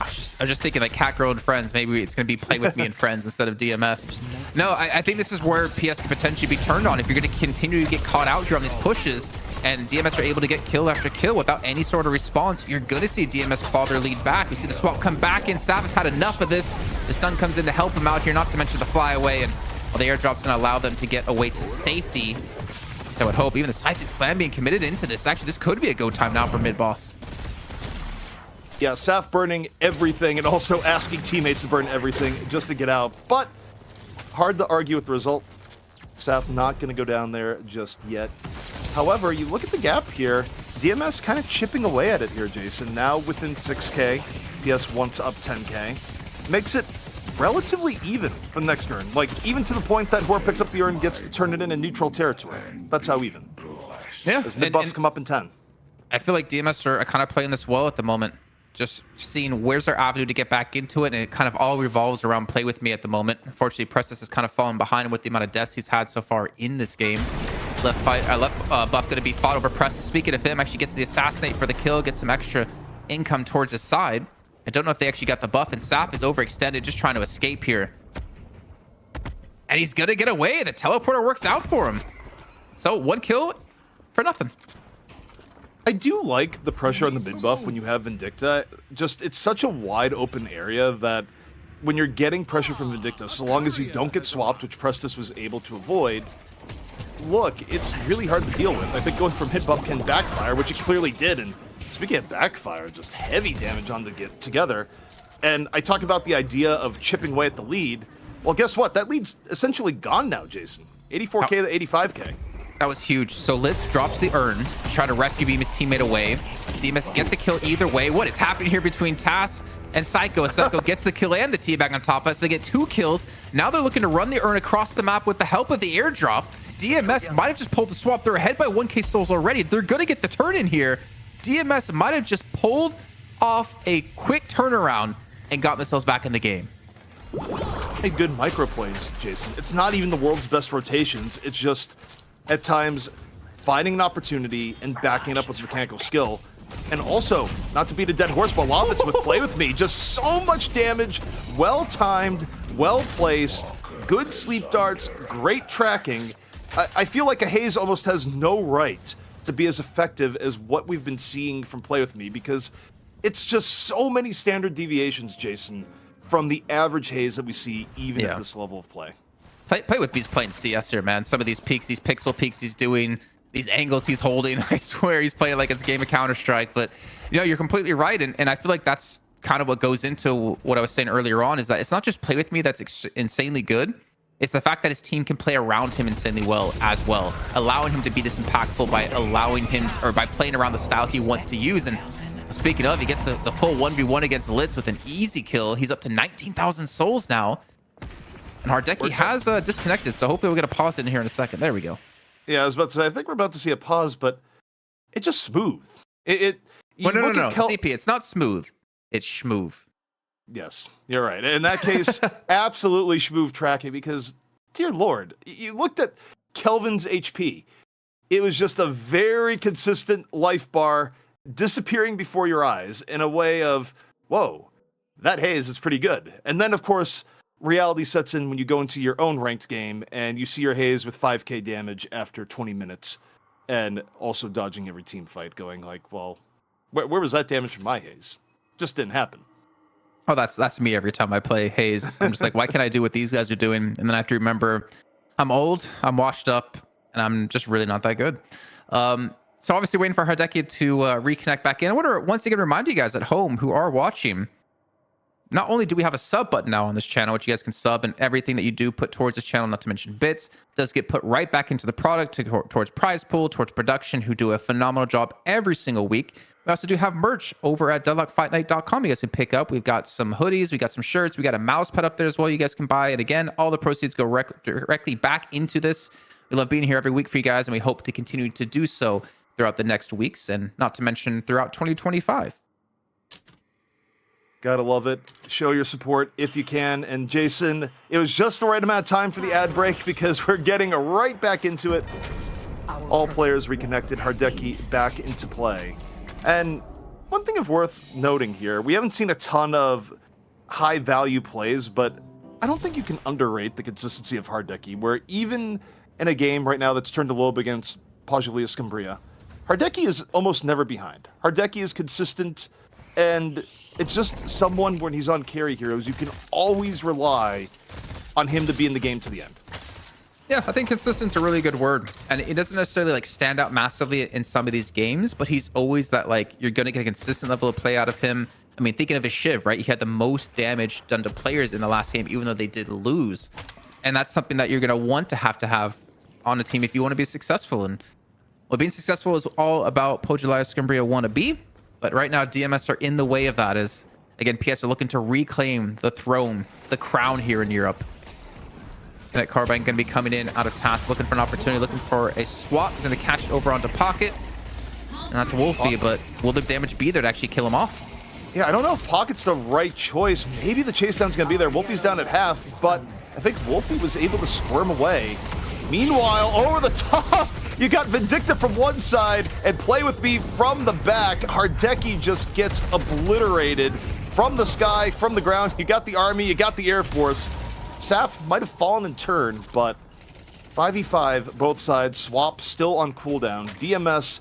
A: I was just thinking like Cat Girl and Friends. Maybe it's going to be Play With Me and Friends instead of DMS. No, I think this is where PS could potentially be turned on. If you're going to continue to get caught out here on these pushes and DMS are able to get kill after kill without any sort of response, you're going to see DMS claw their lead back. We see the swap come back in. Sav has had enough of this. The stun comes in to help him out here, not to mention the flyaway. And well, the airdrop's going to allow them to get away to safety. At least I would hope. Even the Seismic Slam being committed into this. Actually, this could be a go time now for mid-boss.
C: Yeah, Saf burning everything and also asking teammates to burn everything just to get out. But hard to argue with the result. Saf not going to go down there just yet. However, you look at the gap here. DMS kind of chipping away at it here, Jason. Now within 6K. PS once up 10K. Makes it relatively even for the next urn. Like, even to the point that whoever picks up the urn gets to turn it in neutral territory. That's how even.
A: Yeah.
C: As mid-buffs come up in 10.
A: I feel like DMS are kind of playing this well at the moment. Just seeing where's their avenue to get back into it, and it kind of all revolves around Play With Me at the moment. Unfortunately, Prestus has kind of fallen behind with the amount of deaths he's had so far in this game. Left buff going to be fought over Prestus. Speaking of him, actually gets the assassinate for the kill, gets some extra income towards his side. I don't know if they actually got the buff, and Saf is overextended, just trying to escape here. And he's going to get away. The teleporter works out for him. So 1 kill for nothing.
C: I do like the pressure on the mid buff when you have Vindicta. Just, it's such a wide open area that when you're getting pressure from Vindicta, so long as you don't get swapped, which Prestus was able to avoid, look, it's really hard to deal with. I think going for mid buff can backfire, which it clearly did, and speaking of backfire, just heavy damage on the get together. And I talk about the idea of chipping away at the lead. Well, guess what? That lead's essentially gone now, Jason. 84K to 85K.
A: That was huge. So Litz drops the urn to try to rescue beam his teammate away. DMS get the kill either way. What is happening here between Tass and Psycho? Psycho gets the kill and the teabag on top of us. They get 2 kills. Now they're looking to run the urn across the map with the help of the airdrop. DMS might have just pulled the swap. They're ahead by 1K souls already. They're going to get the turn in here. DMS might have just pulled off a quick turnaround and got themselves back in the game.
C: Hey, good micro plays, Jason. It's not even the world's best rotations. It's just, at times, finding an opportunity and backing it up with mechanical skill. And also, not to beat a dead horse, but while it's with Play With Me, just so much damage, well-timed, well-placed, good sleep darts, great tracking. I feel like a Haze almost has no right to be as effective as what we've been seeing from Play With Me, because it's just so many standard deviations, Jason, from the average Haze that we see even at this level of play.
A: Play With Me's playing CS here, man. Some of these peaks, these pixel peaks he's doing, these angles he's holding, I swear he's playing like it's a game of Counter-Strike. But, you know, you're completely right. And I feel like that's kind of what goes into what I was saying earlier on, is that it's not just Play With Me that's insanely good. It's the fact that his team can play around him insanely well as well, allowing him to be this impactful by allowing him, or by playing around the style he wants to use. And speaking of, he gets the full 1v1 against Litz with an easy kill. He's up to 19,000 souls now. And Hardeki has disconnected, so hopefully we'll get a pause in here in a second. There we go.
C: Yeah, I was about to say, I think we're about to see a pause, but it's just smooth.
A: No, ZP, it's not smooth. It's schmoove.
C: Yes, you're right. In that case, absolutely schmoove tracking, because, dear Lord, you looked at Kelvin's HP. It was just a very consistent life bar disappearing before your eyes in a way of, whoa, that haze is pretty good. And then, of course, reality sets in when you go into your own ranked game and you see your haze with 5k damage after 20 minutes and also dodging every team fight, going like, well, where was that damage from my haze? Just didn't happen.
A: Oh, that's me every time I play haze. I'm just like, why can't I do what these guys are doing? And then I have to remember, I'm old, I'm washed up, and I'm just really not that good. So obviously waiting for Hardeki to reconnect back in. I want to once again remind you guys at home who are watching, not only do we have a sub button now on this channel, which you guys can sub, and everything that you do put towards this channel, not to mention bits, does get put right back into the product, towards prize pool, towards production, who do a phenomenal job every single week. We also do have merch over at deadlockfightnight.com. You guys can pick up. We've got some hoodies, we got some shirts, we got a mouse pad up there as well. You guys can buy. And again, all the proceeds go directly back into this. We love being here every week for you guys, and we hope to continue to do so throughout the next weeks, and not to mention throughout 2025.
C: Gotta love it. Show your support if you can. And Jason, it was just the right amount of time for the ad break, because we're getting right back into it. All players reconnected, Hardeki back into play. And one thing of worth noting here, we haven't seen a ton of high value plays, but I don't think you can underrate the consistency of Hardeki, where even in a game right now that's turned a little bit against Pojilaya Skumbriya, Hardeki is almost never behind. Hardeki is consistent, and it's just someone, when he's on carry heroes, you can always rely on him to be in the game to the end.
A: Yeah, I think consistent's a really good word. And it doesn't necessarily like stand out massively in some of these games, but he's always that, like, you're going to get a consistent level of play out of him. I mean, thinking of his Shiv, right? He had the most damage done to players in the last game, even though they did lose. And that's something that you're going to want to have on a team if you want to be successful. And well, being successful is all about Pojilaya Skumbriya wannabe. But right now, DMS are in the way of that, as, again, PS are looking to reclaim the throne, the crown here in Europe. And at Carbine going to be coming in out of task, looking for an opportunity, looking for a swap. He's going to catch it over onto Pocket. And that's Wolfie, but will the damage be there to actually kill him off?
C: Yeah, I don't know if Pocket's the right choice. Maybe the chase down's going to be there. Wolfie's down at half, but I think Wolfie was able to squirm away. Meanwhile, over the top, you got Vindicta from one side and Play With Me from the back. Hardeki just gets obliterated from the sky, from the ground. You got the army, you got the Air Force. Saf might have fallen in turn, but 5v5, both sides. Swap still on cooldown. DMS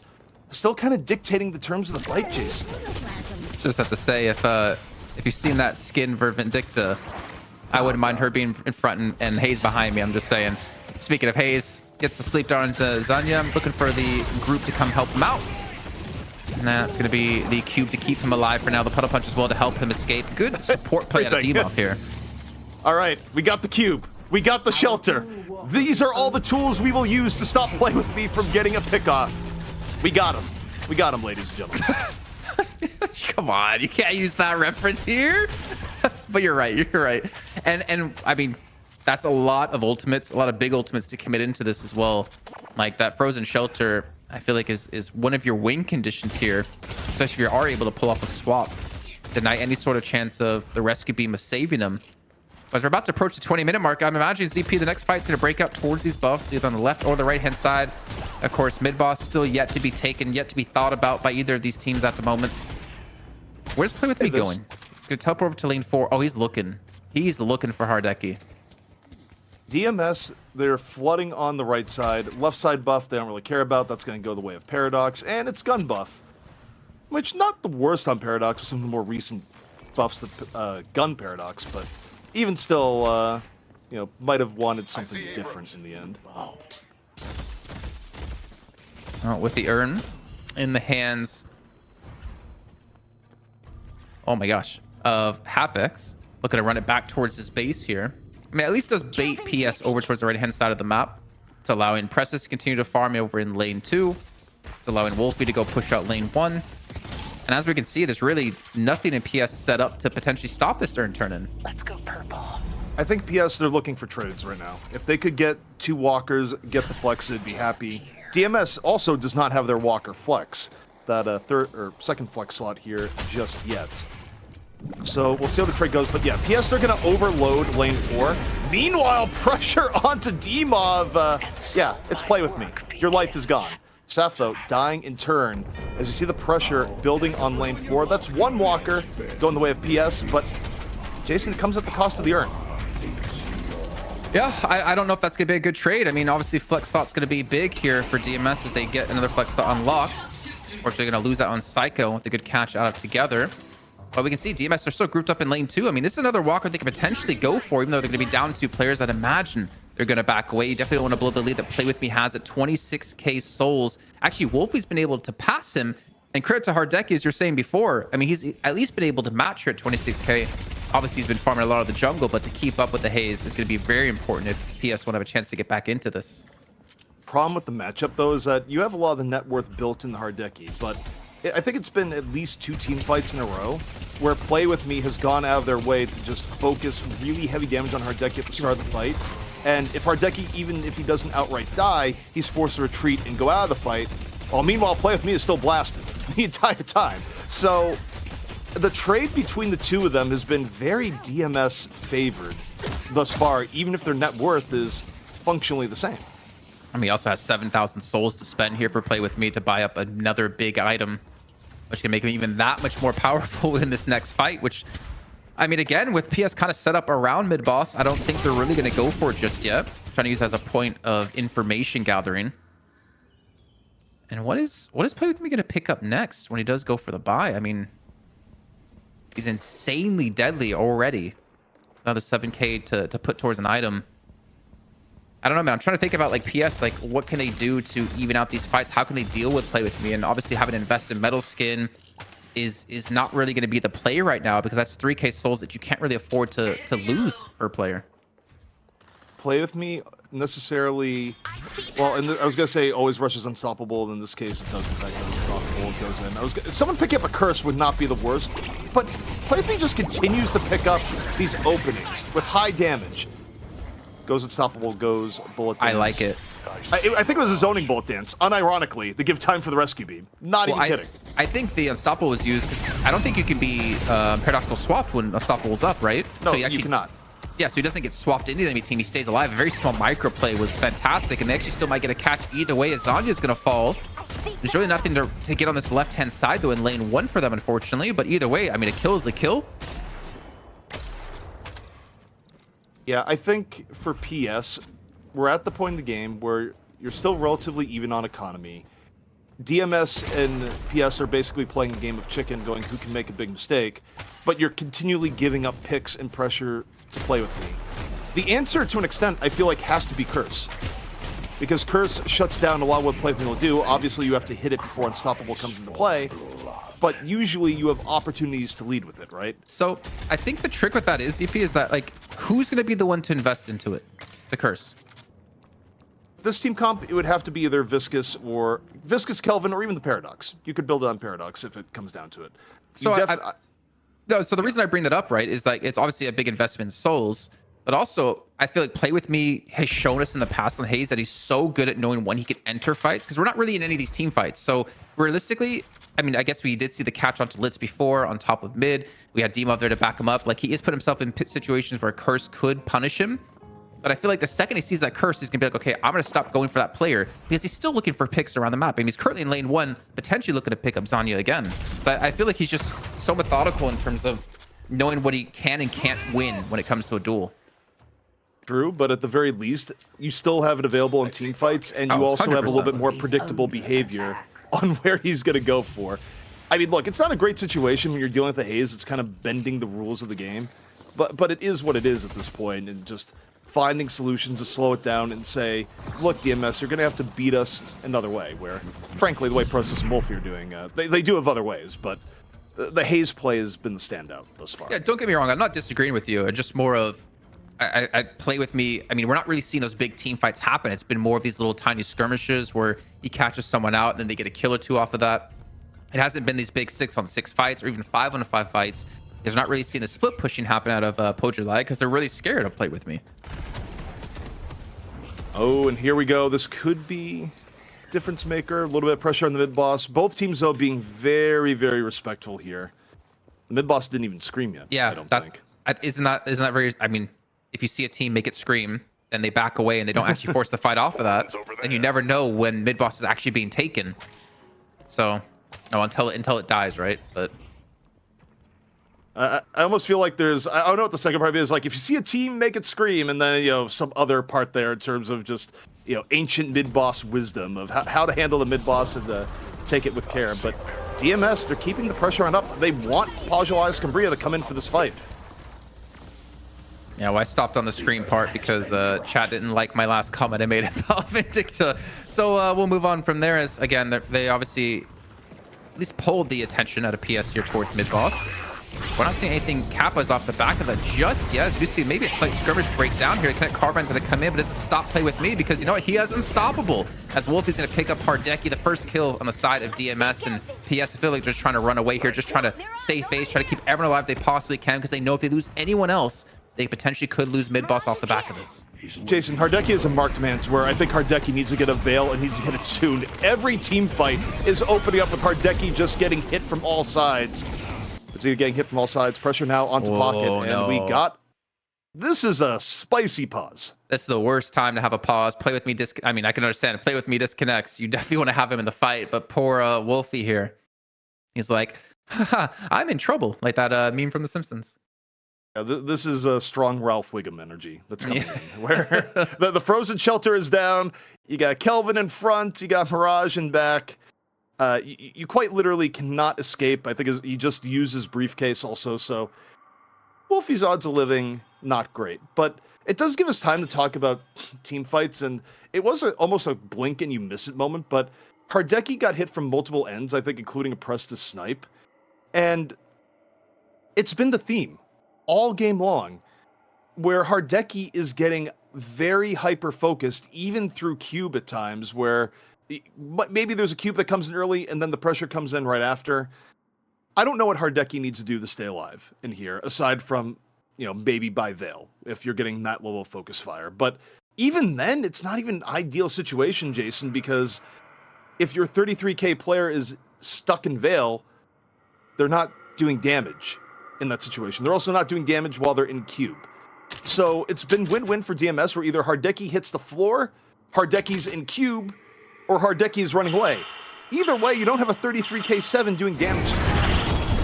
C: still kind of dictating the terms of the fight, Jason.
A: Just have to say, if you've seen that skin for Vindicta, I wouldn't mind her being in front and Haze behind me. I'm just saying. Speaking of Haze, gets the sleep down into Zanya. I'm looking for the group to come help him out. And that's going to be the cube to keep him alive for now. The puddle punch as well to help him escape. Good support play out of Demoff here.
C: All right, we got the cube. We got the shelter. These are all the tools we will use to stop Play With Me from getting a pick-off. We got him. We got him, ladies and gentlemen.
A: Come on, you can't use that reference here. But you're right. You're right. And I mean, that's a lot of ultimates, a lot of big ultimates to commit into this as well. Like that frozen shelter, I feel like is one of your win conditions here, especially if you are able to pull off a swap, deny any sort of chance of the rescue beam of saving them. As we're about to approach the 20-minute mark, I'm imagining ZP, the next fight's going to break out towards these buffs, either on the left or the right-hand side. Of course, mid-boss still yet to be taken, yet to be thought about by either of these teams at the moment. Where's Play With Me going? Gonna teleport over to lane 4. Oh, he's looking. He's looking for Hardeki.
C: DMS, they're flooding on the right side. Left side buff, they don't really care about. That's going to go the way of Paradox. And it's gun buff, which not the worst on Paradox with some of the more recent buffs to gun Paradox, but even still, you know, might have wanted something different in the end.
A: With the urn in the hands, oh my gosh, of Hapex, looking to run it back towards his base here. I mean, at least does bait PS over towards the right-hand side of the map. It's allowing Presses to continue to farm over in lane 2. It's allowing Wolfie to go push out lane 1. And as we can see, there's really nothing in PS set up to potentially stop this during turn-in.
D: Let's go purple.
C: I think PS, they're looking for trades right now. If they could get 2 walkers, get the flex, they'd be happy. DMS also does not have their walker flex, that third or second flex slot here just yet. So we'll see how the trade goes. But yeah, PS, they're going to overload lane 4. Meanwhile, pressure onto Dmov. Yeah, it's play with me. Your life is gone. Seth, though, dying in turn. As you see the pressure building on lane 4. That's 1 walker going the way of PS, but Jason, it comes at the cost of the urn.
A: Yeah, I don't know if that's going to be a good trade. I mean, obviously, flex slot's going to be big here for DMS as they get another flex slot unlocked. Unfortunately, they're going to lose that on Psycho with a good catch out of Together. But we can see DMS are still grouped up in lane 2. I mean, this is another walker they could potentially go for, even though they're going to be down 2 players. I'd imagine they're going to back away. You definitely don't want to blow the lead that Play With Me has at 26k souls. Actually, Wolfie's been able to pass him. And credit to Hardeki, as you're saying before. I mean, he's at least been able to match her at 26k. Obviously, he's been farming a lot of the jungle, but to keep up with the haze is going to be very important if PS want to have a chance to get back into this.
C: Problem with the matchup, though, is that you have a lot of the net worth built in the Hardeki, but I think it's been at least 2 team fights in a row where Play With Me has gone out of their way to just focus really heavy damage on Hardeki at the start of the fight. And if Hardeki, even if he doesn't outright die, he's forced to retreat and go out of the fight. While meanwhile, Play With Me is still blasted the entire time. So the trade between the two of them has been very DMS favored thus far, even if their net worth is functionally the same.
A: I mean, he also has 7,000 souls to spend here for Play With Me to buy up another big item, which can make him even that much more powerful in this next fight, which, I mean, again, with PS kind of set up around mid-boss, I don't think they're really going to go for it just yet. Trying to use it as a point of information gathering. And what is Play With Me going to pick up next when he does go for the buy? I mean, he's insanely deadly already. Another 7k to put towards an item. I don't know, man. I'm trying to think about like PS, like what can they do to even out these fights? How can they deal with Play With Me? And obviously having to invest in metal skin is not really going to be the play right now, because that's 3k souls that you can't really afford to lose per player.
C: Play With Me necessarily, well, and I was gonna say always rushes unstoppable, and in this case it does in fact unstoppable. It goes in. Someone picking up a curse would not be the worst, but Play With Me just continues to pick up these openings with high damage. Goes unstoppable, goes bullet dance.
A: I like it.
C: I think it was a zoning bullet dance, unironically, to give time for the rescue beam. Not even kidding.
A: I think the unstoppable was used because I don't think you can be paradoxical swapped when unstoppable's up, right?
C: No,
A: so
C: you cannot.
A: Yeah, so he doesn't get swapped into the enemy team. He stays alive. A very small micro play was fantastic, and they actually still might get a catch either way as Zanya's going to fall. There's really nothing to get on this left-hand side, though, in lane 1 for them, unfortunately. But either way, I mean, a kill is a kill.
C: Yeah, I think for PS, we're at the point in the game where you're still relatively even on economy. DMS and PS are basically playing a game of chicken, going who can make a big mistake, but you're continually giving up picks and pressure to Play With Me. The answer, to an extent, I feel like has to be Curse. Because Curse shuts down a lot of what Play With Me will do. Obviously, you have to hit it before Unstoppable comes into play, but usually you have opportunities to lead with it, right?
A: So I think the trick with that is, EP, is that, like, who's going to be the one to invest into it? The Curse.
C: This team comp, it would have to be either Viscous, Kelvin, or even the Paradox. You could build it on Paradox if it comes down to it.
A: So so the reason I bring that up, right, is like it's obviously a big investment in souls, but also I feel like Play With Me has shown us in the past on Haze that he's so good at knowing when he can enter fights, because we're not really in any of these team fights. So realistically, I mean, I guess we did see the catch onto Litz before on top of mid. We had Demo there to back him up. Like, he has put himself in situations where Curse could punish him. But I feel like the second he sees that Curse, he's going to be like, okay, I'm going to stop going for that player, because he's still looking for picks around the map. I mean, he's currently in lane 1, potentially looking to pick up Zanya again. But I feel like he's just so methodical in terms of knowing what he can and can't win when it comes to a duel.
C: True, but at the very least, you still have it available in team fights, and you also have a little bit more predictable behavior on where he's going to go for. I mean, look, it's not a great situation when you're dealing with the Haze. It's kind of bending the rules of the game. But it is what it is at this point, and just finding solutions to slow it down and say, look, DMS, you're going to have to beat us another way, where, frankly, the way Process and Wolfie are doing, they do have other ways, but the Haze play has been the standout thus far.
A: Yeah, don't get me wrong. I'm not disagreeing with you. It's just more of, I play with me. I mean, we're not really seeing those big team fights happen. It's been more of these little tiny skirmishes where he catches someone out and then they get a kill or two off of that. It hasn't been these big 6-on-6 fights or even 5-on-5 fights. Because we're not really seeing the split pushing happen out of Pojilaya because they're really scared to play with me.
C: Oh, and here we go. This could be difference maker. A little bit of pressure on the mid boss. Both teams, though, being very, very respectful here. The mid boss didn't even scream yet.
A: Yeah,
C: I don't think.
A: Isn't that very? I mean, if you see a team make it scream, then they back away and they don't actually force the fight off of that, then you never know when mid boss is actually being taken. So, no, until it dies, right? But.
C: I almost feel like there's, I don't know what the second part is, like if you see a team make it scream and then, you know, some other part there in terms of just, you know, ancient mid-boss wisdom of how to handle the mid-boss and take it with care. But DMS, they're keeping the pressure on up. They want Pojilaya Skumbriya to come in for this fight.
A: Yeah, well, I stopped on the screen part because chat didn't like my last comment I made about Vindicta. So we'll move on from there as, again, they obviously at least pulled the attention out of PS here towards mid-boss. We're not seeing anything Kappa's off the back of that just yet. As you see, maybe a slight skirmish breakdown here. Connect Carbine's going to come in, but doesn't stop play with me because you know what? He has Unstoppable. As Wolfie's going to pick up Hardeki, the first kill on the side of DMS, and PS, I feel like just trying to run away here, just trying to save face, try to keep everyone alive they possibly can because they know if they lose anyone else, they potentially could lose mid-boss off the back of this.
C: Jason, Hardeki is a marked man to where I think Hardeki needs to get a Veil and needs to get it soon. Every team fight is opening up with Hardeki just getting hit from all sides. It's getting hit from all sides. Pressure now onto Pocket, and we got... This is a spicy pause.
A: That's the worst time to have a pause. Play with me. I mean, I can understand it. Play with me disconnects. You definitely want to have him in the fight, but poor Wolfie here. He's like, haha, I'm in trouble. Like that meme from The Simpsons.
C: Yeah, this is a strong Ralph Wiggum energy that's coming in. Where the frozen shelter is down. You got Kelvin in front. You got Mirage in back. You quite literally cannot escape. I think he just used his briefcase also, so Wolfie's odds of living, not great. But it does give us time to talk about team fights, and it was almost a blink and you miss it moment, but Hardeki got hit from multiple ends, I think including a press to snipe, and it's been the theme all game long, where Hardeki is getting very hyper-focused, even through cube at times, where maybe there's a cube that comes in early and then the pressure comes in right after. I don't know what Hardeki needs to do to stay alive in here, aside from, you know, maybe by Veil, if you're getting that level of focus fire. But even then, it's not even an ideal situation, Jason, because if your 33k player is stuck in Veil, they're not doing damage in that situation. They're also not doing damage while they're in cube. So it's been win-win for DMS, where either Hardeki hits the floor, Hardeki's in cube, or Hardeki is running away. Either way, you don't have a 33k7 doing damage.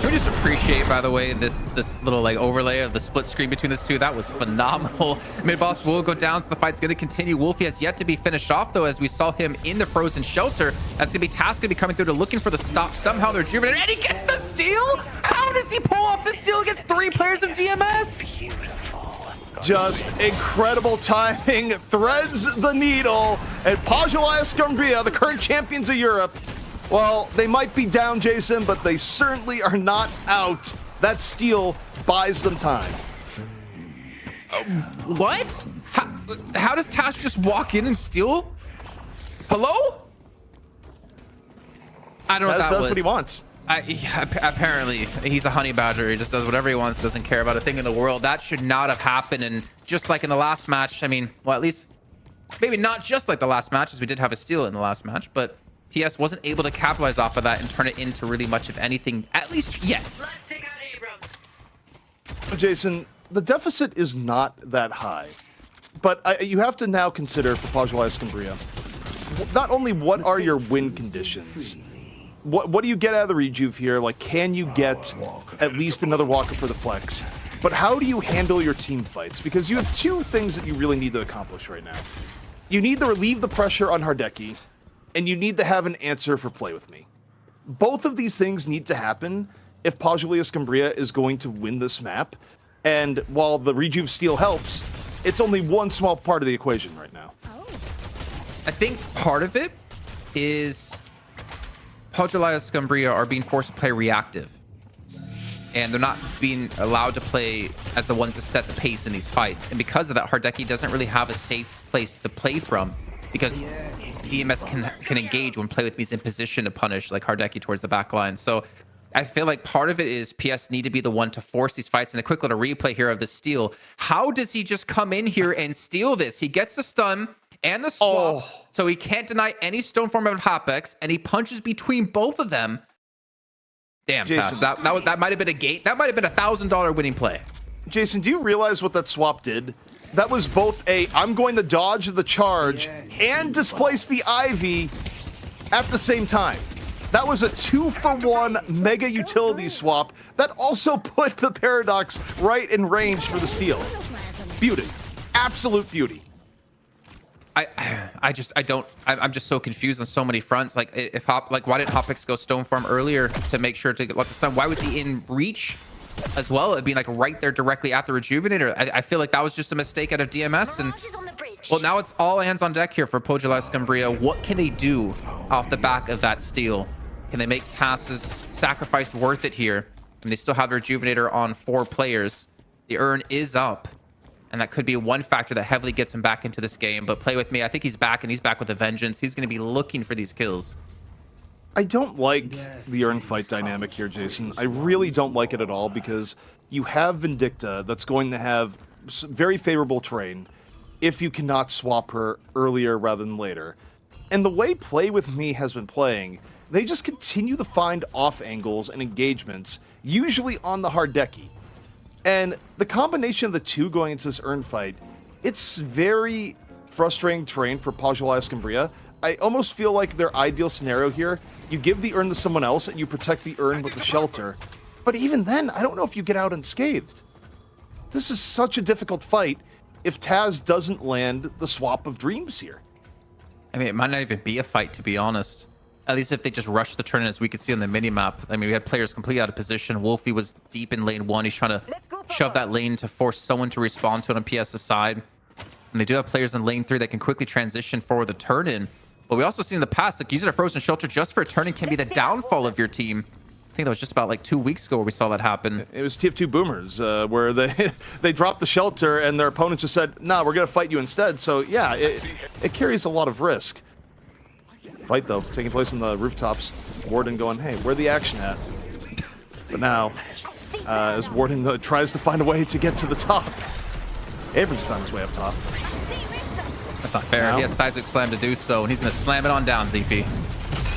A: Can we just appreciate, by the way, this little like overlay of the split screen between those two? That was phenomenal. Mid-boss will go down, so the fight's going to continue. Wolfie has yet to be finished off, though, as we saw him in the frozen shelter. That's going to be Task going to be coming through to looking for the stop. Somehow they're rejuvenated, and he gets the steal? How does he pull off the steal against 3 players of DMS?
C: Just incredible timing, threads the needle, and Pojilaya Skumbriya, the current champions of Europe, well, they might be down, Jason, but they certainly are not out. That steal buys them time.
A: What? How does Tash just walk in and steal? Hello? I don't know what that was.
C: That's what he wants.
A: Apparently, he's a honey badger. He just does whatever he wants, doesn't care about a thing in the world. That should not have happened. And just like in the last match, I mean, well, at least maybe not just like the last match, as we did have a steal in the last match, but PS wasn't able to capitalize off of that and turn it into really much of anything, at least yet.
D: Let's take out Abrams.
C: Jason, the deficit is not that high, but you have to now consider for Pojilaya Skumbriya, not only what are your win conditions, what do you get out of the rejuve here? Like, can you get at least another walker for the flex? But how do you handle your team fights? Because you have 2 things that you really need to accomplish right now. You need to relieve the pressure on Hardeki, and you need to have an answer for Play With Me. Both of these things need to happen if Pojilaya Skumbriya is going to win this map. And while the rejuve steal helps, it's only one small part of the equation right now.
A: I think part of it is Pojilaya Skumbriya are being forced to play reactive. and they're not being allowed to play as the ones to set the pace in these fights. And because of that, Hardeki doesn't really have a safe place to play from, because DMS can engage when Play With Me's in position to punish like Hardeki towards the back line. So I feel like part of it is PS need to be the one to force these fights. And a quick little replay here of the steal. How does he just come in here and steal this? He gets the stun and the swap, so he can't deny any stone form of Hopex, and he punches between both of them. Damn,
C: Jason,
A: Tass, that might have been a gate. That might have been $1,000 winning play.
C: Jason, do you realize what that swap did? That was both a I'm going to dodge the charge and displace the Ivy at the same time. That was a 2-for-1 mega utility swap that also put the Paradox right in range for the steal. Beauty. Absolute beauty.
A: I'm just so confused on so many fronts. Like, why didn't Hopex go stone form earlier to make sure to let the stun? Why was he in reach as well? It being like right there directly at the rejuvenator. I feel like that was just a mistake out of DMS. And well, now it's all hands on deck here for Pojilaya Skumbriya. What can they do off the back of that steal? Can they make Tass's sacrifice worth it here? And they still have the rejuvenator on 4 players. The urn is up, and that could be one factor that heavily gets him back into this game. But Play With Me, I think he's back, and he's back with a vengeance. He's going to be looking for these kills.
C: I don't like the urn fight dynamic here, Jason. I really don't like it at all, because you have Vindicta that's going to have very favorable terrain if you cannot swap her earlier rather than later. And the way Play With Me has been playing, they just continue to find off angles and engagements, usually on the Hardeki. And the combination of the two going into this urn fight, it's very frustrating terrain for Pojilaya Skumbriya. I almost feel like their ideal scenario here, you give the urn to someone else and you protect the urn with the shelter. But even then, I don't know if you get out unscathed. This is such a difficult fight if Taz doesn't land the swap of dreams here.
A: I mean, it might not even be a fight, to be honest. At least if they just rush the turn, as we could see on the mini-map. I mean, we had players completely out of position. Wolfie was deep in lane 1. He's trying to shove that lane to force someone to respond to it on PS's side. And they do have players in lane 3 that can quickly transition forward the turn-in. But we also see in the past, like, using a frozen shelter just for a turn-in can be the downfall of your team. I think that was just about like 2 weeks ago where we saw that happen.
C: It was TF2 Boomers, where they dropped the shelter and their opponent just said, nah, we're going to fight you instead. So, yeah, it carries a lot of risk. Fight, though, taking place on the rooftops. Warden going, hey, where the action at? But now, as Warden tries to find a way to get to the top, Abrams found his way up top.
A: That's not fair.
C: Now,
A: he has Seismic Slam to do so, and he's going to slam it on down, ZP.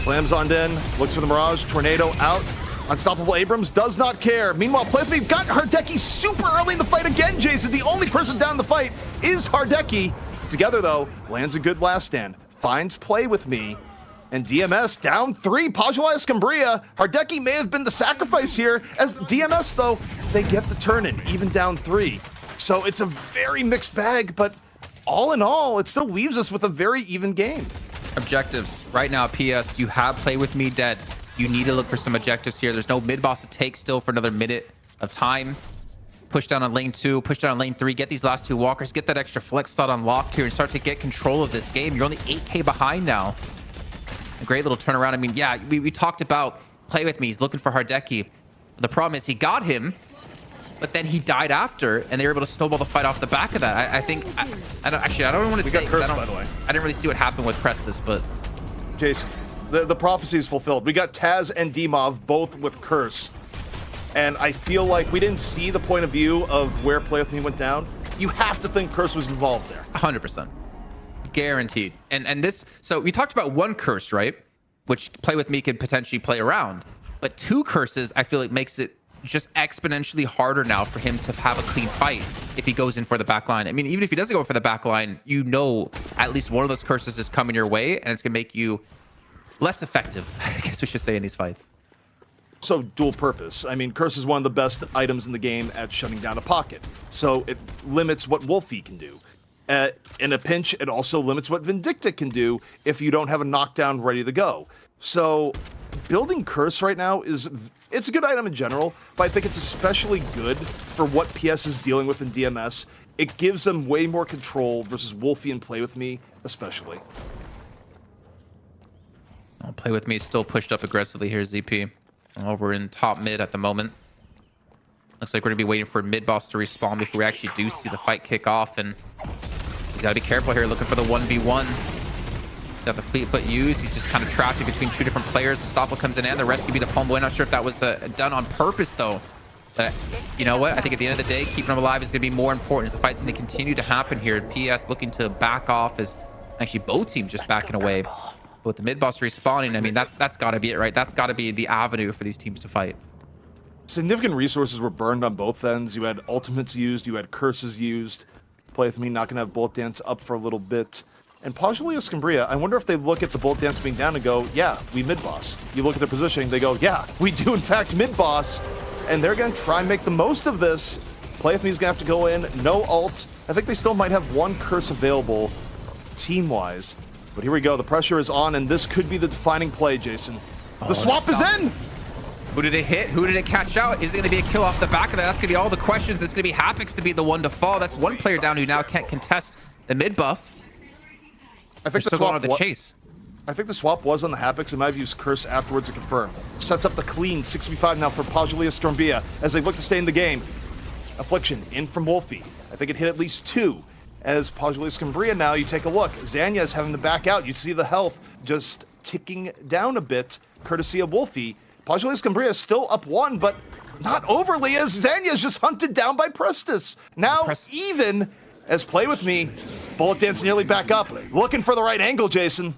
C: Slams on in, looks for the Mirage, Tornado out. Unstoppable Abrams does not care. Meanwhile, Play With Me got Hardeki super early in the fight again, Jason. The only person down in the fight is Hardeki. Together, though, lands a good last stand. Finds Play With Me. And DMS down 3. Pojilaya Skumbriya. Hardeki may have been the sacrifice here. As DMS, though, they get the turn-in, even down 3. So it's a very mixed bag, but all in all, it still leaves us with a very even game.
A: Objectives. Right now, PS, you have Play With Me dead. You need to look for some objectives here. There's no mid-boss to take still for another minute of time. Push down on lane 2, push down on lane 3, get these last 2 walkers, get that extra flex slot unlocked here, and start to get control of this game. You're only 8k behind now. A great little turnaround. I mean, yeah, we talked about Play With Me. He's looking for Hardeki. The problem is he got him, but then he died after, and they were able to snowball the fight off the back of that. I think, I don't want to say,
C: cursed, by the way.
A: I didn't really see what happened with Prestis, but
C: Jason, the prophecy is fulfilled. We got Taz and Dimov both with Curse. And I feel like we didn't see the point of view of where Play With Me went down. You have to think Curse was involved there.
A: 100%. Guaranteed. And this, so we talked about 1 curse, right? Which Play With Me could potentially play around. But 2 curses, I feel like makes it just exponentially harder now for him to have a clean fight if he goes in for the back line. I mean, even if he doesn't go for the back line, you know at least one of those curses is coming your way, and it's going to make you less effective, I guess we should say, in these fights.
C: So dual purpose. I mean, Curse is one of the best items in the game at shutting down a pocket. So it limits what Wolfie can do. In a pinch, it also limits what Vindicta can do if you don't have a knockdown ready to go. So building Curse right now it's a good item in general, but I think it's especially good for what PS is dealing with in DMS. It gives them way more control versus Wolfie and Play With Me, especially.
A: Play With Me still pushed up aggressively here, ZP. Over in top mid at the moment. Looks like we're gonna be waiting for mid boss to respawn before we actually do see the fight kick off, and he's gotta be careful here, looking for the 1v1. Got the fleet foot used. He's just kind of trapped in between two different players. The stopper comes in and the rest can be the pump away. Not sure if that was done on purpose though. But you know what? I think at the end of the day, keeping him alive is going to be more important as the fight's going to continue to happen here. PS looking to back off as actually both teams just backing away. But with the mid boss respawning, I mean, that's got to be it, right? That's got to be the avenue for these teams to fight.
C: Significant resources were burned on both ends. You had ultimates used, you had curses used. Play with me, not going to have bullet dance up for a little bit. And Pojilaya Skumbriya, I wonder if they look at the bullet dance being down and go, yeah, we mid-boss. You look at their positioning, they go, yeah, we do in fact mid-boss. And they're going to try and make the most of this. Play with me is going to have to go in, no ult. I think they still might have one curse available team-wise. But here we go, the pressure is on, and this could be the defining play, Jason. The swap is in!
A: Who did it hit? Who did it catch out? Is it going to be a kill off the back of that? That's going to be all the questions. It's going to be Hapix to be the one to fall. That's one player down who now can't contest the mid buff.
C: I think
A: still going on the chase.
C: I think the swap was on the Hapix. It might have used curse afterwards to confirm. Sets up the clean 6v5 now for Pojilaya Skumbriya as they look to stay in the game. Affliction in from Wolfie. I think it hit at least 2. As Pojilaya Skumbriya now, you take a look. Zanya is having to back out. You see the health just ticking down a bit, courtesy of Wolfie. Pojilaya Skumbriya is still up 1, but not overly, as Zanya is just hunted down by Prestis. Now, even as Play With Me, bullet dance nearly back up. Looking for the right angle, Jason.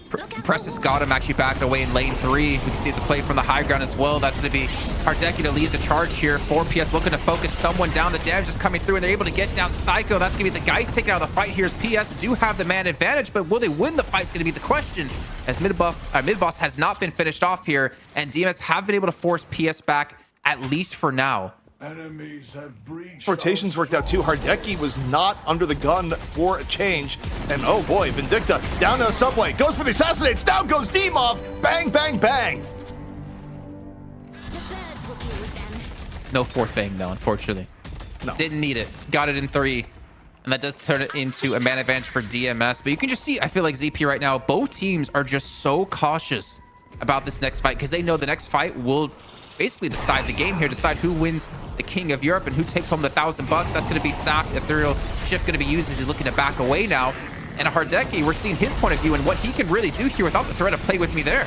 A: Prestis got him actually backed away in lane 3. We can see the play from the high ground as well. That's going to be Hardeki to lead the charge here. 4PS looking to focus someone down. The damage is coming through, and they're able to get down Psycho. That's going to be the guys taking out of the fight here. As PS do have the man advantage, but will they win the fight is going to be the question. As mid-boss has not been finished off here, and DMS have been able to force PS back, at least for now.
E: Enemies have breached.
C: Rotations worked out too. Hardeki was not under the gun for a change. And oh boy, Vindicta down to the subway. Goes for the assassinates. Down goes Demov. Bang, bang, bang.
F: The birds will deal with them.
A: No fourth bang though, unfortunately.
C: No.
A: Didn't need it. Got it in 3. And that does turn it into a man advantage for DMS. But you can just see, I feel like ZP right now, both teams are just so cautious about this next fight because they know the next fight will basically decide the game here, decide who wins the King of Europe and who takes home the $1,000. That's going to be Sap. Ethereal Shift going to be used as he's looking to back away now. And Hardeki, we're seeing his point of view and what he can really do here without the threat of Play With Me there.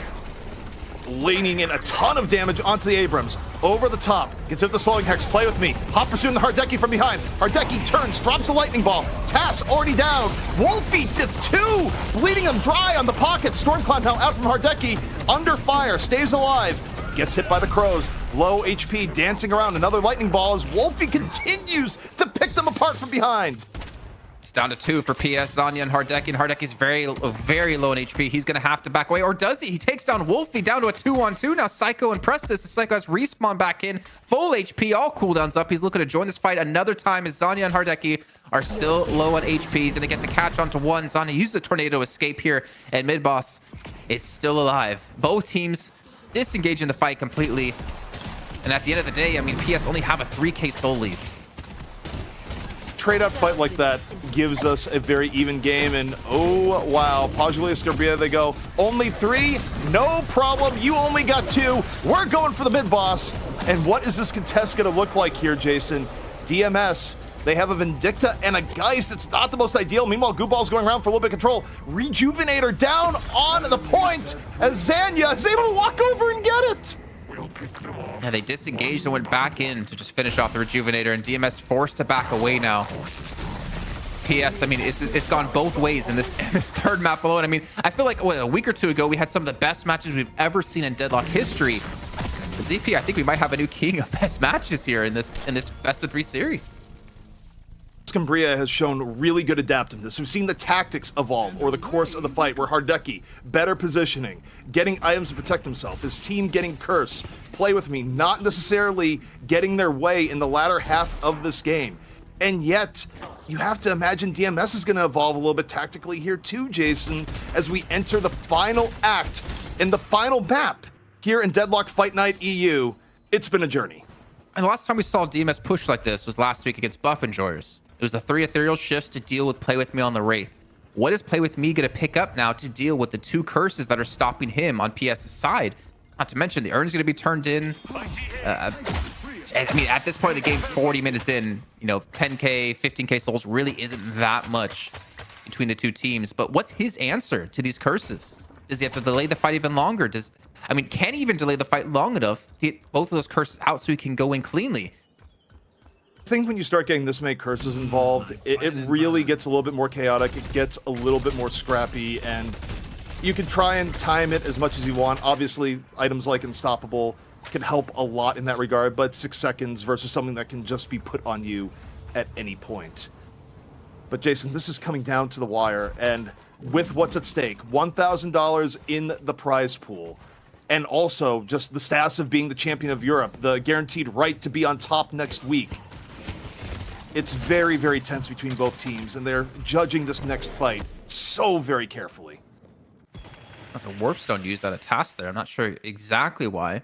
C: Leaning in a ton of damage onto the Abrams. Over the top. Gets hit the slowing hex. Play with me. Hop pursuing the Hardeki from behind. Hardeki turns, drops a lightning ball. Tass already down. Wolfie with 2. Bleeding him dry on the pocket. Stormcloud now out from Hardeki. Under fire. Stays alive. Gets hit by the crows. Low HP. Dancing around. Another lightning ball as Wolfie continues to pick them apart from behind.
A: It's down to 2 for PS, Zanya, and Hardeki. And Hardeki's very low in HP. He's going to have to back away. Or does he? He takes down Wolfie down to a 2-on-2. Now Psycho and Prestis. The Psycho has respawn back in. Full HP. All cooldowns up. He's looking to join this fight another time as Zanya and Hardeki are still low on HP. He's going to get the catch onto 1. Zanya uses the tornado escape here. And mid-boss, it's still alive. Both teams disengaging the fight completely. And at the end of the day, I mean, PS only have a 3k soul lead.
C: Trade-out fight like that gives us a very even game, and oh wow, Pojilaya Skumbriya, they go, only 3, no problem, you only got 2, we're going for the mid-boss. And what is this contest gonna look like here, Jason? DMS, they have a Vindicta and a Geist. It's not the most ideal. Meanwhile, Gooball's going around for a little bit of control. Rejuvenator down on the point as Zanya is able to walk over and get it.
A: Yeah, they disengaged and went back in to just finish off the Rejuvenator, and DMS forced to back away now. PS, I mean, it's gone both ways in this third map alone. I mean, I feel like a week or 2 ago, we had some of the best matches we've ever seen in Deadlock history. But ZP, I think we might have a new king of best matches here in this best of 3 series.
C: Skumbriya has shown really good adaptiveness. We've seen the tactics evolve over the course of the fight, where Hardeki, better positioning, getting items to protect himself, his team getting curse, Play With Me, not necessarily getting their way in the latter half of this game. And yet, you have to imagine DMS is going to evolve a little bit tactically here too, Jason, as we enter the final act in the final map here in Deadlock Fight Night EU. It's been a journey.
A: And the last time we saw DMS push like this was last week against Buff Enjoyers. It was the 3 ethereal shifts to deal with Play With Me on the Wraith. What is Play With Me going to pick up now to deal with the 2 curses that are stopping him on PS's side? Not to mention the urn's going to be turned in. I mean, at this point of the game, 40 minutes in, 10K, 15K souls really isn't that much between the two teams. But what's his answer to these curses? Does he have to delay the fight even longer? Can he even delay the fight long enough to get both of those curses out so he can go in cleanly?
C: I think when you start getting this many curses involved, it really gets a little bit more chaotic. It gets a little bit more scrappy, and you can try and time it as much as you want. Obviously, items like Unstoppable can help a lot in that regard, but 6 seconds versus something that can just be put on you at any point. But Jason, this is coming down to the wire, and with what's at stake, $1,000 in the prize pool, and also just the status of being the champion of Europe, the guaranteed right to be on top next week. It's very, very tense between both teams, and they're judging this next fight so very carefully.
A: That's a warp stone used on a task there. I'm not sure exactly why.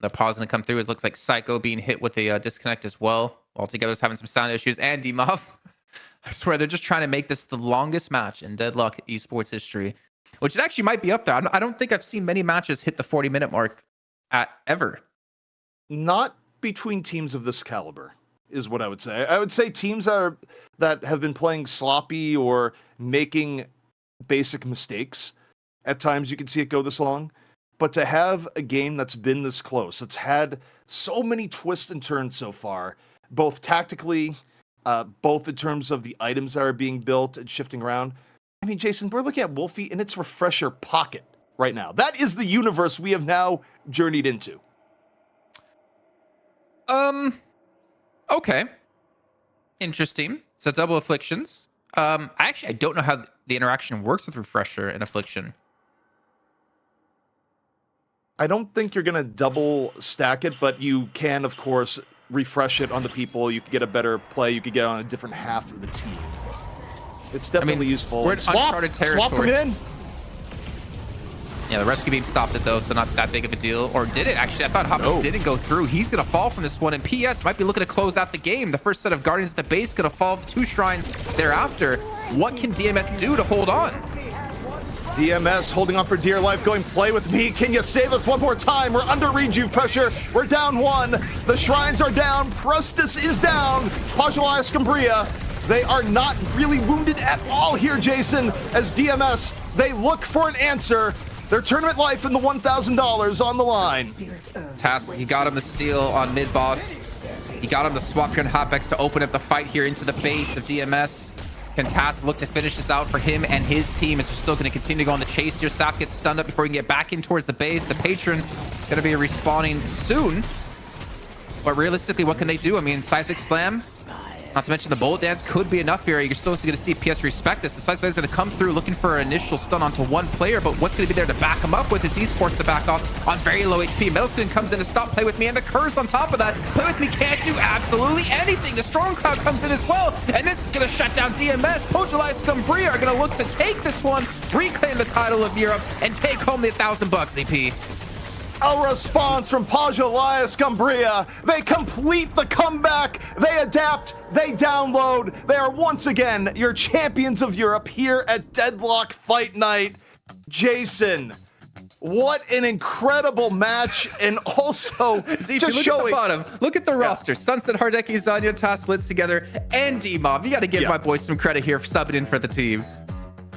A: The pause going to come through. It looks like Psycho being hit with a disconnect as well. Altogether is having some sound issues. And Demov. I swear, they're just trying to make this the longest match in Deadlock esports history, which it actually might be up there. I don't think I've seen many matches hit the 40-minute mark ever.
C: Not between teams of this caliber, is what I would say. I would say teams that have been playing sloppy or making basic mistakes. At times you can see it go this long. But to have a game that's been this close, it's had so many twists and turns so far, both tactically, both in terms of the items that are being built and shifting around. I mean, Jason, we're looking at Wolfie in its refresher pocket right now. That is the universe we have now journeyed into.
A: Okay. Interesting. So double afflictions. Actually, I don't know how the interaction works with refresher and affliction.
C: I don't think you're going to double stack it, but you can, of course, refresh it on the people. You can get a better play. You could get on a different half of the team. It's definitely useful.
A: We're in uncharted territory.
C: Swap them in.
A: Yeah, the rescue beam stopped it, though, so not that big of a deal. Or did it, actually? I thought Hoppers didn't go through. He's going to fall from this one. And PS might be looking to close out the game. The first set of Guardians at the base going to fall 2 shrines thereafter. What can DMS do to hold on?
C: DMS holding on for dear life, going, play with me. Can you save us one more time? We're under rejuve pressure. We're down 1. The shrines are down. Prestus is down. Pojilaya Skumbriya. They are not really wounded at all here, Jason, as DMS, they look for an answer. Their tournament life and the $1,000 on the line.
A: Task, he got him the steal on mid-boss. He got him the swap here on Hotbex to open up the fight here into the base of DMS. Can Task look to finish this out for him and his team as they're still going to continue to go on the chase here. Sap gets stunned up before he can get back in towards the base. The Patron going to be respawning soon. But realistically, what can they do? I mean, Seismic Slam, not to mention the bullet dance, could be enough here. You're still going to see PS respect this. The Seismic is going to come through looking for an initial stun onto one player, but what's going to be there to back him up with is esports to back off on very low HP. Metalskin comes in to stop Play With Me, and the curse on top of that. Play With Me can't do absolutely anything. The Storm Cloud comes in as well, and this is going to shut down DMS. Pojilaya Skumbriya are going to look to take this one, reclaim the title of Europe, and take home the $1,000 EP.
C: A response from Pojilaya Skumbriya. They complete the comeback. They adapt. They download. They are once again your champions of Europe here at Deadlock Fight Night. Jason, what an incredible match, and also
A: See,
C: just
A: look
C: showing.
A: at the bottom. Look at the roster. Sunset, Hardeki, Zanya, Task, Lids together, and Demov. You got to give my boy some credit here for subbing in for the team.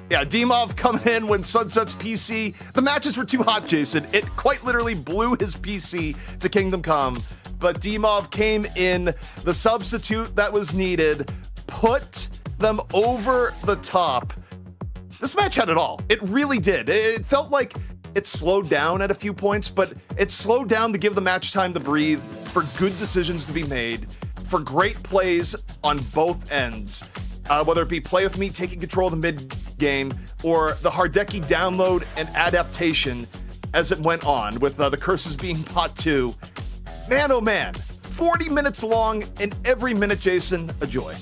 C: Yeah, Demov coming in when Sunset's PC. The matches were too hot, Jason. It quite literally blew his PC to Kingdom Come. But Demov came in, the substitute that was needed, put them over the top. This match had it all. It really did. It felt like it slowed down at a few points, but it slowed down to give the match time to breathe, for good decisions to be made, for great plays on both ends. Whether it be Play With Me taking control of the mid game or the Hardeki download and adaptation as it went on with the curses being pot 2. Man, oh man, 40 minutes long, and every minute, Jason, a joy.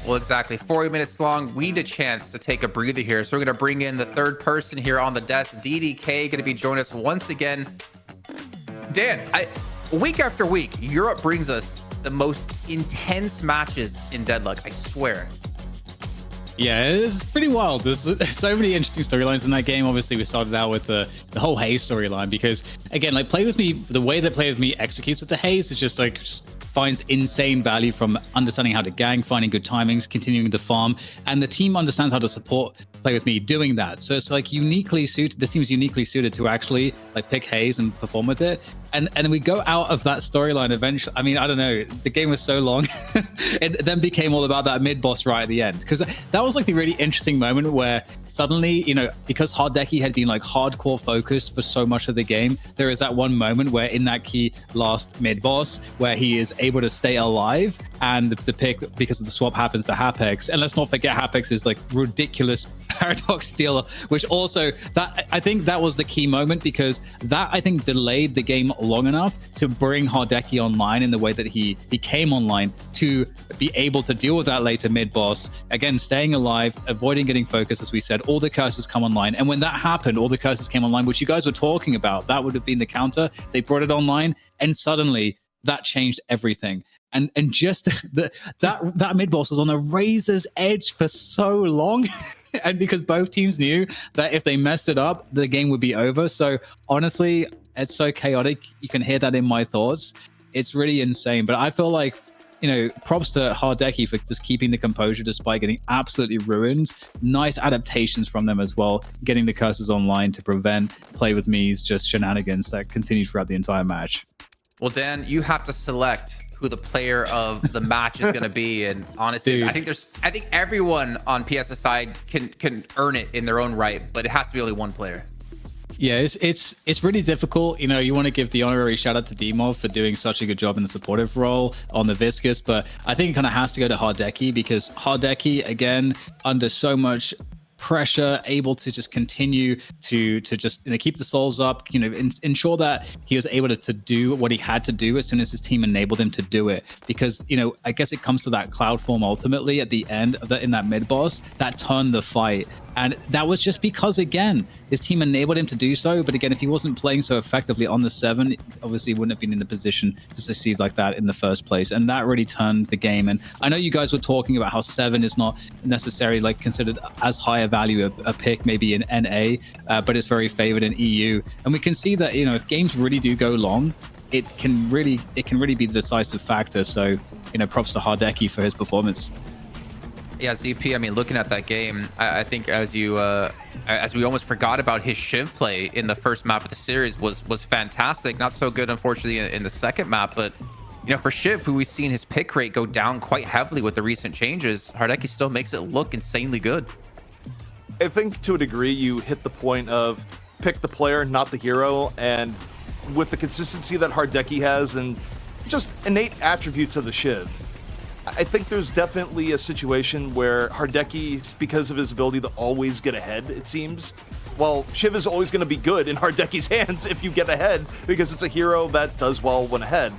A: Well, exactly. 40 minutes long. We need a chance to take a breather here. So we're going to bring in the third person here on the desk. DDK going to be joining us once again. Dan, week after week, Europe brings us the most intense matches in Deadlock, I swear.
B: Yeah, it's pretty wild. There's so many interesting storylines in that game. Obviously, we started out with the whole Haze storyline because, again, like Play With Me, the way that Play With Me executes with the Haze is just finds insane value from understanding how to gang, finding good timings, continuing the farm, and the team understands how to support Play With Me doing that. So it's like uniquely suited. This seems uniquely suited to actually like pick Haze and perform with it. And we go out of that storyline eventually. I mean, I don't know. The game was so long. It then became all about that mid boss right at the end, because that was like the really interesting moment where suddenly, you know, because Hardeki had been like hardcore focused for so much of the game, there is that one moment where in that key last mid boss where he is able to stay alive, and the pick because of the swap happens to Hapex. And let's not forget Hapex is like ridiculous paradox stealer, which also that I think that was the key moment, because that I think delayed the game long enough to bring Hardeki online in the way that he came online to be able to deal with that later mid boss. Again, staying alive, avoiding getting focused, as we said, all the curses come online. And when that happened, all the curses came online, which you guys were talking about, that would have been the counter. They brought it online, and suddenly that changed everything. And just that mid boss was on a razor's edge for so long. And because both teams knew that if they messed it up, the game would be over. So honestly, it's so chaotic. You can hear that in my thoughts. It's really insane. But I feel like, you know, props to Hardeki for just keeping the composure despite getting absolutely ruined. Nice adaptations from them as well, getting the curses online to prevent Play With Me's just shenanigans that continued throughout the entire match.
A: Well, Dan, you have to select who the player of the match is going to be, and honestly,
B: Dude.
A: I think everyone on PS's side can earn it in their own right, but it has to be only one player.
B: Yeah, it's really difficult. You know, you want to give the honorary shout out to Demov for doing such a good job in the supportive role on the Viscous, but I think it kind of has to go to Hardeki, because Hardeki, again, under so much pressure, able to just continue to just, you know, keep the souls up, you know, ensure that he was able to do what he had to do as soon as his team enabled him to do it. Because, you know, I guess it comes to that cloud form ultimately at the end of in that mid boss that turned the fight. And that was just because, again, his team enabled him to do so. But again, if he wasn't playing so effectively on the 7, obviously he wouldn't have been in the position to succeed like that in the first place. And that really turned the game. And I know you guys were talking about how 7 is not necessarily like considered as high a value a pick maybe in NA, but it's very favored in EU. And we can see that, you know, if games really do go long, it can really be the decisive factor. So, you know, props to Hardeki for his performance.
A: Yeah, ZP, I mean, looking at that game, I think as we almost forgot about his Shiv play in the first map of the series was fantastic. Not so good, unfortunately, in the second map. But, you know, for Shiv, who we've seen his pick rate go down quite heavily with the recent changes, Hardeki still makes it look insanely good.
C: I think to a degree you hit the point of pick the player, not the hero. And with the consistency that Hardeki has and just innate attributes of the Shiv, I think there's definitely a situation where Hardeki, because of his ability to always get ahead, it seems, well, Shiv is always going to be good in Hardeki's hands if you get ahead, because it's a hero that does well when ahead.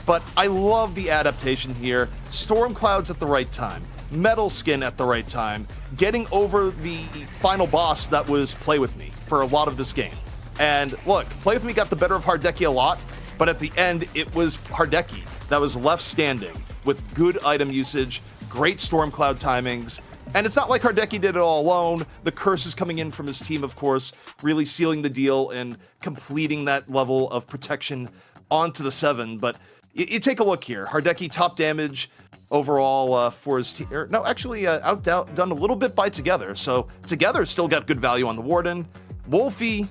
C: But I love the adaptation here. Storm Clouds at the right time, Metal Skin at the right time, getting over the final boss that was Play With Me for a lot of this game. And look, Play With Me got the better of Hardeki a lot, but at the end, it was Hardeki that was left standing with good item usage, great Stormcloud timings, and it's not like Hardeki did it all alone. The curses coming in from his team, of course, really sealing the deal and completing that level of protection onto the 7. But you take a look here. Hardeki top damage overall for his team. No, actually outdone a little bit by Together. So Together still got good value on the Warden. Wolfie,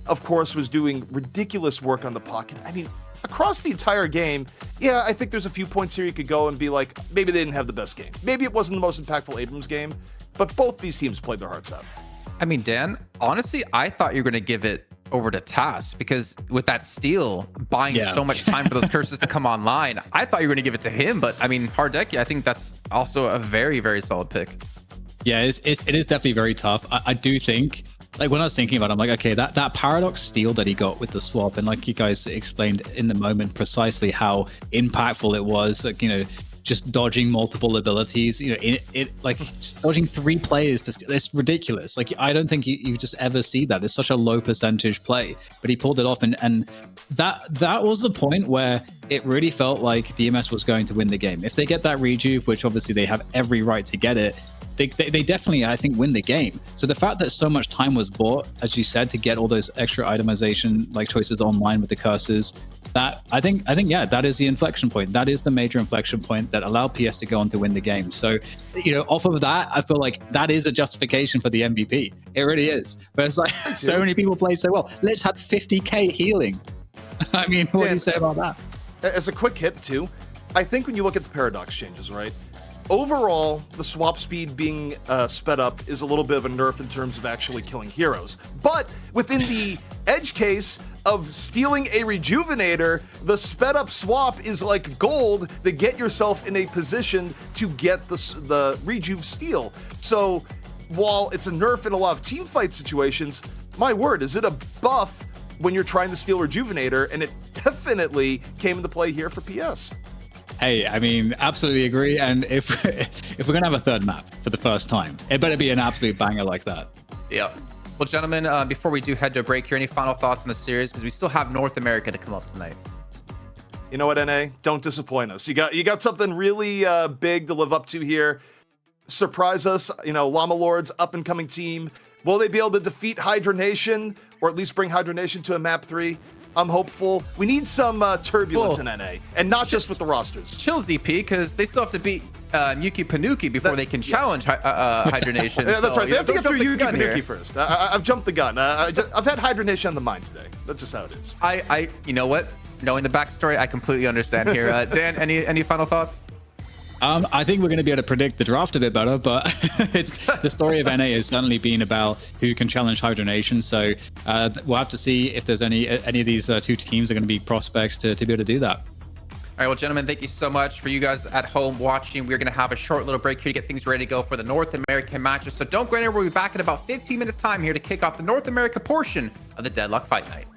C: of course, was doing ridiculous work on the pocket. I mean, across the entire game, yeah, I think there's a few points here you could go and be like, maybe they didn't have the best game. Maybe it wasn't the most impactful Abrams game, but both these teams played their hearts out.
A: I mean, Dan, honestly, I thought you were going to give it over to TAS, because with that steal, buying so much time for those curses to come online, I thought you were going to give it to him. But I mean, Hardeki, I think that's also a very, very solid pick.
B: Yeah, it is definitely very tough. I do think, like, when I was thinking about it, I'm like, okay, that paradox steal that he got with the swap, and like you guys explained in the moment precisely how impactful it was. Like, you know, just dodging multiple abilities. You know, it like just dodging 3 players to steal. It's ridiculous. Like, I don't think you just ever see that. It's such a low percentage play, but he pulled it off, and that was the point where it really felt like DMS was going to win the game. If they get that rejuve, which obviously they have every right to get it, they definitely, I think, win the game. So the fact that so much time was bought, as you said, to get all those extra itemization like choices online with the curses, that I think yeah, that is the inflection point. That is the major inflection point that allowed PS to go on to win the game. So, you know, off of that, I feel like that is a justification for the MVP. It really is. But it's like so many people played so well. Let's have 50k healing. I mean, what do you say about that?
C: As a quick hit too, I think when you look at the paradox changes, right? Overall, the swap speed being sped up is a little bit of a nerf in terms of actually killing heroes. But within the edge case of stealing a rejuvenator, the sped up swap is like gold to get yourself in a position to get the rejuve steal. So while it's a nerf in a lot of team fight situations, my word, is it a buff when you're trying to steal rejuvenator? And it definitely came into play here for PS.
B: Hey, I mean, absolutely agree. And if we're gonna have a third map for the first time, it better be an absolute banger like that.
A: Yeah. Well, gentlemen, before we do head to a break here, any final thoughts on the series? Because we still have North America to come up tonight.
C: You know what, NA? Don't disappoint us. You got something really big to live up to here. Surprise us. You know, Llama Lord's up and coming team. Will they be able to defeat Hydra Nation, or at least bring Hydra Nation to a map 3? I'm hopeful. We need some turbulence in NA, and not just with the rosters.
A: Chill, ZP, because they still have to beat Yuki Panuki before they can challenge Hydra Nation.
C: Yeah, that's right. They have to get through Yuki
A: Panuki
C: here first. I've jumped the gun. I've had Hydra Nation on the mind today. That's just how it is.
A: You know what? Knowing the backstory, I completely understand here. Dan, any final thoughts?
B: I think we're going to be able to predict the draft a bit better, but it's the story of NA has certainly been about who can challenge Hydra Nation. So we'll have to see if there's any of these 2 teams are going to be prospects to be able to do that.
A: All right, well, gentlemen, thank you so much. For you guys at home watching, we're going to have a short little break here to get things ready to go for the North American matches. So don't go anywhere. We'll be back in about 15 minutes time here to kick off the North America portion of the Deadlock Fight Night.